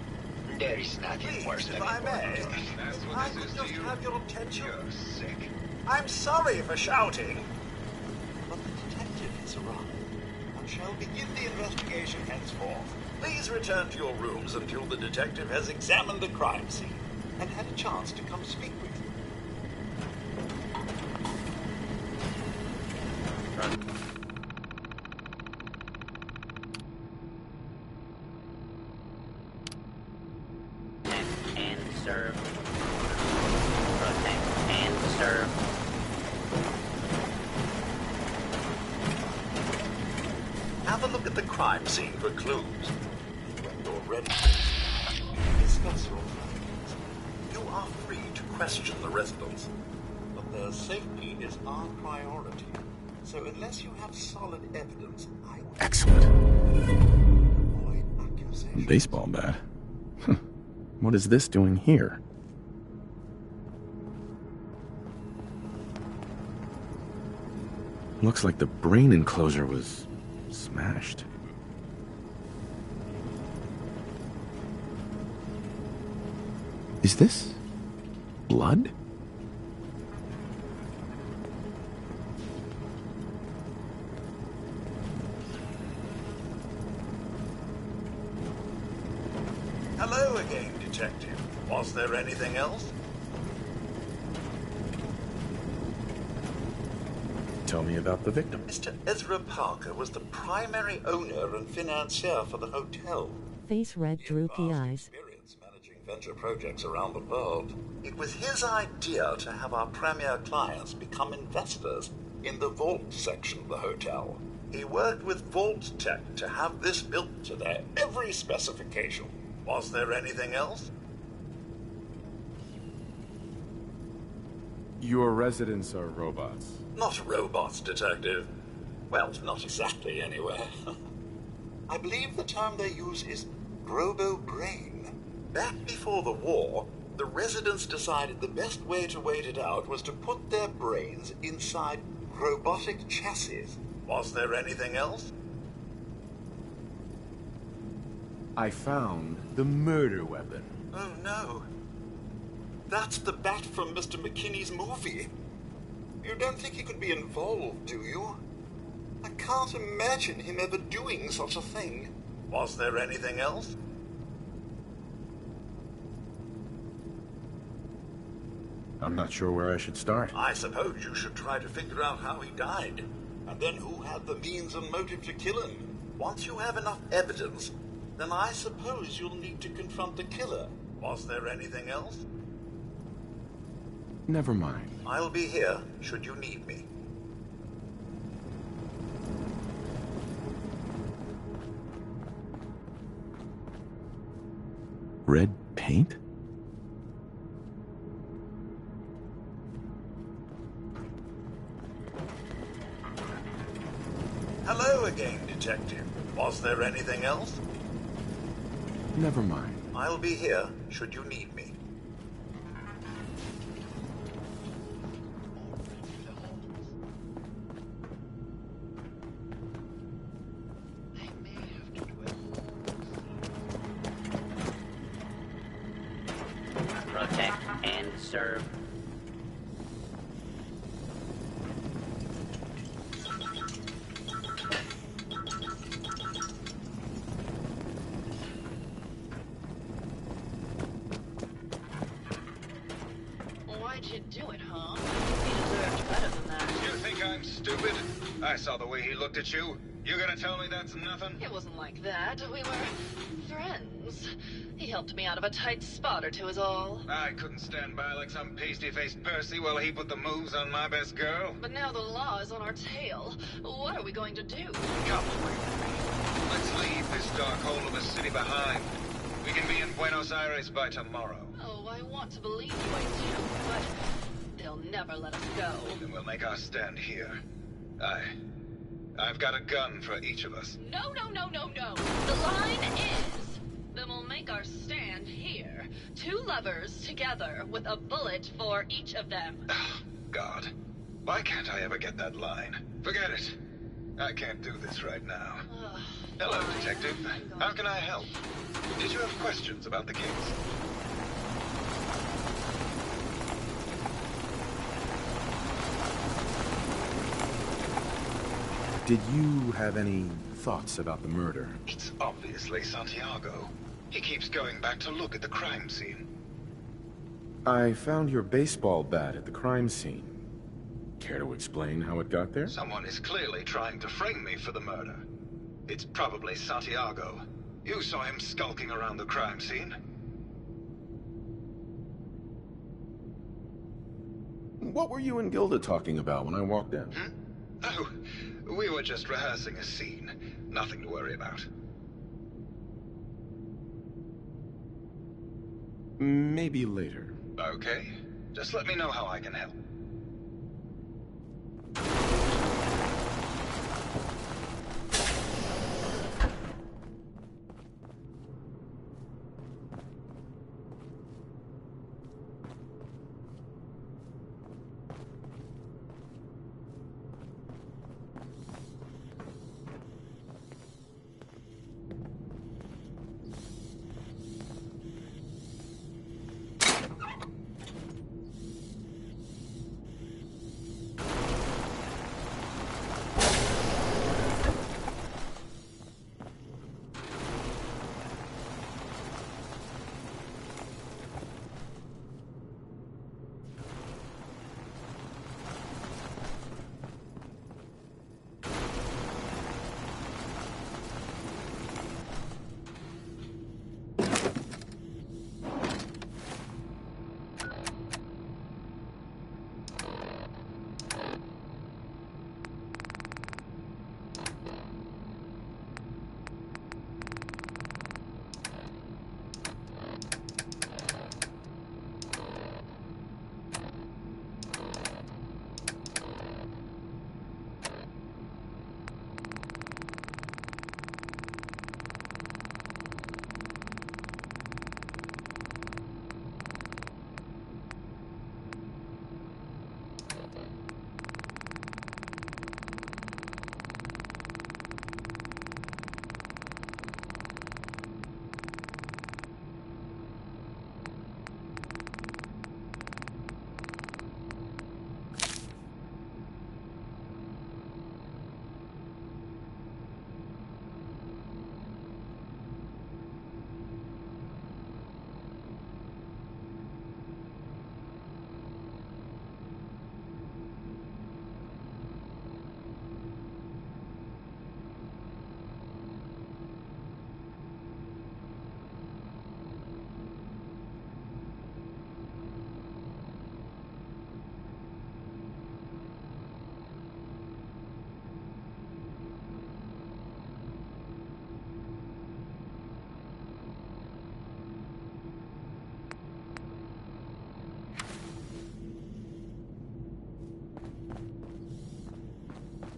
There is nothing worse than if I may, that's I what could this is just to you. have your attention. You're sick. I'm sorry for shouting. But the detective has arrived and shall begin the investigation henceforth. Please return to your rooms until the detective has examined the crime scene and had a chance to come speak with you. And serve. Protect and serve. Have a look at the crime scene for clues. When you're ready, discuss your findings. You are free to question the residents, but their safety is our priority. So unless you have solid evidence, I will Excellent. avoid accusations. Baseball bat. What is this doing here? Looks like the brain enclosure was smashed. Is this blood? Hello again, Detective. Was there anything else? Tell me about the victim. Mr. Ezra Parker was the primary owner and financier for the hotel. Face red, droopy eyes. Managing venture projects around the world. It was his idea to have our premier clients become investors in the vault section of the hotel. He worked with Vault Tech to have this built to their every specification. Was there anything else? Your residents are robots. Not robots, Detective. Well, not exactly, anyway. I believe the term they use is robo-brain. Back before the war, The residents decided the best way to wait it out was to put their brains inside robotic chassis. Was there anything else? I found the murder weapon. Oh no. That's the bat from Mr. McKinney's movie. You don't think he could be involved, do you? I can't imagine him ever doing such a thing. Was there anything else? I'm not sure where I should start. I suppose you should try to figure out how he died, and then who had the means and motive to kill him. Once you have enough evidence, then I suppose you'll need to confront the killer. Was there anything else? Never mind. I'll be here, should you need me. Red paint? Hello again, Detective. Was there anything else? Never mind. I'll be here, should you need me. Protect and serve. Why'd you do it, huh? He deserved better than that. You think I'm stupid? I saw the way he looked at you. You gonna tell me that's nothing? It wasn't like that. We were friends. He helped me out of a tight spot or two is all. I couldn't stand by like some pasty-faced Percy while he put the moves on my best girl. But now the law is on our tail. What are we going to do? Come with me. Let's leave this dark hole of a city behind. We can be in Buenos Aires by tomorrow. Oh, I want to believe you, I do, but they'll never let us go. Then we'll make our stand here. I've got a gun for each of us. No, no, no, no, no. The line is, then we'll make our stand here. 2 lovers together with a bullet for each of them. God, why can't I ever get that line? Forget it. I can't do this right now. Hello, Detective. How can I help? Did you have questions about the case? Did you have any thoughts about the murder? It's obviously Santiago. He keeps going back to look at the crime scene. I found your baseball bat at the crime scene. Care to explain how it got there? Someone is clearly trying to frame me for the murder. It's probably Santiago. You saw him skulking around the crime scene. What were you and Gilda talking about when I walked in? Oh, we were just rehearsing a scene. Nothing to worry about. Maybe later. Okay. Just let me know how I can help.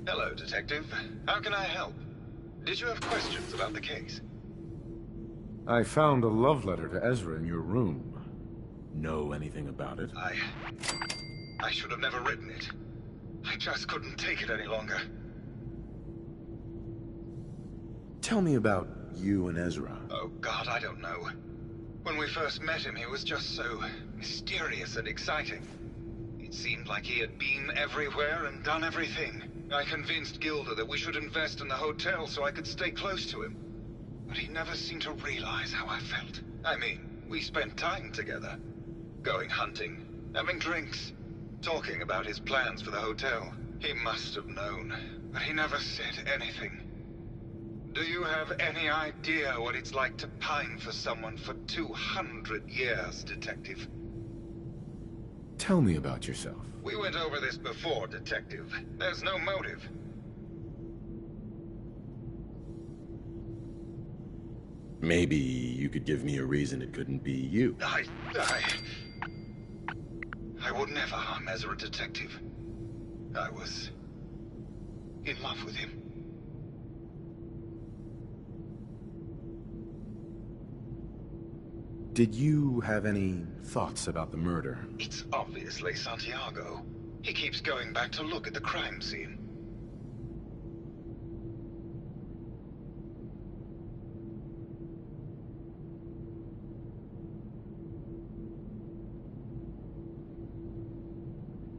Hello, Detective. How can I help? Did you have questions about the case? I found a love letter to Ezra in your room. Know anything about it? I should have never written it. I just couldn't take it any longer. Tell me about you and Ezra. Oh, God, I don't know. When we first met him, he was just so mysterious and exciting. It seemed like he had been everywhere and done everything. I convinced Gilda that we should invest in the hotel so I could stay close to him. But he never seemed to realize how I felt. I mean, we spent time together. Going hunting, having drinks, talking about his plans for the hotel. He must have known, but he never said anything. Do you have any idea what it's like to pine for someone for 200 years, Detective? Tell me about yourself. We went over this before, Detective. There's no motive. Maybe you could give me a reason it couldn't be you. I would never harm Ezra, Detective. I was in love with him. Did you have any thoughts about the murder? It's obviously Santiago. He keeps going back to look at the crime scene.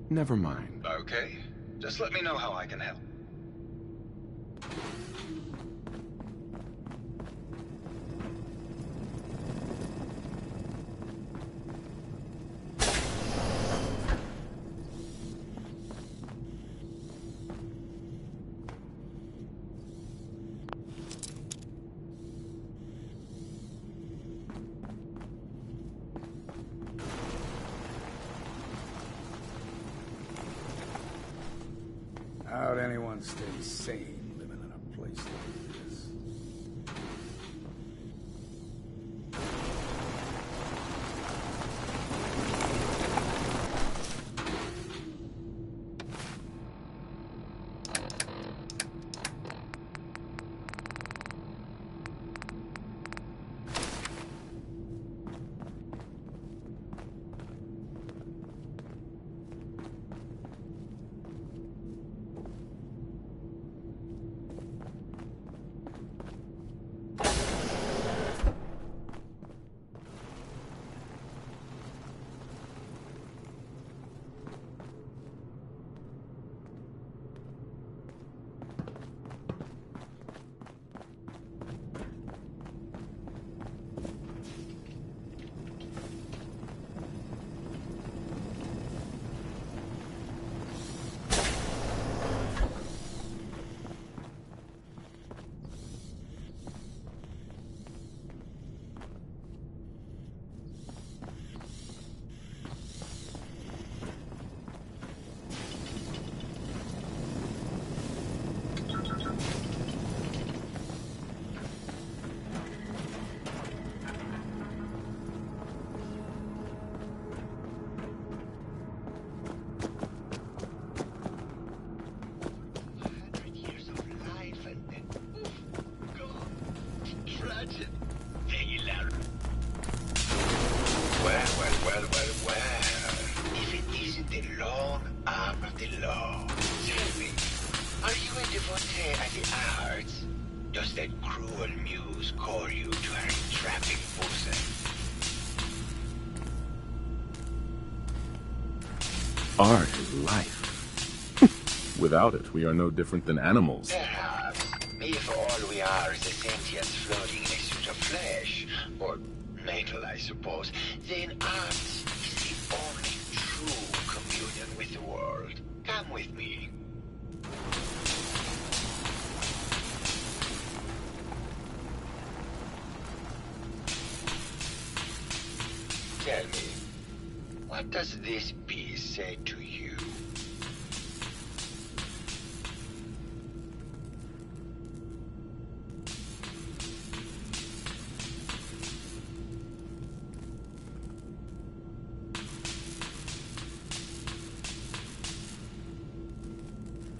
Never mind. Okay. Just let me know how I can help. How'd anyone stay sane living in a place like this? Art is life. Without it, we are no different than animals. Perhaps, if all we are is a sentient floating in a suit of flesh, or metal, I suppose, then art is the only true communion with the world. Come with me. Tell me, what does this piece say to you?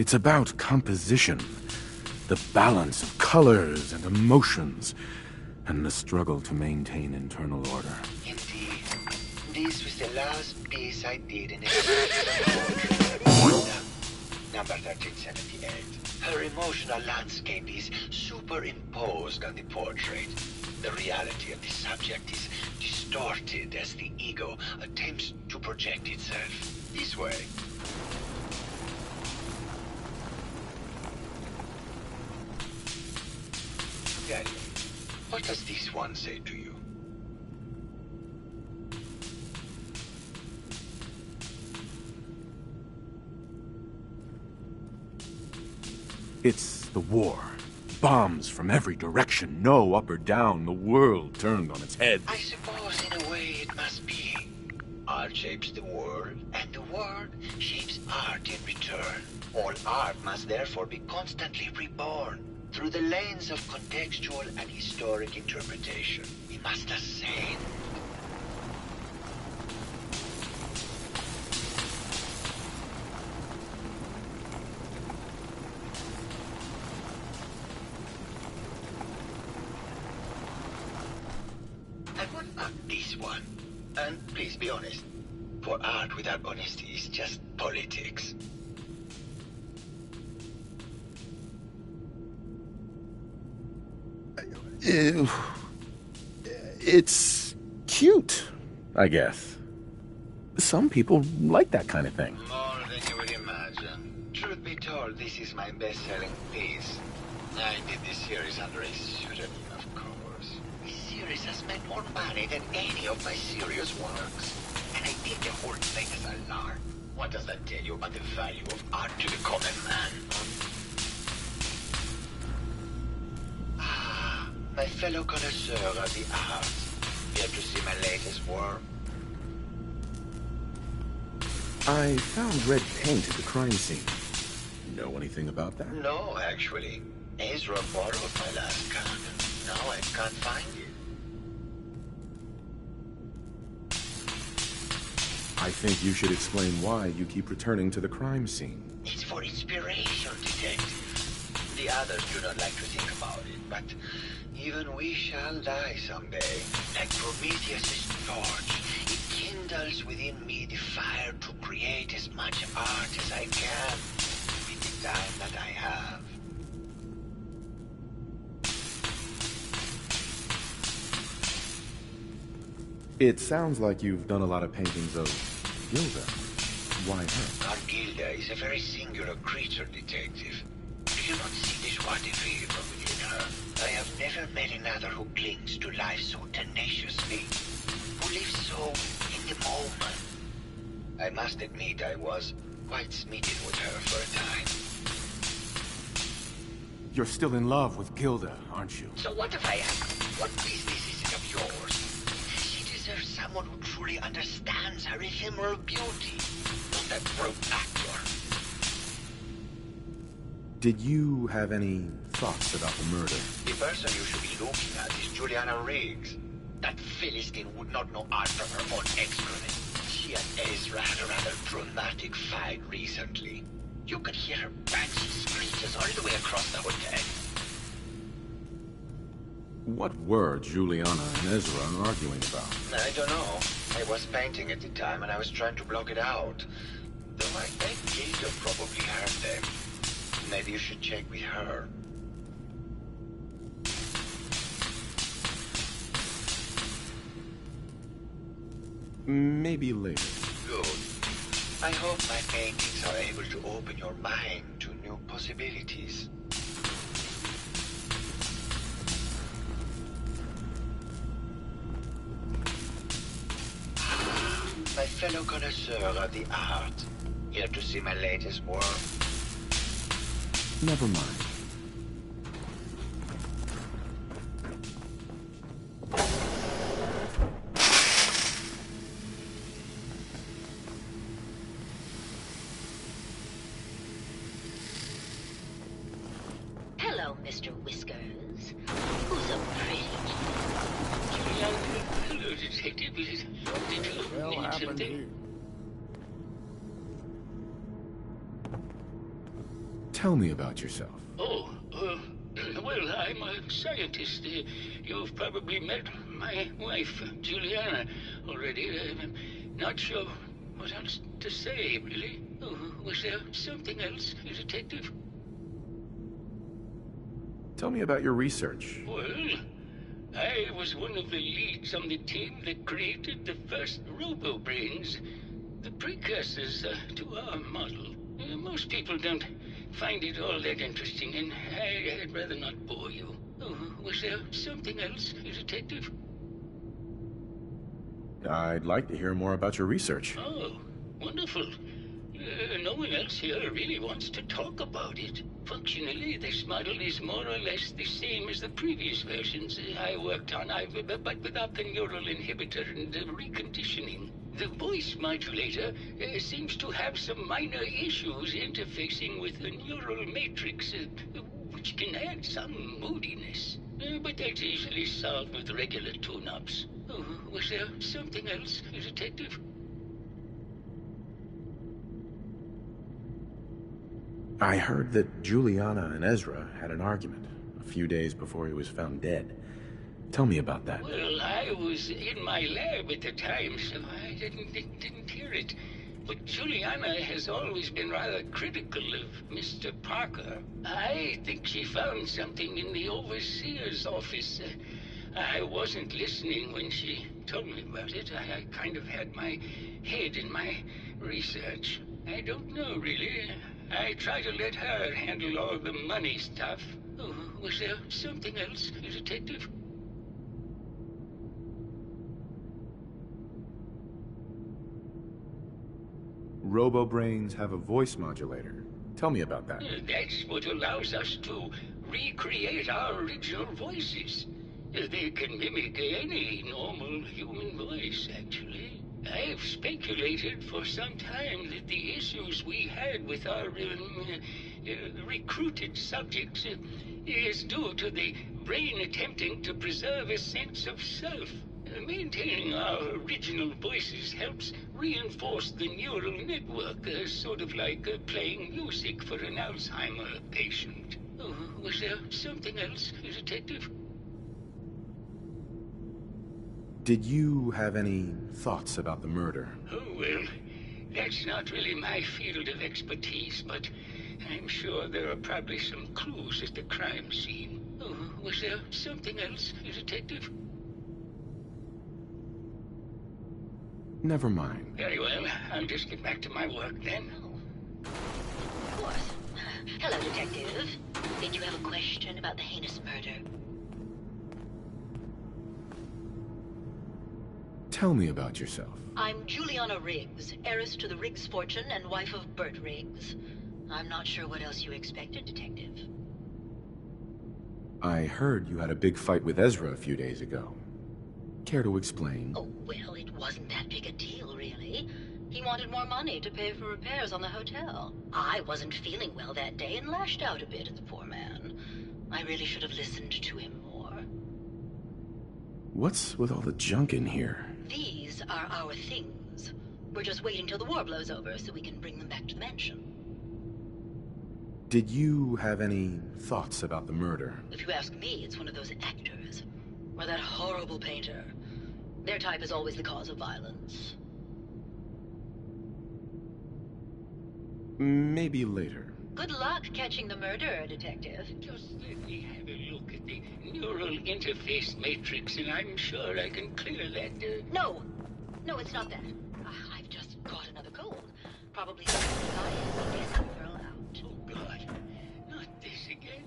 It's about composition, the balance of colors and emotions, and the struggle to maintain internal order. Indeed. This was the last piece I did in a number 1378. Her emotional landscape is superimposed on the portrait. The reality of the subject is distorted as the ego attempts to project itself this way. Tell me, what does this one say to you? It's the war. Bombs from every direction, no up or down, the world turned on its head. I suppose in a way it must be. Art shapes the world, and the world shapes art in return. All art must therefore be constantly reborn through the lens of contextual and historic interpretation. We must ascend. This one. And please be honest. For art without honesty is just politics. It's cute, I guess. Some people like that kind of thing. More than you would imagine. Truth be told, this is my best-selling piece. I did this series under a pseudonym, of course. This series has made more money than any of my serious works. And I did the whole thing as a lark. What does that tell you about the value of art to the common man? Ah, my fellow connoisseur of the arts. Here to see my latest work. I found red paint at the crime scene. Know anything about that? No, actually. Ezra borrowed my last gun. Now I can't find it. I think you should explain why you keep returning to the crime scene. It's for inspiration, detective. The others do not like to think about it, but even we shall die someday. Like Prometheus' torch, it kindles within me the fire to create as much art as I can with the time that I have. It sounds like you've done a lot of paintings of Gilda. Why her? Our Gilda is a very singular creature, detective. Do you not see the joie de vivre within her? I have never met another who clings to life so tenaciously, who lives so in the moment. I must admit I was quite smitten with her for a time. You're still in love with Gilda, aren't you? So what if I am? What business is it of yours? She deserves someone who truly understands her ephemeral beauty, not that broke actor. Did you have any thoughts about the murder? The person you should be looking at is Juliana Riggs. That Philistine would not know art from her own excrement. She and Ezra had a rather dramatic fight recently. You could hear her banshee screeches all the way across the hotel. What were Juliana and Ezra arguing about? I don't know. I was painting at the time and I was trying to block it out. Though I think Gilda probably heard them. Maybe you should check with her. Maybe later. Good. I hope my paintings are able to open your mind to new possibilities. My fellow connoisseur of the art, here to see my latest work. Never mind. Hello, Mr. Whiskers. Who's a pretty Hello, detective. What happened here? Tell me about yourself. Oh, well, I'm a scientist. You've probably met my wife, Juliana, already. I'm not sure what else to say, really. Oh, was there something else, Detective? Tell me about your research. Well, I was one of the leads on the team that created the first robo-brains, the precursors to our model. Most people don't find it all that interesting, and I'd rather not bore you. Oh, was there something else, Detective? I'd like to hear more about your research. Oh, wonderful. No one else here really wants to talk about it. Functionally, this model is more or less the same as the previous versions I worked on, but without the neural inhibitor and reconditioning. The voice modulator seems to have some minor issues interfacing with the neural matrix, which can add some moodiness. But that's easily solved with regular tune-ups. Oh, was there something else, Detective? I heard that Juliana and Ezra had an argument a few days before he was found dead. Tell me about that. Well, I was in my lab at the time, so I didn't hear it. But Juliana has always been rather critical of Mr. Parker. I think she found something in the Overseer's office. I wasn't listening when she told me about it. I kind of had my head in my research. I don't know, really. I try to let her handle all the money stuff. Oh, was there something else, Detective? Robo-brains have a voice modulator. Tell me about that. That's what allows us to recreate our original voices. They can mimic any normal human voice, actually. I've speculated for some time that the issues we had with our recruited subjects is due to the brain attempting to preserve a sense of self. Maintaining our original voices helps reinforce the neural network, sort of like playing music for an Alzheimer patient. Oh, was there something else, Detective? Did you have any thoughts about the murder? Oh, well, that's not really my field of expertise, but I'm sure there are probably some clues at the crime scene. Oh, was there something else, Detective? Never mind. Very well. I'll just get back to my work then. Of course. Hello, Detective. Did you have a question about the heinous murder? Tell me about yourself. I'm Juliana Riggs, heiress to the Riggs fortune and wife of Bert Riggs. I'm not sure what else you expected, Detective. I heard you had a big fight with Ezra a few days ago. Care to explain? Oh, well, it wasn't that big a deal, really. He wanted more money to pay for repairs on the hotel. I wasn't feeling well that day and lashed out a bit at the poor man. I really should have listened to him more. What's with all the junk in here? These are our things. We're just waiting till the war blows over so we can bring them back to the mansion. Did you have any thoughts about the murder? If you ask me, it's one of those actors. Or that horrible painter. Their type is always the cause of violence. Maybe later. Good luck catching the murderer, Detective. Just let me have a look at the neural interface matrix, and I'm sure I can clear that. No! No, it's not that. I've just got another cold. Probably something I had to throw out. Oh, God. Not this again.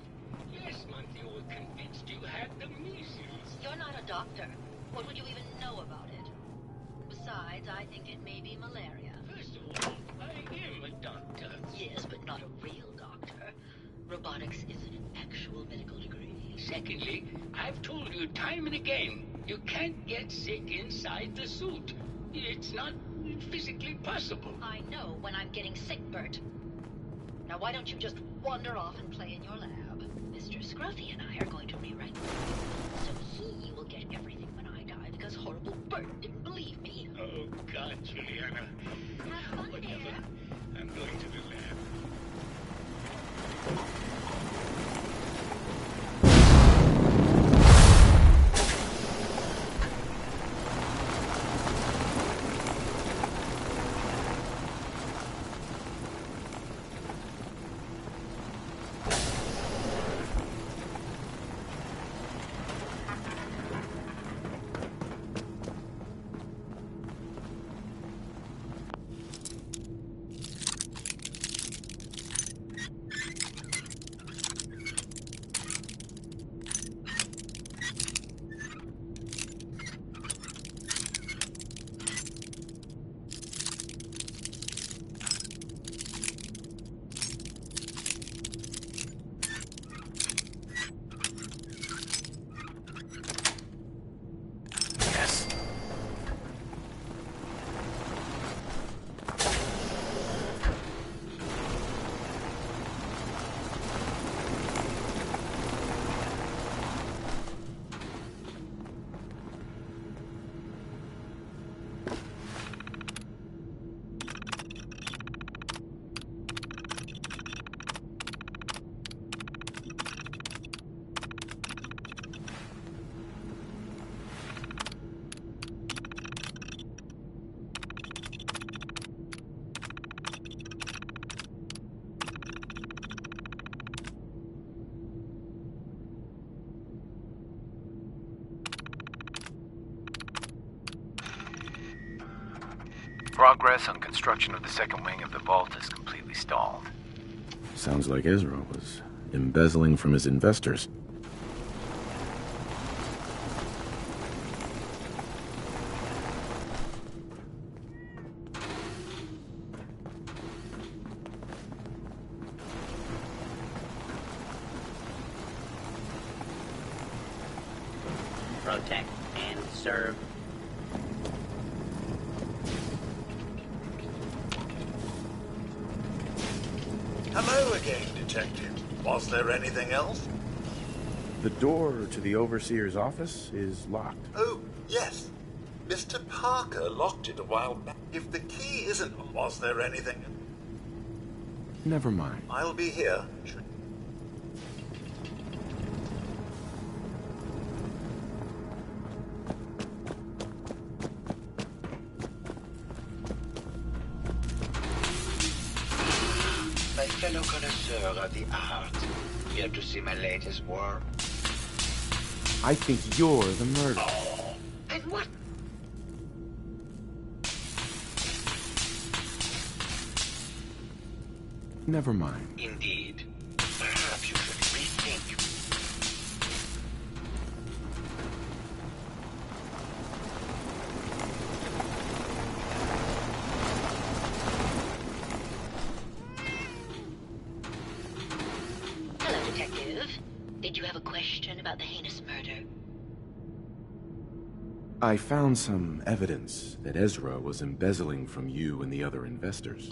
Last month you were convinced you had the measles. You're not a doctor. What would you even know about it? Besides, I think it may be malaria. First of all, I am a doctor. Yes, but not a real doctor. Robotics is an actual medical degree. Secondly, I've told you time and again, you can't get sick inside the suit. It's not physically possible. I know when I'm getting sick, Bert. Now why don't you just wander off and play in your lab? Mr. Scruffy and I are going to rewrite the so he will get everything when I die because horrible Bert didn't believe me. Oh, God, Juliana. Have fun, Whatever. dear. I'm going to the lab. Progress on construction of the second wing of the vault is completely stalled. Sounds like Ezra was embezzling from his investors. Protect and serve. Hello again, Detective. Was there anything else? The door to the Overseer's office is locked. Oh, yes. Mr. Parker locked it a while back. If the key isn't... Was there anything? Never mind. I'll be here. My fellow connoisseur of the art, here to see my latest work. I think you're the murderer. And what? Never mind. Indeed. Perhaps you should rethink. Hello, Detective. Did you have a question about the heinous murder? I found some evidence that Ezra was embezzling from you and the other investors.